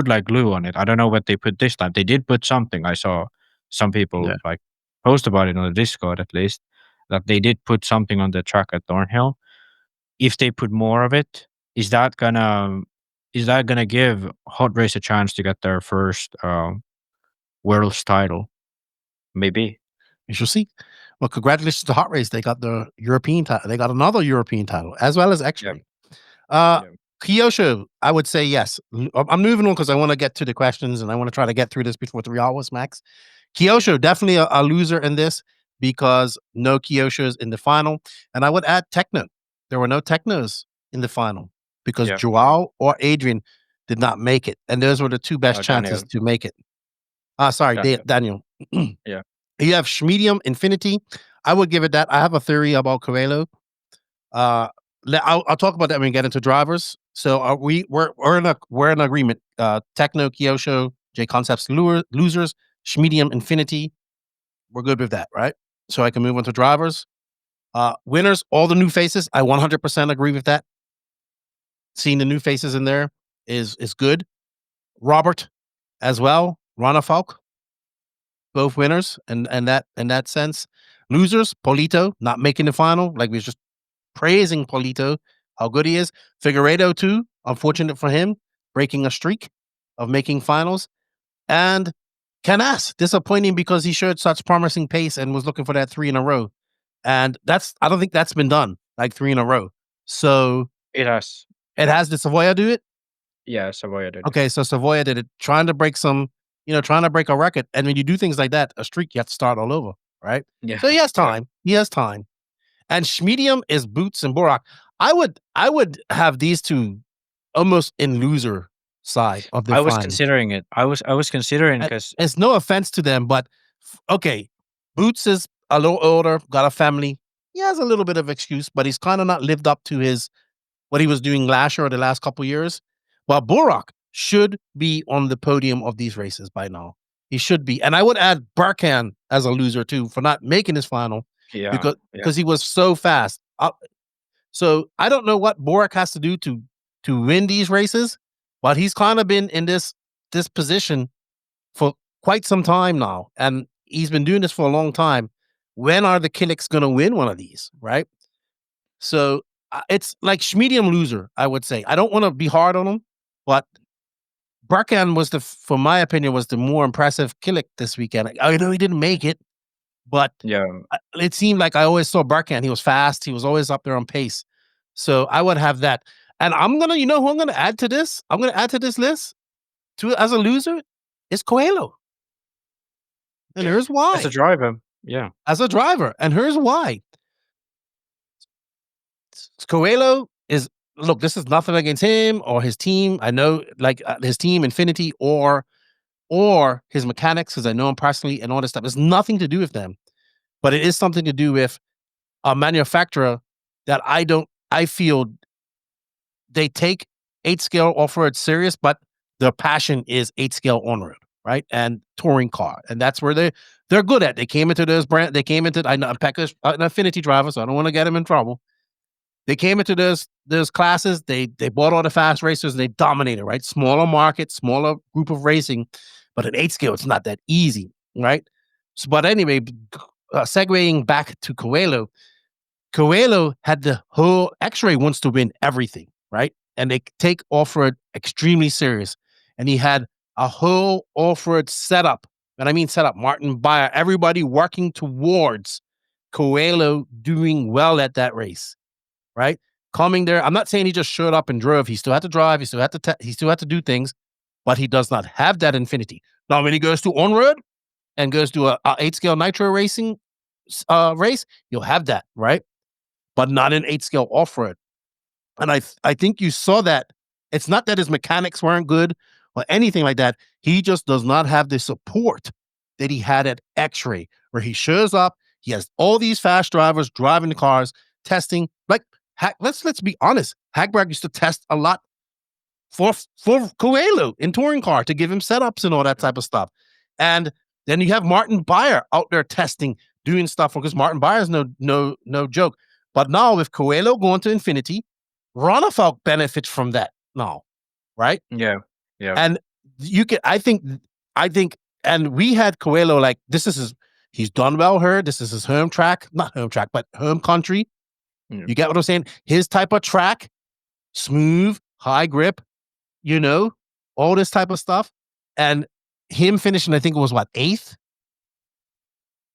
like glue on it, I don't know what they put this time. They did put something. I saw some people like post about it on the Discord at least, that they did put something on the track at Thornhill. If they put more of it, is that gonna give Hot Race a chance to get their first World's title? Maybe.
You shall see. Well, congratulations to Hot Race. They got the European title. They got another European title, as well as Xray. Kyosho, I would say yes. I'm moving on because I want to get to the questions and I want to try to get through this before 3 hours max. Kyosho, definitely a loser in this because no Kyoshos in the final. And I would add Techno. There were no Technos in the final because Joao or Adrian did not make it. And those were the two best chances to make it. Daniel.
Yeah.
You have Schmedium Infinity. I would give it that. I have a theory about Coelho. I'll talk about that when we get into drivers. So we're in agreement. Techno, Kyosho, J Concepts losers, Schmedium Infinity. We're good with that, right? So I can move on to drivers. Winners, all the new faces. I 100% agree with that. Seeing the new faces in there is good. Robert as well. Ronnefalk. Both winners and that in that sense. Losers, Polito not making the final. Like we was just praising Polito, how good he is. Figueiredo too, unfortunate for him, breaking a streak of making finals. And Canas, disappointing because he showed such promising pace and was looking for that 3 in a row. And I don't think that's been done, like 3 in a row. So
it has.
It has. Did Savoia do it?
Yeah, Savoia did it.
Okay, so Savoia did it, trying to break a record. And when you do things like that, a streak, you have to start all over, right?
Yeah.
So he has time. He has time. And Schmedium is Boots and Burak. I would have these two almost in loser side of the
I was
final.
considering it. I was considering because
it's no offense to them, but okay, Boots is a little older, got a family. He has a little bit of excuse, but he's kind of not lived up to what he was doing last year or the last couple years. But Burak should be on the podium of these races by now. He should be. And I would add Barkan as a loser too for not making his final.
Yeah.
Because he was so fast. So I don't know what Burak has to do to win these races, but he's kind of been in this position for quite some time now. And he's been doing this for a long time. When are the Kilics going to win one of these, right? So it's like medium loser, I would say. I don't want to be hard on him, but Barkan was for my opinion, was the more impressive Kilic this weekend. I know he didn't make it, but it seemed like I always saw Barkan. He was fast. He was always up there on pace. So I would have that. And I'm going to, you know who I'm going to add to this? I'm going to add to this list as a loser is Coelho. And here's why.
As a driver, yeah.
As a driver. And here's why. Coelho is, look, this is nothing against him or his team. I know, like, his team, Infinity, or his mechanics, because I know him personally and all this stuff. It's nothing to do with them. But it is something to do with a manufacturer that I feel they take 8-scale off-road serious, but their passion is 8-scale on-road, right? And touring car. And that's where they're good at. They came into those brand. They came into, I know Pekka's an Infinity driver, so I don't want to get him in trouble. They came into those classes. They bought all the fast racers and they dominated, right? Smaller market, smaller group of racing, but at 8-scale, it's not that easy, right? So, but anyway, segueing back to Coelho had the whole Xray wants to win everything, right? And they take off-road extremely serious. And he had a whole off-road setup. And I mean setup, Martin Bayer, everybody working towards Coelho doing well at that race, right? Coming there. I'm not saying he just showed up and drove. He still had to drive. He still had to do things, but he does not have that Infinity. Now, when he goes to on-road and goes to a 8-scale Nitro racing race, you'll have that, right? But not an 8-scale off-road. And I think you saw that. It's not that his mechanics weren't good or anything like that. He just does not have the support that he had at Xray, where he shows up, he has all these fast drivers driving the cars, testing. Like, let's be honest, Hagberg used to test a lot for Coelho in touring car to give him setups and all that type of stuff. And then you have Martin Bayer out there testing, doing stuff, because Martin Bayer is no joke. But now with Coelho going to Infinity, Ronnefalk benefits from that now, right?
Yeah.
And I think, and we had Coelho, like, he's done well here. This is his home track, not home track, but home country. Yeah. You get what I'm saying? His type of track, smooth, high grip, all this type of stuff. And him finishing, I think it was 8th?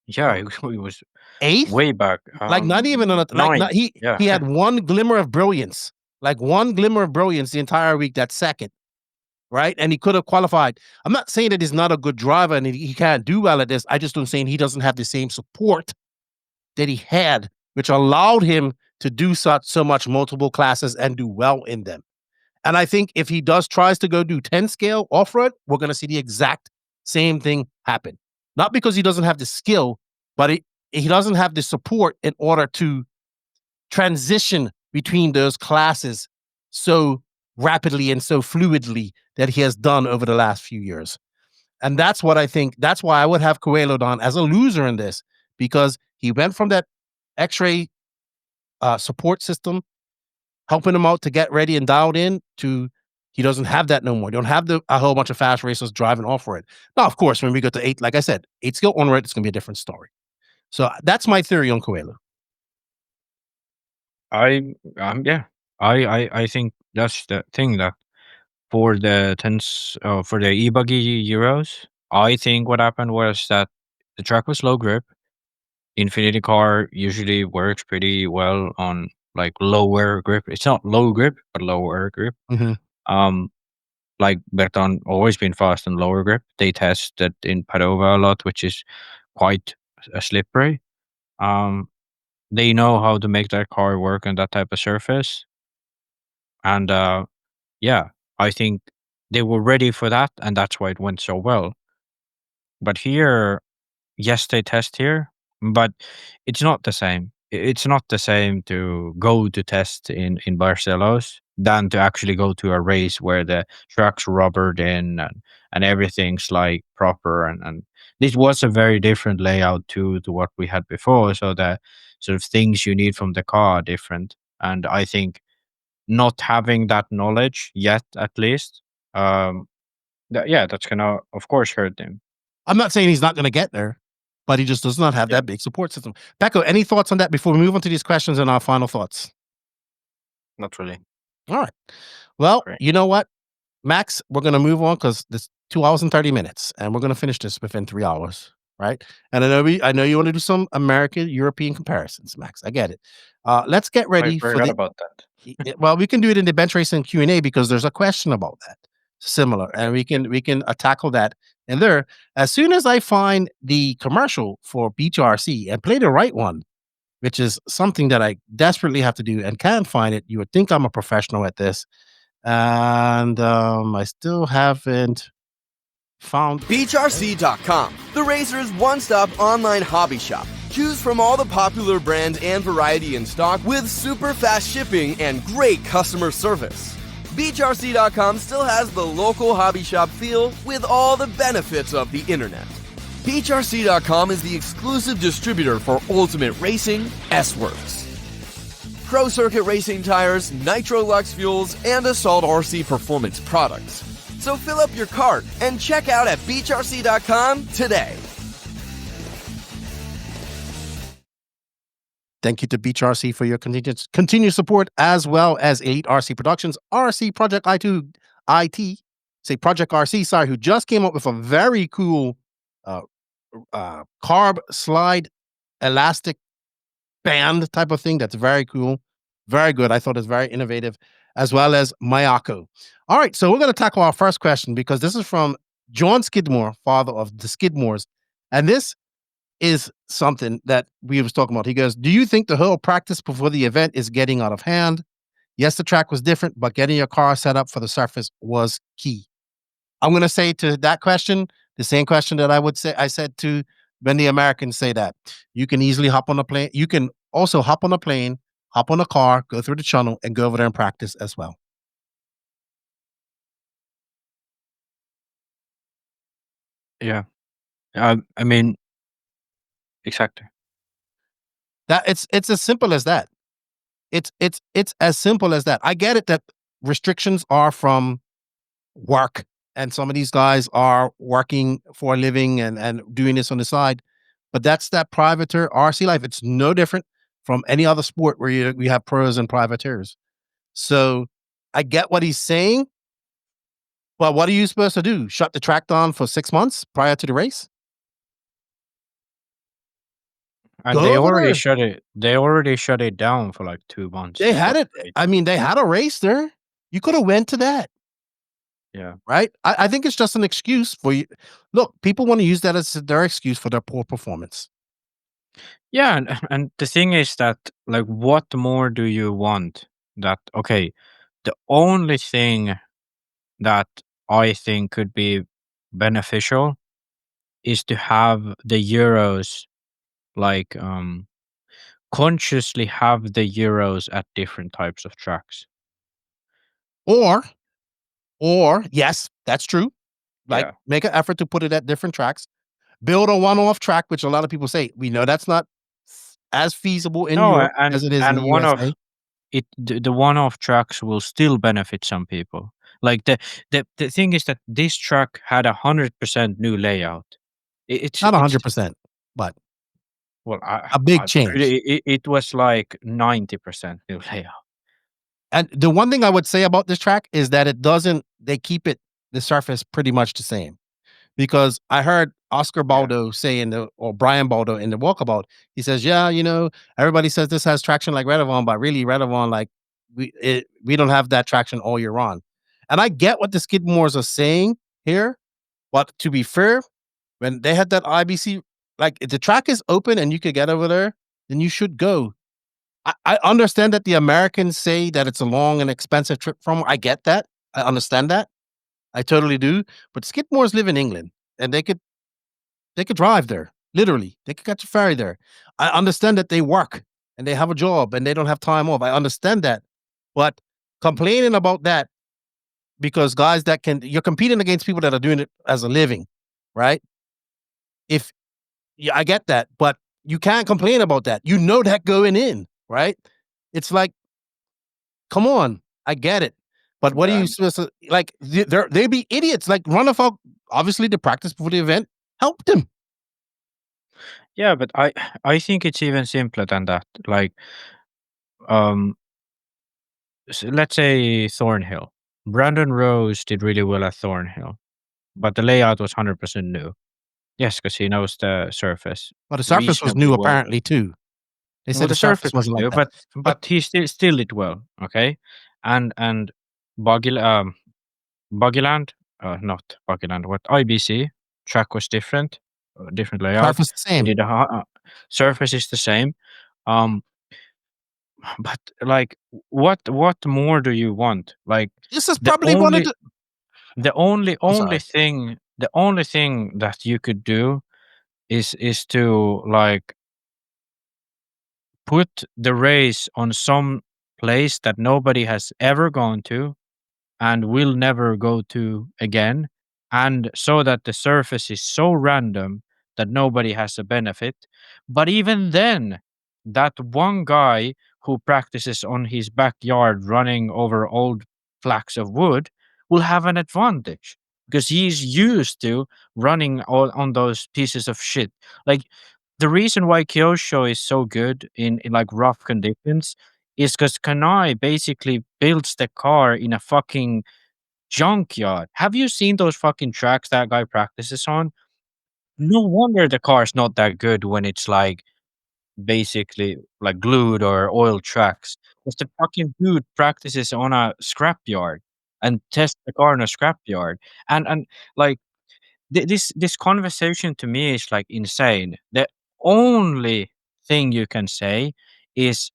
Yeah, he was
8th?
Way back.
Like, not even on he had one glimmer of brilliance. Like, one glimmer of brilliance the entire week, that second. Right? And he could have qualified. I'm not saying that he's not a good driver and he can't do well at this. I just don't saying he doesn't have the same support that he had, which allowed him to do so much multiple classes and do well in them. And I think if he tries to go do 10-scale off-road, we're going to see the exact same thing happen. Not because he doesn't have the skill, but he doesn't have the support in order to transition between those classes so rapidly and so fluidly that he has done over the last few years. And that's what I think. That's why I would have Coelho down as a loser in this, because he went from that Xray support system, helping him out to get ready and dialed in, to he doesn't have that no more. You don't have a whole bunch of fast racers driving off-road. Now, of course, when we go to 8, like I said, 8-scale on-road, it's going to be a different story. So that's my theory on Coelho.
I think that's the thing, that for the for the e-buggy Euros, I think what happened was that the track was low grip. Infinity car usually works pretty well on like lower grip. It's not low grip, but lower grip.
Mm-hmm.
Like Berton always been fast on lower grip. They tested in Padova a lot, which is quite slippery. They know how to make that car work on that type of surface. And I think they were ready for that, and that's why it went so well. But here, yes, they test here, but it's not the same. It's not the same to go to test in Barcelos than to actually go to a race where the track's rubbered in and everything's like proper. And this was a very different layout to what we had before. So the sort of things you need from the car are different. And I think not having that knowledge yet, at least, that's gonna, of course, hurt him.
I'm not saying he's not going to get there, but he just does not have that big support system. Pekko, any thoughts on that before we move on to these questions and our final thoughts?
Not really.
All right. Well,
Great.
you know what, Max, we're going to move on because this 2 hours and 30 minutes, and we're going to finish this within 3 hours, right? And I know you want to do some American European comparisons, Max. I get it. Let's get
I
ready for
forgot
the.
about that.
Well, we can do it in the bench racing Q&A because there's a question about that, similar, and we can tackle that in there as soon as I find the commercial for Beach RC and play the right one, which is something that I desperately have to do and can't find it. You would think I'm a professional at this. And I still haven't found
BeachRC.com, the racer's one-stop online hobby shop. Choose from all the popular brands and variety in stock with super fast shipping and great customer service. BeachRC.com still has the local hobby shop feel with all the benefits of the internet. BeachRC.com is the exclusive distributor for Ultimate Racing, S-Works, Pro Circuit Racing tires, Nitro Lux fuels, and Assault RC performance products. So fill up your cart and check out at BeachRC.com today.
Thank you to Beach RC for your continued support, as well as Elite RC Productions, RC Project Project RC, sorry, who just came up with a very cool carb slide elastic band type of thing. That's very cool. Very good. I thought it's very innovative, as well as Mayako. All right, so we're going to tackle our first question because this is from John Skidmore, father of the Skidmores. And this is something that we was talking about. He goes, do you think the whole practice before the event is getting out of hand? Yes, the track was different, but getting your car set up for the surface was key. I'm going to say to that question, the same question that I said to when the Americans say that. You can easily hop on a plane. You can also hop on a plane, hop on a car, go through the channel, and go over there and practice as well.
Yeah. I mean, exactly.
That it's as simple as that. It's as simple as that. I get it that restrictions are from work, and some of these guys are working for a living and doing this on the side, but that's that privateer RC life. It's no different from any other sport where you have pros and privateers. So I get what he's saying, but what are you supposed to do? Shut the track down for 6 months prior to the race?
And
Go
they
over
already
there.
shut it. They already shut it down for like 2 months.
They had
before
it.
the race.
I mean, they had a race there. You could have went to that.
Yeah.
Right? I think it's just an excuse for you. Look, people want to use that as their excuse for their poor performance.
Yeah, and the thing is that, like, what more do you want? That, okay, the only thing that I think could be beneficial is to have the Euros, like, consciously have the Euros at different types of tracks.
Or yes, that's true. Like,
Yeah.
make an effort to put it at different tracks. Build a one-off track, which a lot of people say, we know that's not as feasible in
No,
Europe as it is in the USA.
The one-off tracks will still benefit some people. Like the thing is that this track had 100% new layout. It's
Not
it's
100%, but
well,
a big change.
It was like 90% new layout.
And the one thing I would say about this track is that they keep the surface pretty much the same. Because I heard Oscar Baldo or Brian Baldo in the walkabout, he says, yeah, everybody says this has traction like Redovon, but really Redovon, like we don't have that traction all year round. And I get what the Skidmores are saying here, but to be fair, when they had that IBC, like if the track is open and you could get over there, then you should go. I understand that the Americans say that it's a long and expensive trip from. I get that. I understand that. I totally do. But Skidmores live in England, and they could drive there. Literally, they could catch a ferry there. I understand that they work and they have a job and they don't have time off. I understand that, but complaining about that because guys you're competing against people that are doing it as a living, right? I get that, but you can't complain about that. You know that going in, right? It's like, come on, I get it. But what are you supposed to, like, they'd be idiots. Like Ronnefalk, obviously the practice before the event helped him.
Yeah, but I think it's even simpler than that. Like, let's say Thornhill. Brandon Rose did really well at Thornhill, but the layout was 100% new. Yes, because he knows the surface.
Well, the surface was new apparently too. They said
Well,
the surface was
new,
like that.
but he still did well. Okay, and Buggyland, not Buggyland. What IBC track was different, different layout.
Surface the same.
Surface is the same. But like, what more do you want? Like,
this is probably one of
the only thing that you could do is to like put the race on some place that nobody has ever gone to and will never go to again, and so that the surface is so random that nobody has a benefit. But even then, that one guy who practices on his backyard running over old flacks of wood will have an advantage because he's used to running on those pieces of shit. Like, the reason why Kyosho is so good in like rough conditions is because Kanai basically builds the car in a fucking junkyard. Have you seen those fucking tracks that guy practices on? No wonder the car's not that good when it's like basically like glued or oil tracks. Because the fucking dude practices on a scrapyard and tests the car in a scrapyard. And like this conversation to me is like insane. The only thing you can say is,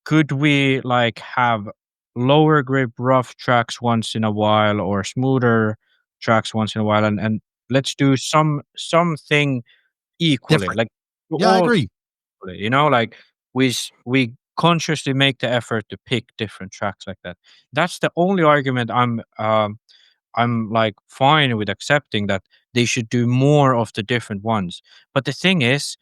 could we like have lower grip rough tracks once in a while or smoother tracks once in a while, and let's do something equally
different.
like
Yeah, I agree.
Equally, like we consciously make the effort to pick different tracks like that. That's the only argument I'm like fine with accepting, that they should do more of the different ones. But the thing is,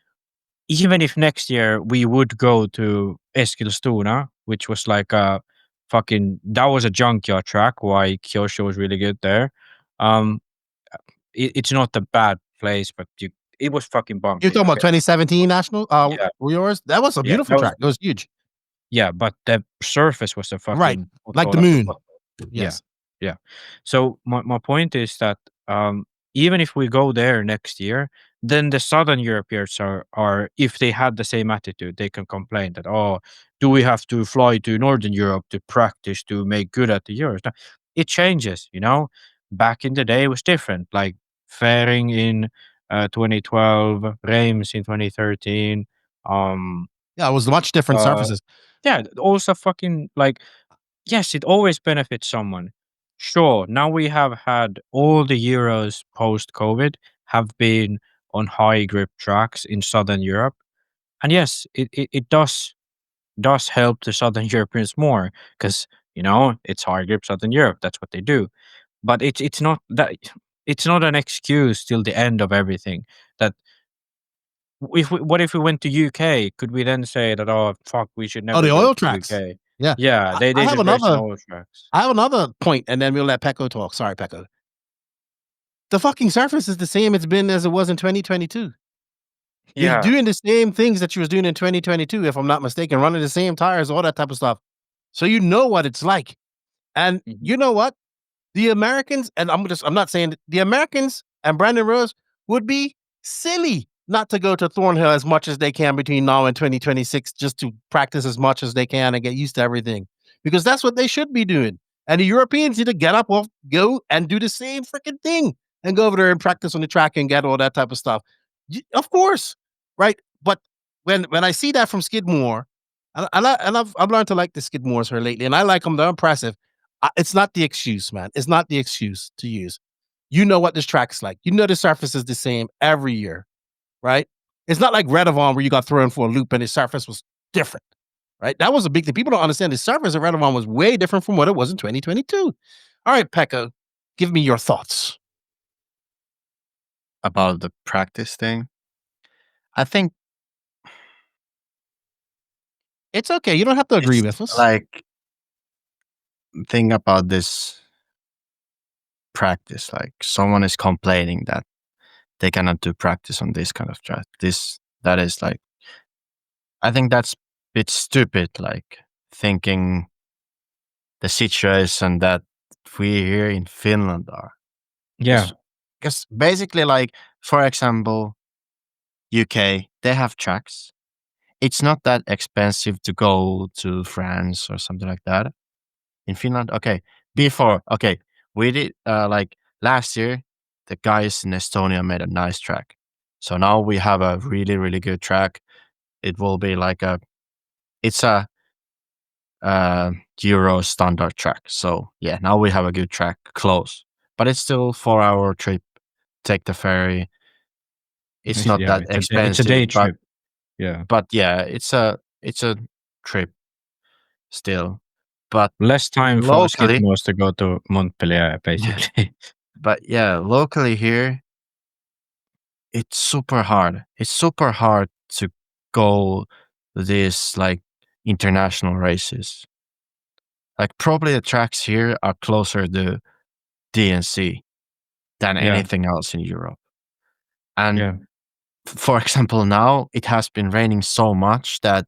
even if next year we would go to Eskilstuna, which was like that was a junkyard track, why Kyosho was really good there. It's not a bad place, but it was fucking bumpy.
You're talking about 2017 national yours? That was a beautiful track. It was huge.
Yeah, but the surface was a fucking
right, like the moon. Yes.
Yeah. So my point is that even if we go there next year, then the Southern Europeans are if they had the same attitude, they can complain that, oh, do we have to fly to Northern Europe to practice to make good at the Euros? It changes, Back in the day, it was different. Like Fairing in 2012, Reims in 2013.
Yeah, it was much different surfaces.
Yeah, also fucking like, yes, it always benefits someone. Sure, now we have had all the Euros post-COVID have been on high grip tracks in Southern Europe. And yes, it does help the Southern Europeans more because, it's high grip Southern Europe. That's what they do. But it's not an excuse till the end of everything. That what if we went to UK? Could we then say that, oh fuck, we should never
the
go
oil
to
tracks?
UK?
Yeah.
Yeah, they
I have
just race
another
oil tracks.
I have another point, and then we'll let Pekko talk. Sorry, Pekko. The fucking surface is the same it's been as it was in 2022.
Yeah.
You're doing the same things that you was doing in 2022, if I'm not mistaken, running the same tires, all that type of stuff. So you know what it's like. And you know what? The Americans, and I'm not saying the Americans and Brandon Rose would be silly not to go to Thornhill as much as they can between now and 2026, just to practice as much as they can and get used to everything. Because that's what they should be doing. And the Europeans need to get up, go and do the same freaking thing and go over there and practice on the track and get all that type of stuff. Of course, right? But when I see that from Skidmore, and I've learned to like the Skidmores here lately, and I like them. They're impressive. It's not the excuse, man. It's not the excuse to use. You know what this track's like. You know the surface is the same every year, right? It's not like Redovon where you got thrown for a loop and the surface was different, right? That was a big thing. People don't understand the surface of Redovon was way different from what it was in 2022. All right, Pekka, give me your thoughts.
About the practice thing? I think
it's okay. You don't have to agree with us.
Like, thing about this practice, like someone is complaining that they cannot do practice on this kind of track. That is like, I think that's a bit stupid, like thinking the situation that we here in Finland are.
Yeah.
Because basically, like, for example, UK, they have tracks. It's not that expensive to go to France or something like that. In Finland, okay, we did, like, last year, the guys in Estonia made a nice track. So now we have a really, really good track. It will be like it's a Euro standard track. So yeah, now we have a good track close, but it's still 4-hour trip. Take the ferry. It's not that expensive.
It's a day trip.
But yeah, it's a trip still. But
less time for
locally,
Skidmores to go to Montpellier, basically.
But yeah, locally here, it's super hard. It's super hard to go these like international races. Like probably the tracks here are closer to DNC than anything else in Europe. And for example, now it has been raining so much that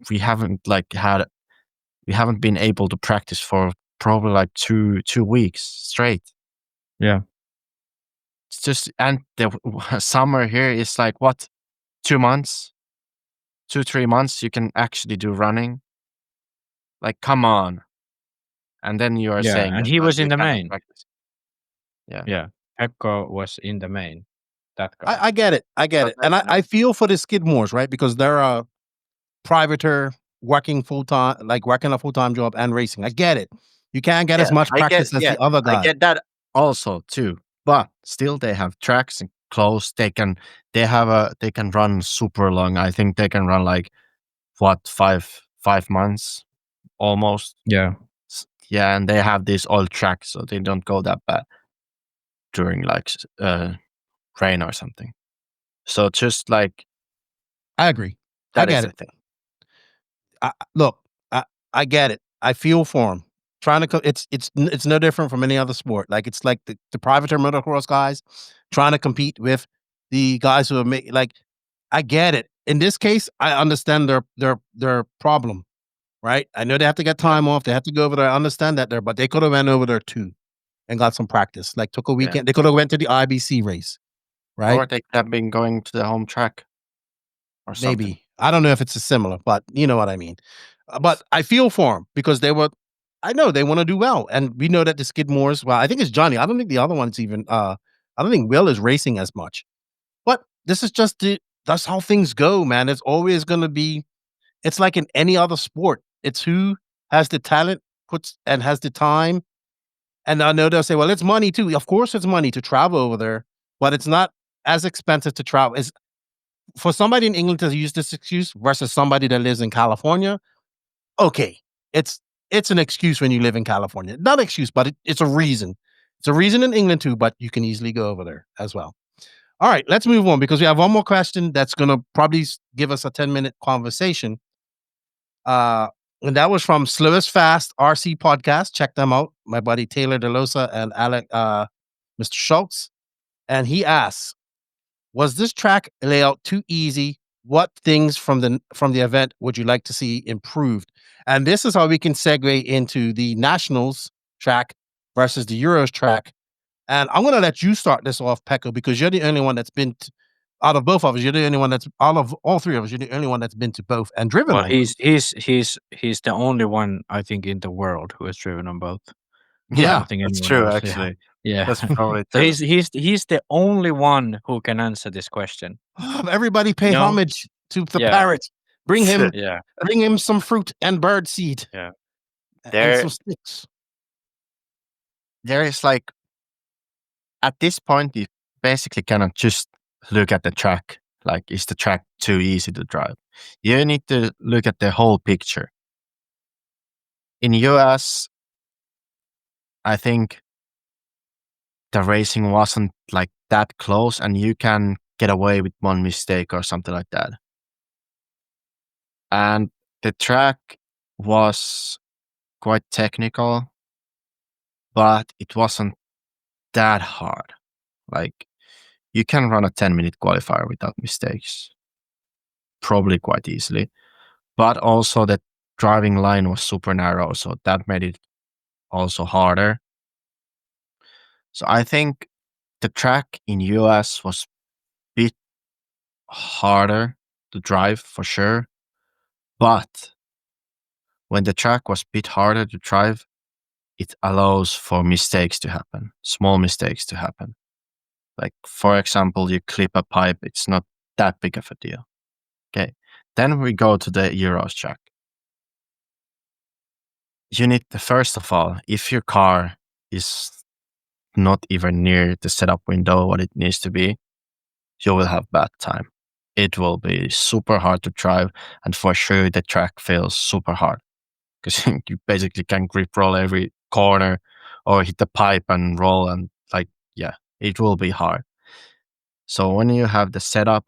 we haven't been able to practice for probably like two weeks straight.
Yeah.
It's just, and the summer here is like what, 2 months, 2-3 months you can actually do running. Like, come on. And then you are saying,
and he was in the main.
Practice.
Yeah. Pekko was in the main. That guy.
I get it. And I feel for the Skidmores, right? Because they're a privateer working full-time, like working a full-time job and racing. I get it. You can't get as much practice as the other guy.
I get that also too. But still they have tracks and close. They can run super long. I think they can run like what, 5 months almost.
Yeah.
Yeah, and they have this old track, so they don't go that bad during like rain or something. So just like,
I agree. I get it. Look, I get it. I feel for him. Trying to it's no different from any other sport. Like it's like the privateer motocross guys trying to compete with the guys who are like. I get it. In this case, I understand their problem. Right? I know they have to get time off. They have to go over there. I understand that there, but they could have went over there too and got some practice. Like took a weekend. They could have went to the IBC race, right?
Or they could have been going to the home track or something.
Maybe. I don't know if it's a similar, but you know what I mean. But I feel for them because I know they want to do well. And we know that the Skidmores, well, I think it's Johnny. I don't think the other one's even, I don't think Will is racing as much. But this is just that's how things go, man. It's always going to be, it's like in any other sport. It's who has the talent, and has the time. And I know they'll say, well, it's money too. Of course it's money to travel over there, but it's not as expensive to travel. It's for somebody in England to use this excuse versus somebody that lives in California. Okay, it's an excuse when you live in California. Not an excuse, but it's a reason. It's a reason in England too, but you can easily go over there as well. All right, let's move on because we have one more question that's going to probably give us a 10-minute conversation. And that was from Slowest Fast RC podcast. Check them out. My buddy Taylor DeLosa and Alec, Mr. Schultz. And he asks, was this track layout too easy? What things from the event would you like to see improved? And this is how we can segue into the Nationals track versus the Euros track. And I'm going to let you start this off, Pekko, because you're the only one that's been out of both of us. You're the only one that's out of all three of us. You're the only one that's been to both and driven.
Well, he's the only one I think in the world who has driven on both.
Yeah, that's true.
Else.
Actually,
yeah,
that's probably
so he's the only one who can answer this question.
Everybody pay homage to the parrot. Bring him, bring him some fruit and bird seed.
Yeah,
and some sticks.
There is like, at this point, you basically cannot just look at the track. Like, is the track too easy to drive? You need to look at the whole picture. In US, I think the racing wasn't like that close, and you can get away with one mistake or something like that. And the track was quite technical, but it wasn't that hard. Like, you can run a 10-minute qualifier without mistakes, probably quite easily. But also the driving line was super narrow, so that made it also harder. So I think the track in US was a bit harder to drive for sure, but when the track was a bit harder to drive, it allows for mistakes to happen, small mistakes to happen. Like, for example, you clip a pipe, it's not that big of a deal. Okay. Then we go to the Euros track. You need, first of all, if your car is not even near the setup window, what it needs to be, you will have bad time. It will be super hard to drive, and for sure the track feels super hard because you basically can grip roll every corner or hit the pipe and roll, and it will be hard. So when you have the setup,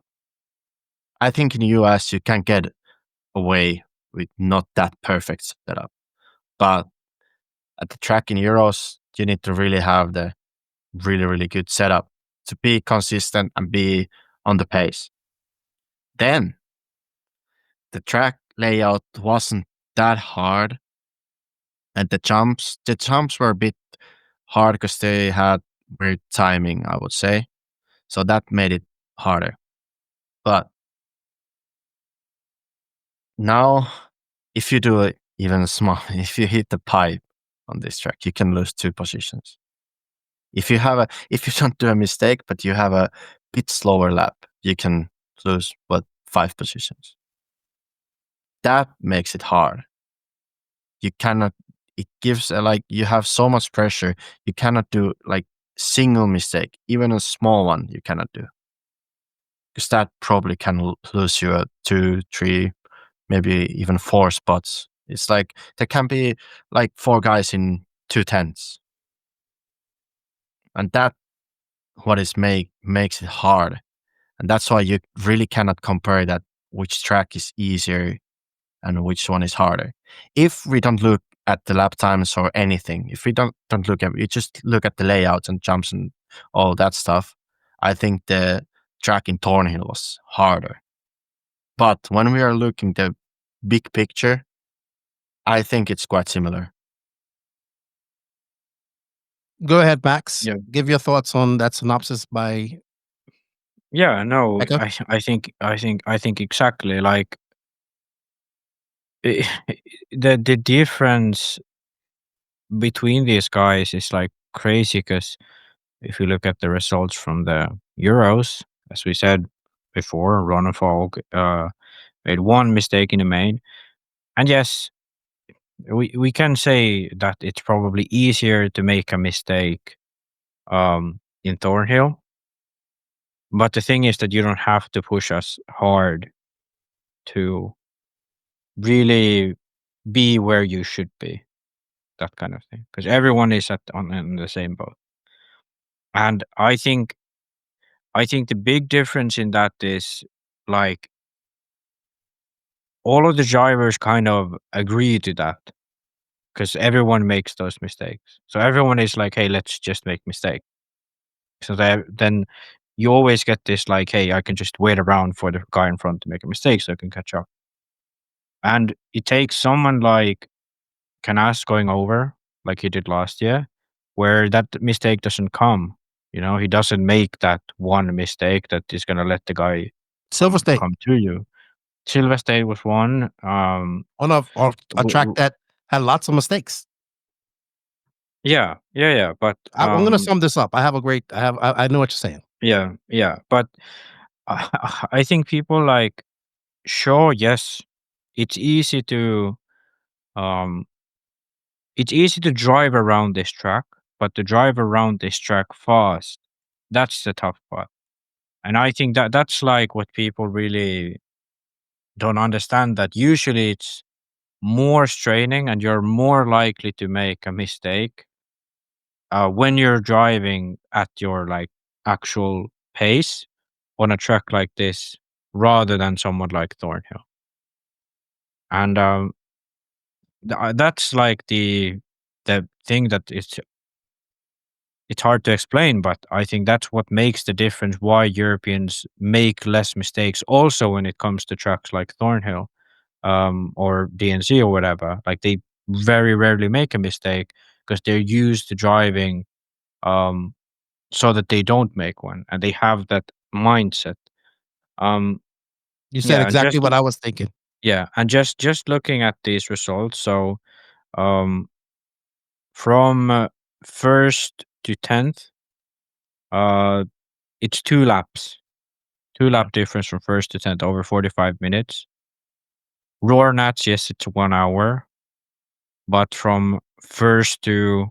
I think in the US you can get away with not that perfect setup, but at the track in Euros, you need to really have the really, really good setup to be consistent and be on the pace. Then the track layout wasn't that hard, and the jumps were a bit hard because they had weird timing, I would say. So that made it harder. But now, if you do it even small, if you hit the pipe on this track, you can lose 2 positions. If you don't do a mistake, but you have a bit slower lap, you can lose 5 positions. That makes it hard. You cannot. It gives you have so much pressure. You cannot do single mistake, even a small one. You cannot do because that probably can lose you 2, 3, maybe even 4 spots. It's like there can be 4 guys in 2 tenths, and that what is makes it hard, and that's why you really cannot compare that which track is easier and which one is harder. If we don't look at the lap times or anything, if we don't look at, we just look at the layouts and jumps and all that stuff, I think the track in Thornhill was harder. But when we are looking the big picture, I think it's quite similar.
Go ahead, Max.
Yeah.
Give your thoughts on that synopsis by.
Yeah, no,
Pekka?
I think exactly the difference between these guys is crazy because if you look at the results from the Euros, as we said before, Ronnefalk made 1 mistake in the main, and yes, we can say that it's probably easier to make a mistake in Thornhill, but the thing is that you don't have to push us hard to really be where you should be, that kind of thing, because everyone is in the same boat. And I think the big difference in that is all of the drivers kind of agree to that because everyone makes those mistakes. So everyone is like, hey, let's just make mistakes. So then you always get this hey, I can just wait around for the guy in front to make a mistake so I can catch up. And it takes someone like Canas going over like he did last year, where that mistake doesn't come. He doesn't make that one mistake that is going to let the guy
Silver State.
come to you. Silver State was one.
On a track that had lots of mistakes.
Yeah. But
I'm going to sum this up. I know what you're saying.
Yeah. But I think people sure, yes, it's easy to drive around this track, but to drive around this track fast, that's the tough part. And I think that's what people really don't understand, that usually it's more straining and you're more likely to make a mistake when you're driving at your actual pace on a track like this rather than someone like Thornhill. And that's the thing that it's hard to explain, but I think that's what makes the difference why Europeans make less mistakes also when it comes to tracks like Thornhill. or DNC or whatever. Like they very rarely make a mistake because they're used to driving so that they don't make one, and they have that mindset.
You said
Yeah, and
exactly
just
what I was thinking.
yeah, and just looking at these results, so from first to 10th, it's 2 laps. 2-lap difference from first to 10th, over 45 minutes. Roar Nats, yes, it's 1 hour, but from first to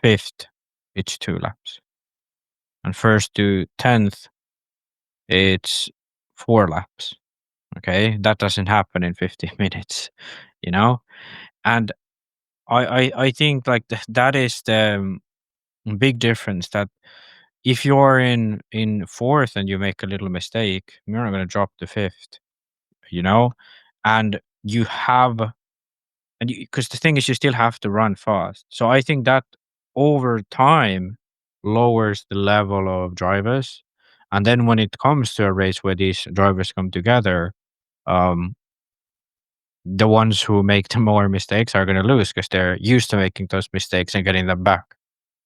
5th, it's 2 laps. And first to 10th, it's 4 laps. Okay, that doesn't happen in 50 minutes, you know? And I think like that is the big difference, that if you're in 4th and you make a little mistake, you're not going to drop to 5th, you know? And you have, and because the thing is, you still have to run fast. So I think that over time lowers the level of drivers. And then when it comes to a race where these drivers come together, the ones who make the more mistakes are going to lose because they're used to making those mistakes and getting them back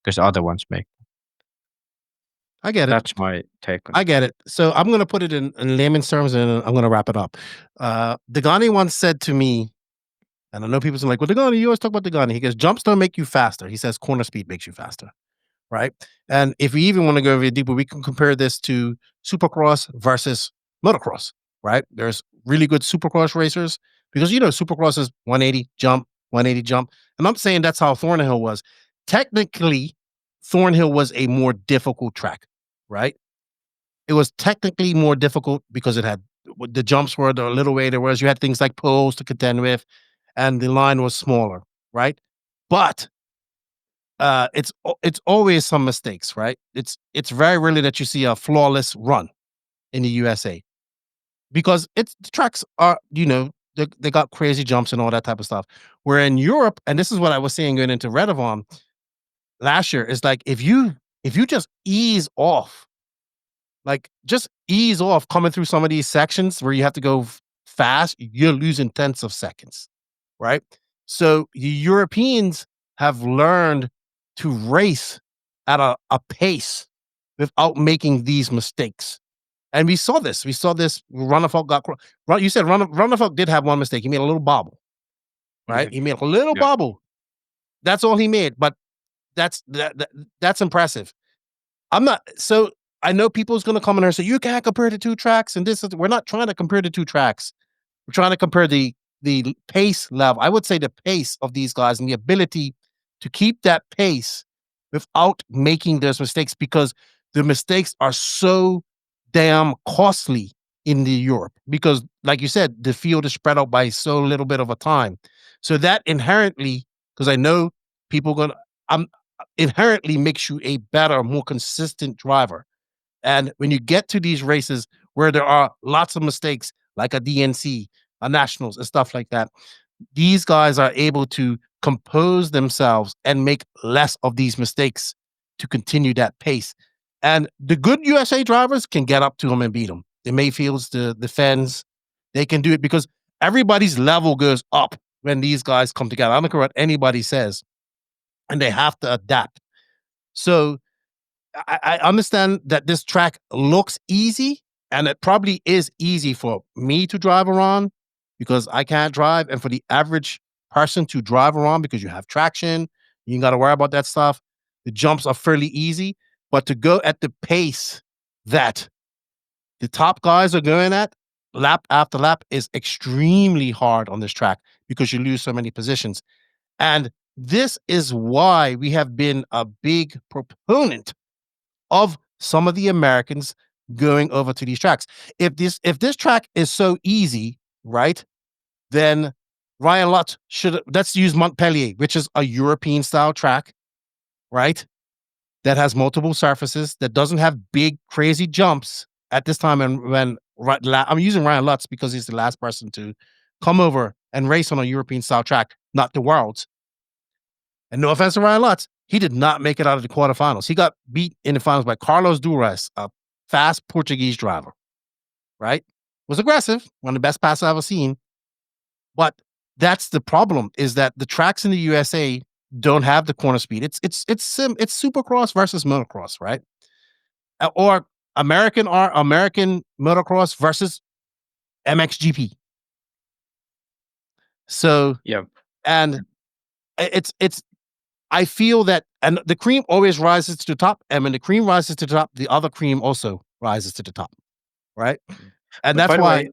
because other ones make them.
I get it.
That's my take on
I get it. So I'm going to put it in layman's terms, and I'm going to wrap it up. Dagani once said to me, and I know people are like, well, Dagani, you always talk about Dagani. He goes, jumps don't make you faster. He says corner speed makes you faster. Right. And if we even want to go a bit deeper, we can compare this to Supercross versus motocross. Right. There's really good Supercross racers because, Supercross is 180 jump, 180 jump. And I'm saying that's how Thornhill was. Technically, Thornhill was a more difficult track. Right. It was technically more difficult because it had the jumps were the little way there was. You had things like poles to contend with, and the line was smaller. Right. But it's always some mistakes, right? It's very rarely that you see a flawless run in the USA because the tracks are, they got crazy jumps and all that type of stuff. Where in Europe, and this is what I was saying going into Redovon last year, is like if you just ease off, coming through some of these sections where you have to go fast, you're losing tenths of seconds, right? So the Europeans have learned to race at a pace without making these mistakes. And we saw this. Ronnefalk you said Ronnefalk did have one mistake. He made a little bobble, right? He made a little bobble. That's all he made, but that's impressive. I know people's going to come in here and say, you can't compare the two tracks. And we're not trying to compare the two tracks. We're trying to compare the pace level. I would say the pace of these guys and the ability to keep that pace without making those mistakes, because the mistakes are so damn costly in the Europe, because like you said, the field is spread out by so little bit of a time. So that inherently, because I know people inherently makes you a better, more consistent driver. And when you get to these races where there are lots of mistakes, like a DNC, a Nationals, and stuff like that, these guys are able to compose themselves and make less of these mistakes to continue that pace. And the good USA drivers can get up to them and beat them. The Mayfields, the Fens, they can do it because everybody's level goes up when these guys come together. I don't care what anybody says, and they have to adapt. So I understand that this track looks easy, and it probably is easy for me to drive around because I can't drive, and for the average person to drive around because you have traction, you ain't got to worry about that stuff. The jumps are fairly easy, but to go at the pace that the top guys are going at lap after lap is extremely hard on this track because you lose so many positions. And this is why we have been a big proponent of some of the Americans going over to these tracks. If this track is so easy, right, then Ryan Lutz let's use Montpellier, which is a European style track, right, that has multiple surfaces, that doesn't have big crazy jumps at this time. And when I'm using Ryan Lutz because he's the last person to come over and race on a European style track, not the Worlds. And no offense to Ryan Lutz, he did not make it out of the quarterfinals. He got beat in the finals by Carlos Duras, a fast Portuguese driver, right? Was aggressive, one of the best passes I've ever seen, But that's the problem, is that the tracks in the USA don't have the corner speed. It's Supercross versus motocross, right? Or American motocross versus MXGP. So
yeah,
and it's I feel that, and the cream always rises to the top, and when the cream rises to the top, the other cream also rises to the top, right? And that's why.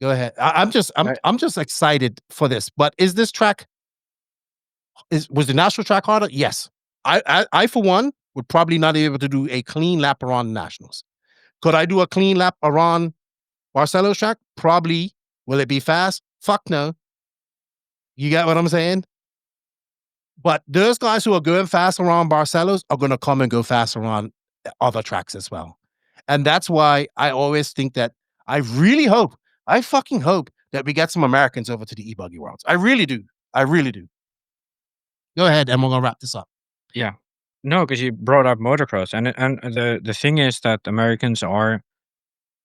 Go ahead. I'm just excited for this. But is this track? Was the national track harder? Yes. I for one would probably not be able to do a clean lap around nationals. Could I do a clean lap around Barcelos track? Probably. Will it be fast? Fuck no. You get what I'm saying? But those guys who are going fast around Barcelos are going to come and go fast around other tracks as well. And that's why I always think that I fucking hope that we get some Americans over to the e-buggy worlds. I really do. I really do. Go ahead, and we're going to wrap this up.
Yeah. No, because you brought up motocross. And the thing is that Americans are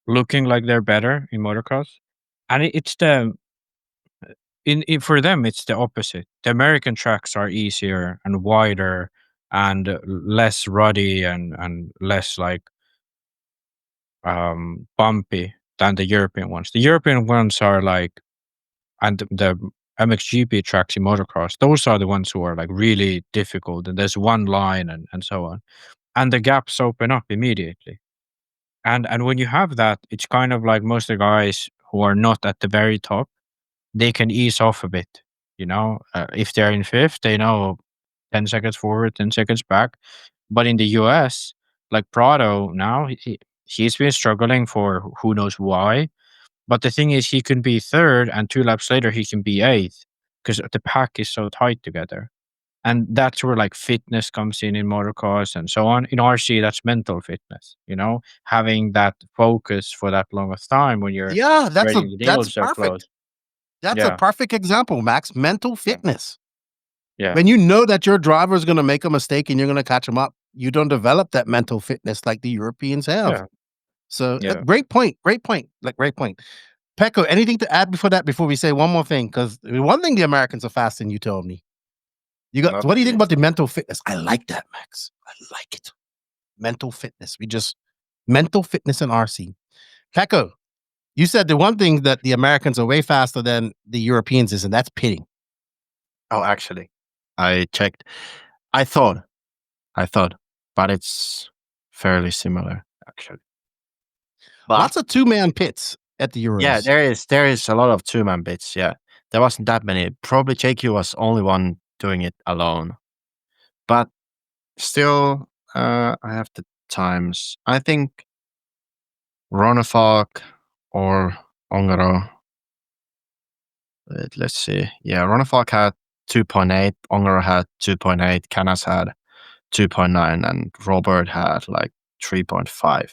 looking like they're better in motocross. And it's for them, it's the opposite. The American tracks are easier and wider and less ruddy and less like bumpy than the European ones. The European ones are like, and the MXGP tracks in motocross, those are the ones who are like really difficult, and there's one line and so on. And the gaps open up immediately. And when you have that, it's kind of like most of the guys who are not at the very top, they can ease off a bit. If they're in fifth, they know 10 seconds forward, 10 seconds back. But in the US, like Prado now, he's been struggling for who knows why. But the thing is, he can be third, and 2 laps later, he can be eighth because the pack is so tight together. And that's where like fitness comes in motocross and so on. In RC, that's mental fitness, having that focus for that long of time when you're
that's
so
perfect.
close.
That's a perfect example, Max. Mental fitness.
Yeah.
When you know that your driver is going to make a mistake and you're going to catch him up, you don't develop that mental fitness like the Europeans have.
Yeah.
So great point. Great point. Pekko, anything to add before we say one more thing? Because one thing the Americans are fast in, you told me. What do you think about the mental fitness? I like that, Max. I like it. Mental fitness. Mental fitness in RC. Pekko, you said the one thing that the Americans are way faster than the Europeans is, and that's pitting.
Oh, actually, I checked. I thought, but it's fairly similar, actually.
But lots of two-man pits at the Euros.
Yeah, there is a lot of two-man pits. Yeah, there wasn't that many. Probably JQ was only one doing it alone. But still, I have the times. I think Ronnefalk or Ongaro. Let's see. Yeah, Ronnefalk had 2.8, Ongaro had 2.8, Canas had 2.9, and Robert had like 3.5.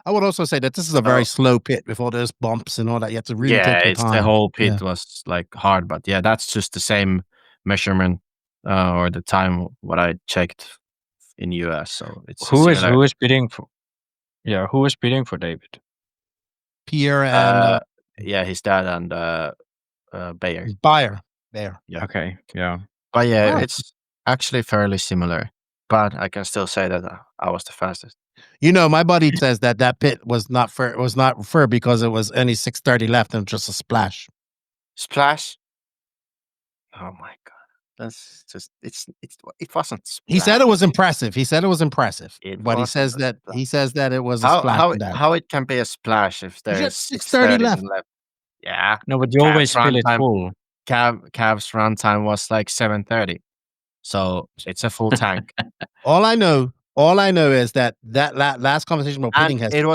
I would also say that this is a very slow pit before there's bumps and all that. You have to really take your time.
The whole pit was like hard, but yeah, that's just the same measurement or the time what I checked in US. So it's
who is bidding for? Yeah, who is bidding for David?
Pierre and
his dad and Bayer.
Bayer.
Yeah.
Okay. Yeah.
But yeah, it's actually fairly similar. But I can still say that I was the fastest.
My buddy says that pit was not fair. It was not fair because it was only 6:30 left and just a splash.
Splash? Oh my god, that's just it wasn't. Splash.
He said it was impressive. But he says that it was a splash.
How it can be a splash if there's
6:30 left?
Yeah,
no, but you always fill it full.
Cav's run time was like 7:30, so it's a full tank.
All I know is that last conversation about pitting
it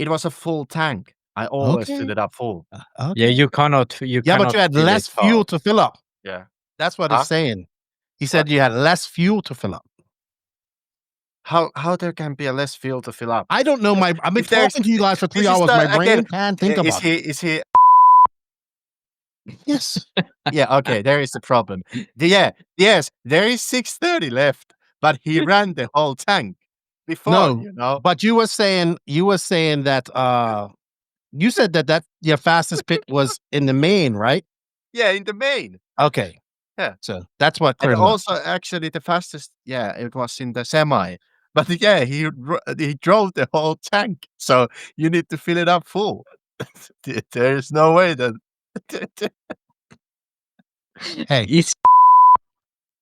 was a full tank. I always filled it up full.
Okay. Yeah, you cannot.
But you had less fuel to fill up.
Yeah,
that's what it's saying. He said you had less fuel to fill up.
How there can be a less fuel to fill up?
I don't know. I've been talking to you guys for 3 hours. My brain can't think about it.
Is he?
Yes.
Yeah. Okay. There is the problem. Yes. There is 6:30 left, but he ran the whole tank before.
No, but you were saying that You said that your fastest pit was in the main, right?
Yeah, in the main.
Okay.
Yeah.
So that's what
And
cleared it up.
also, actually, the fastest, it was in the semi. But yeah, he drove the whole tank. So you need to fill it up full. There's no way that.
Hey.
It's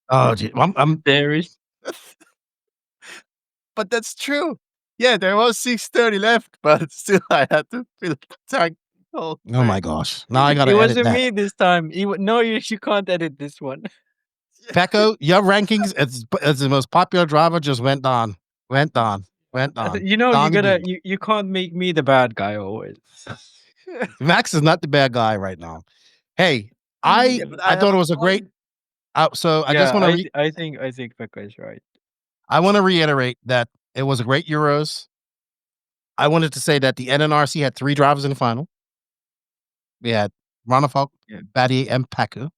Oh, gee, I'm
there is.
But that's true. Yeah, there was 6:30 left, but still I had to fill the tank.
Oh my gosh. Now I got
It
to edit
wasn't
that.
me this time. No, you can't edit this one.
Pekko, your rankings as the most popular driver just went down. Went on.
You know,
Down
you can't make me the bad guy always.
Max is not the bad guy right now. Hey, I thought it was a great. So I just want to.
I think Pekka is right.
I want to reiterate that it was a great Euros. I wanted to say that the NNRC had 3 drivers in the final. We had Ronnefalk, Batty, and Pekko.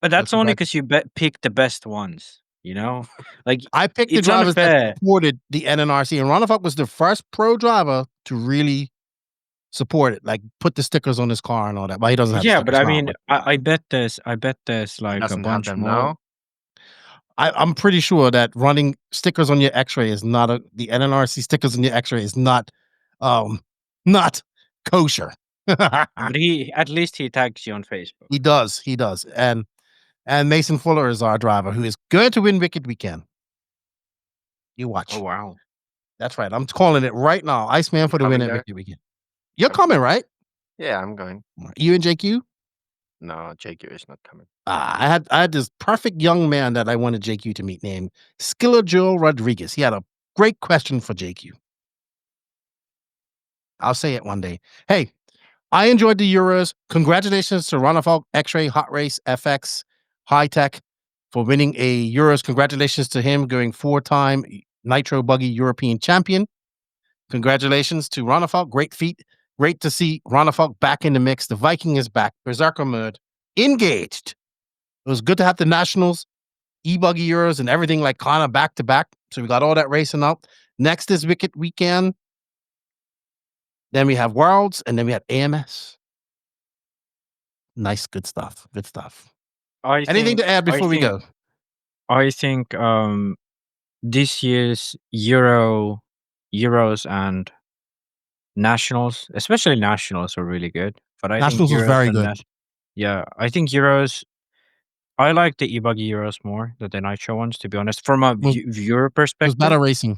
But that's only because you picked the best ones. You know, like
I picked the drivers that supported the NNRC, and Ronnefalk was the first pro driver to really support it, like put the stickers on his car and all that. But he doesn't have.
Yeah, but I mean, I bet there's like a bunch more.
Now.
I'm pretty sure that running stickers on your Xray is not the NNRC stickers on your Xray is not kosher.
But at least he tags you on Facebook.
He does. And Mason Fuller is our driver who is going to win Wicked Weekend. You watch.
Oh wow.
That's right. I'm calling it right now. Iceman for the win at Wicked Weekend. You're coming, right?
Yeah, I'm going.
You and JQ?
No, JQ is not coming.
I had this perfect young man that I wanted JQ to meet named Skiller Joel Rodriguez. He had a great question for JQ. I'll say it one day. Hey, I enjoyed the Euros. Congratulations to Ronnefalk, Xray, Hot Race, FX, High Tech for winning a Euros. Congratulations to him going 4-time Nitro Buggy European champion. Congratulations to Ronnefalk. Great feat. Great to see Ronnefalk back in the mix. The Viking is back. Berserker mode. Engaged. It was good to have the Nationals, E-Buggy Euros, and everything like kind of back to back. So we got all that racing up. Next is Wicked Weekend. Then we have Worlds, and then we have AMS. Nice, good stuff. Good stuff. Anything to add before we go?
I think this year's Euros and Nationals, especially Nationals, are really good. But I
Nationals
think
was very good.
Yeah, I think Euros. I like the E-Buggy Euros more than the Nitro ones, to be honest, from a viewer perspective.
It was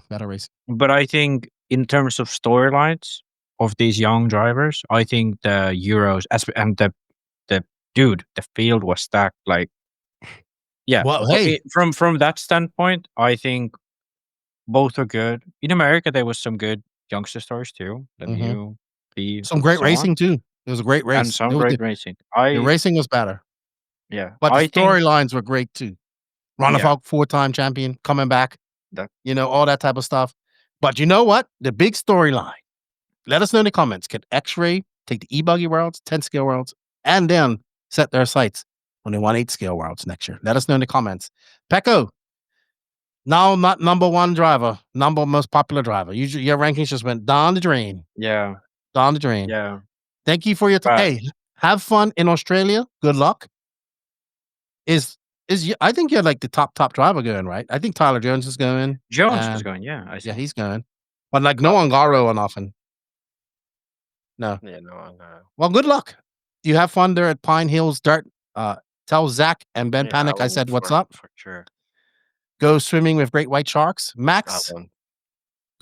better racing.
But I think in terms of storylines of these young drivers, I think the Euros and the field was stacked. Like, yeah.
Well, hey,
from that standpoint, I think both are good. In America, there was some good youngster stories too.
Some great racing too. It was a great race.
And some great racing.
The racing was better.
Yeah.
But the storylines were great too. Ronnefalk, 4-time champion, coming back. All that type of stuff. But you know what? The big storyline. Let us know in the comments. Can Xray take the E-Buggy Worlds, 10 scale worlds, and then set their sights on the 1/8 scale worlds next year? Let us know in the comments. Pekko, now not number one driver, number most popular driver. Your rankings just went down the drain.
Yeah.
Down the drain.
Yeah.
Thank you for your time. Hey, have fun in Australia. Good luck. I think you're like the top driver going, right? I think Tyler Jones is going.
Jones is going, yeah.
He's going. But like no Angaro or nothing. No.
Yeah, no Angaro.
Well, good luck. You have fun there at Pine Hills Dirt. Tell Zach and Ben Panic I said what's up.
For sure.
Go swimming with great white sharks. Max,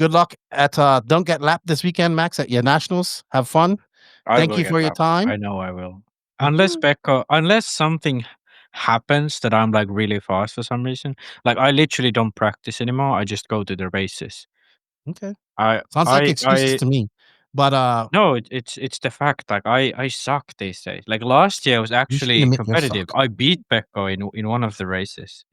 good luck at Don't Get Lapped this weekend, Max, at your Nationals. Have fun. Thank you for your time.
I know I will. Unless something happens that I'm like really fast for some reason. Like I literally don't practice anymore. I just go to the races.
Okay. Sounds like excuses to me. But
no, it's the fact. Like I suck these days. Like last year I was actually competitive. I beat Pekko in one of the races,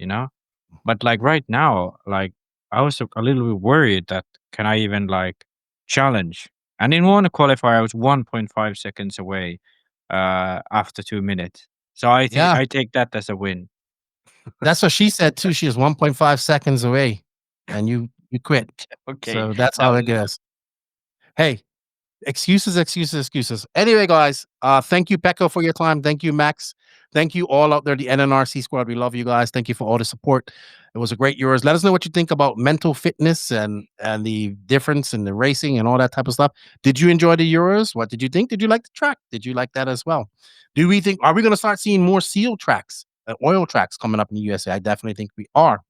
But like right now, like I was a little bit worried that can I even like challenge? And in one qualifier I was 1.5 seconds away after 2 minutes. So I think I take that as a win.
That's what she said too. She was 1.5 seconds away, and you quit.
Okay.
So that's how it goes. Hey, Excuses. Anyway, guys, thank you, Pekko, for your time. Thank you, Max. Thank you all out there, the NNRC squad. We love you guys. Thank you for all the support. It was a great Euros. Let us know what you think about mental fitness and the difference in the racing and all that type of stuff. Did you enjoy the Euros? What did you think? Did you like the track? Did you like that as well? Are we going to start seeing more seal tracks, oil tracks coming up in the USA? I definitely think we are.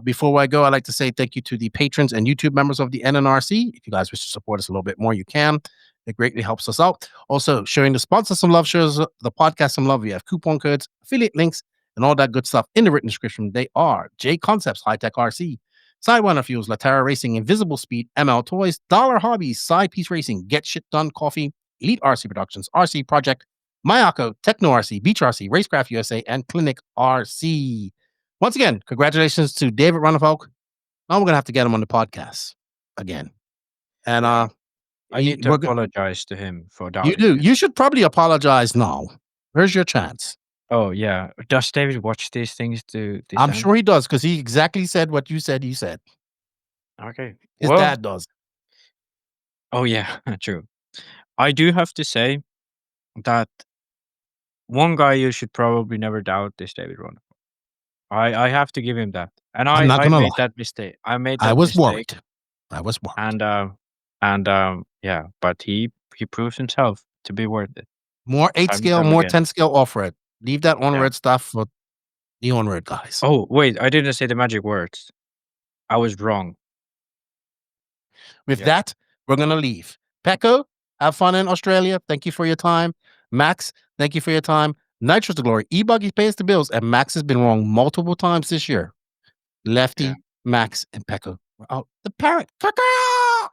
Before I go, I'd like to say thank you to the patrons and YouTube members of the NNRC. If you guys wish to support us a little bit more, you can. It greatly helps us out. Also, showing the sponsor some love, shows the podcast some love. We have coupon codes, affiliate links, and all that good stuff in the written description. They are J Concepts, High Tech RC, Sidewinder Fuels, Latera Racing, Invisible Speed, ML Toys, Dollar Hobbies, Side Piece Racing, Get Shit Done Coffee, Elite RC Productions, RC Project, Mayako, Techno RC, Beach RC, Racecraft USA, and Clinic RC. Once again, congratulations to David Ronnefalk. Now we're going to have to get him on the podcast again. And
I need to apologize to him for that.
You do. You should probably apologize now. Where's your chance?
Oh, yeah. Does David watch these things
I'm sure he does, because he exactly said what you said he said.
Okay.
His dad does.
Oh, yeah. True. I do have to say that one guy you should probably never doubt is David Ronnefalk. I have to give him that. And I made that mistake. I was
worried. I was worried.
And yeah, but he proves himself to be worth it.
More 8 scale, more 10 scale off-road. Leave that on-road stuff for the on-road guys.
Oh, wait, I didn't say the magic words. I was wrong.
With that, we're going to leave. Pekko, have fun in Australia. Thank you for your time. Max, thank you for your time. Nitro's the glory. E-Buggy pays the bills, and Max has been wrong multiple times this year. Lefty, Max, and Pekko. Oh, the parrot. Caw-caw!